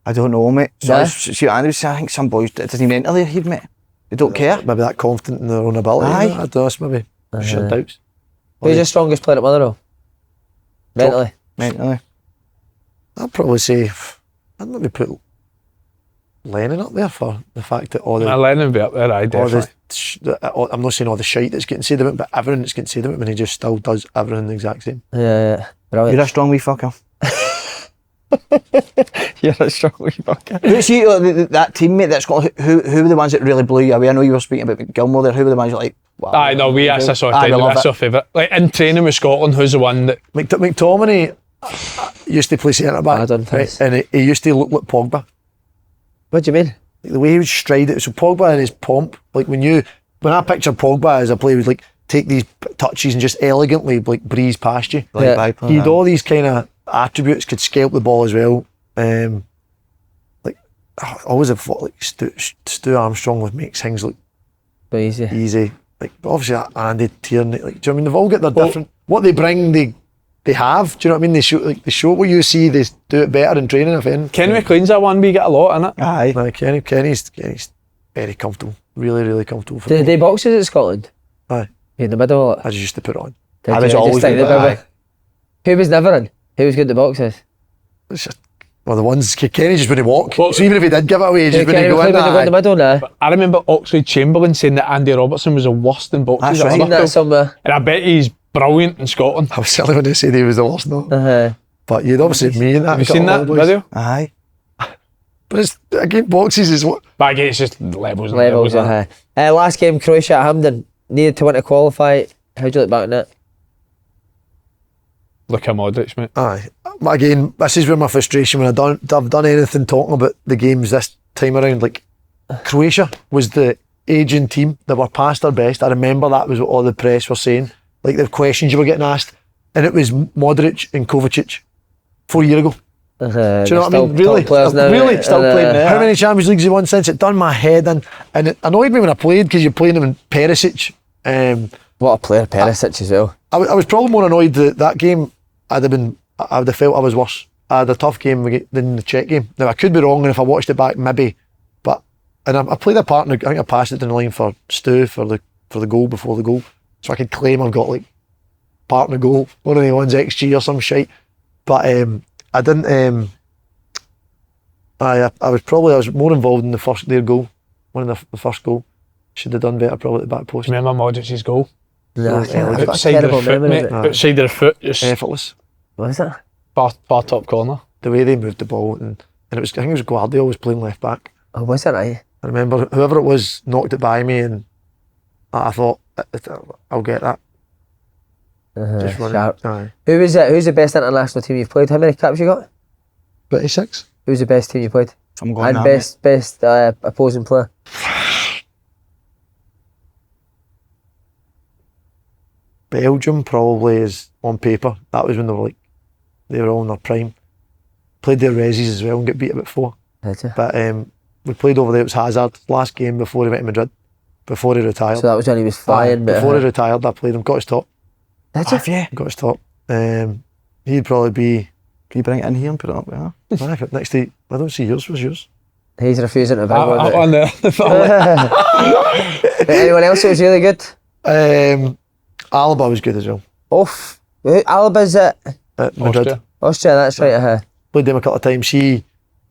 I don't know, mate. So Yeah. see what Andrew was saying, I think some boys, it doesn't even enter their head, mate. They don't care. Maybe that confident in their own ability. Aye. I don't know, it's maybe shut doubts. Who's your strongest player at Motherwell? Mentally. Mentally. I'd probably say, I'd maybe put Lennon up there for the fact that all the Lennon would be up there, definitely. I'm not saying all the shite that's getting said about him, but everything that's getting said about him, when he just still does everything the exact same. Yeah. Brilliant. You're a strong wee fucker. You're a strong wee fucker. Who see that teammate that's got who were the ones that really blew you away? I know you were speaking about Gilmore there. Who were the ones you're like, wow? Aye, no, that's a sort of thing. That's our favourite. Like in training with Scotland, who's the one that McTominay used to play centre back, right? And he used to look like Pogba. What do you mean? Like the way he would stride it. So Pogba and his pomp, like when I picture Pogba as a player, he would like take these touches and just elegantly like breeze past you. He had all these kind of attributes, could scalp the ball as well. Like I always have thought like Stu Armstrong would make things look easy. Like obviously Andy Tierney, like, do you know what I mean? They've all got their different, what they bring, they have. Do you know what I mean? They show what you see, they do it better in training, if anything. Kenny McLean's that one we get a lot in it. Aye. No, Kenny's very comfortable, really comfortable. Did they boxes at Scotland? Aye. In the middle. I just used to put it on. I was always good at that. Who was never in? Who was good at boxes? It's just, well, the ones Kenny just wouldn't walk. So even if he did give it away, he just wouldn't go in. The middle now. I remember Oxlade Chamberlain saying that Andy Robertson was the worst in boxes. That's right. at Seen that Liverpool. somewhere. And I bet he's brilliant in Scotland. I was silly when they said he was the worst, no. But you'd obviously me in that. Have you seen that video? Aye. But it's, again, boxes is what. But again, it's just levels. Last game, Croatia at Hampden. Needed to win to qualify. How'd you look back on it? Look at Modric, mate. Aye. But again, this is where my frustration, when I've done anything talking about the games this time around, like Croatia was the aging team that were past their best. I remember that was what all the press were saying. Like the questions you were getting asked, and it was Modric and Kovacic 4 years ago. Do you know what I mean? Really? Really? Still playing now. How many Champions Leagues he won since? It done my head in, and it annoyed me when I played, because you're playing him in Perisic. What a player, Perisic as well. I was probably more annoyed that game. I would have felt I was worse. I had a tough game than the Czech game. Now I could be wrong, and if I watched it back, maybe. But I played a partner. I think I passed it down the line for Stu for the goal before the goal, so I could claim I've got like partner goal, one of the ones XG or some shite. But I didn't. I was more involved in their goal. One of the first goal. Should have done better probably at the back post. Remember Modric's goal? No, I've got a Outside of terrible the foot, memory mate. of it. Outside of the foot, just Effortless. What is it? far top corner. The way they moved the ball, and I think it was Guardiola was playing left back. Oh, was it right? I remember whoever it was knocked it by me, and I thought, I'll get that. Just running. Sharp. Aye. Who's the best international team you've played? How many caps you got? 26. Who's the best team you played? I'm going And that, best opposing player? Belgium probably is on paper. That was when they were all in their prime. Played their Resis as well and got beat about 4. Did you? But we played over there. It was Hazard last game before he went to Madrid. Before he retired. So that was when he was flying. Before he retired, I played him. Got his top. Did you? Have you? Got his top. He'd probably be. Can you bring it in here and put it up there? Next to. I don't see yours. Was yours? He's refusing to bring one. On there. Anyone else that was really good? Alaba was good as well. Off. Alba's at At Madrid. Austria. That's right. Played him a couple of times. He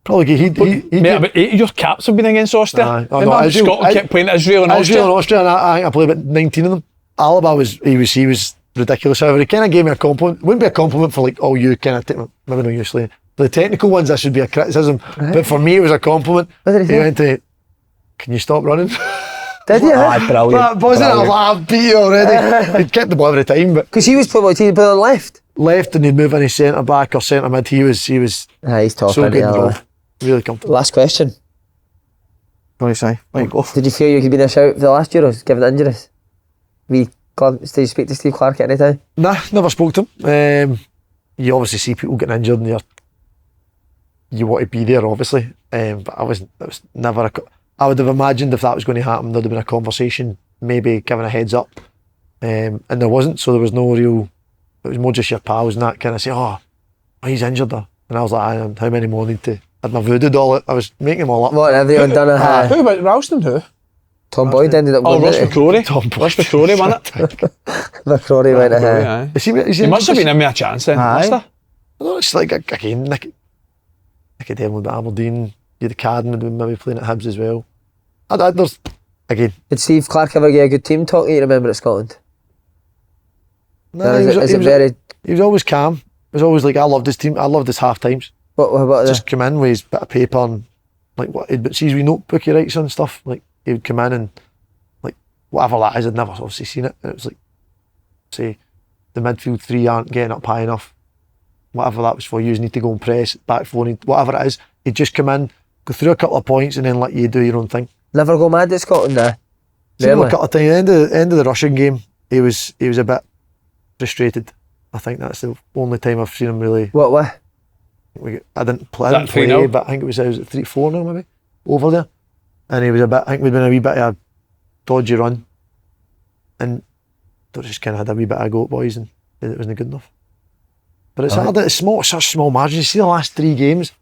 Mate, about 8 of your caps have been against Austria. Aye. Oh, Remember no, Israel- Scotland kept playing Israel and Israel and Austria. Austria, and I think I played about 19 of them. Alaba was ridiculous. However, he kind of gave me a compliment. Wouldn't be a compliment for all you kind of maybe not you, Slaney. For the technical ones, that should be a criticism. But for me, it was a compliment. What did he say? went to, can you stop running? Did you? Aye, brilliant. That wasn't a laugh, beat you already. He'd kept the ball every time, but Because he was playing what team? Playing on left. left and he'd move any centre back or centre mid. He was He's top. so isn't good he, Alba? involved. Really comfortable. Last question. What do you say? There you go. Did you feel you could be in a shout for the last Euros, given the injuries? Did you speak to Steve Clarke at any time? Nah, never spoke to him. You obviously see people getting injured and you want to be there, obviously. But it was never I would have imagined if that was going to happen, there'd have been a conversation, maybe giving a heads up. And there wasn't, so there was no real, it was more just your pals and that kind of say, oh, he's injured. And I was like, how many more need to? I had my voodoo doll, I was making them all up. What, everyone done a Who about Ralston? Who? Tom Boyd ended up Oh, going Ross didn't he? McCrory. Ross McCrory won it. McCrory went ahead. Aye. Is He must have been in me a chance then, Aye. must he? No, it's like, again, Nick had Devlin at Aberdeen, you had the Cadden maybe playing at Hibs as well. There's, again, Did Steve Clarke ever get a good team talk you remember at Scotland? no, he was always calm. It was always like, I loved his team, I loved his half times. What about Just come in with his bit of paper and he'd see his wee notebook he writes on stuff. Like he would come in and whatever that is, I'd never obviously seen it. And it was like, say, the midfield 3 aren't getting up high enough. Whatever that was for, you need to go and press, back 4, whatever it is. He'd just come in, go through a couple of points and then let you do your own thing. never go mad at Scotland there? Seen him a Really? couple of times. End of the Russian game, he was a bit frustrated. I think that's the only time I've seen him really. What? I didn't play, Is that 3-0? but I think it was 3-4 now maybe over there, and he was a bit. I think we'd been a wee bit of a dodgy run, and they just kind of had a wee bit of a go at boys, and it wasn't good enough. But it's hard. It's such small margins. You see the last 3 games,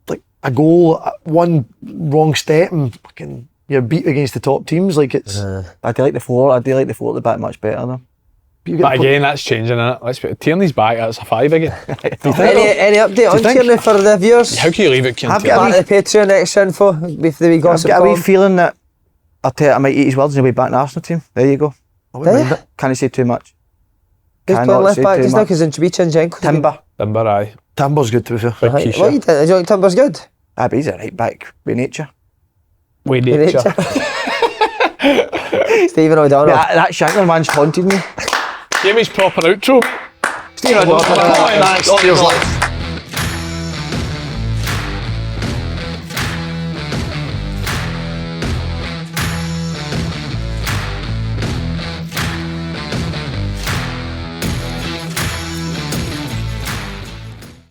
like a goal, one wrong step, and fucking you're beat against the top teams. Like it's. I do like the 4. I do like the 4 at the back much better though. You get But again, that's changing, innit? Let's put Tierney's back, that's a 5 again. Any update on think? Tierney for the viewers? How can you leave it I've Tierney? got Back to the Patreon extra info with the wee I've gossip got a wee column. feeling that I might eat his words on the way back in the Arsenal team. There you go. I wouldn't Do mind you? it. Can't say too much. Who's Cannot playing left say back too just now? much. Because in Chinchenko. Timber. Timber, aye. Timber's good to be fair. Big Right. Keisha. What you think? Do you think Timber's good? Ah, but he's a right back by nature. With nature. Stephen O'Donnell. Yeah, that Shankland man's haunted me. Give me his proper outro. Stephen O'Donnell. Cheers, lads.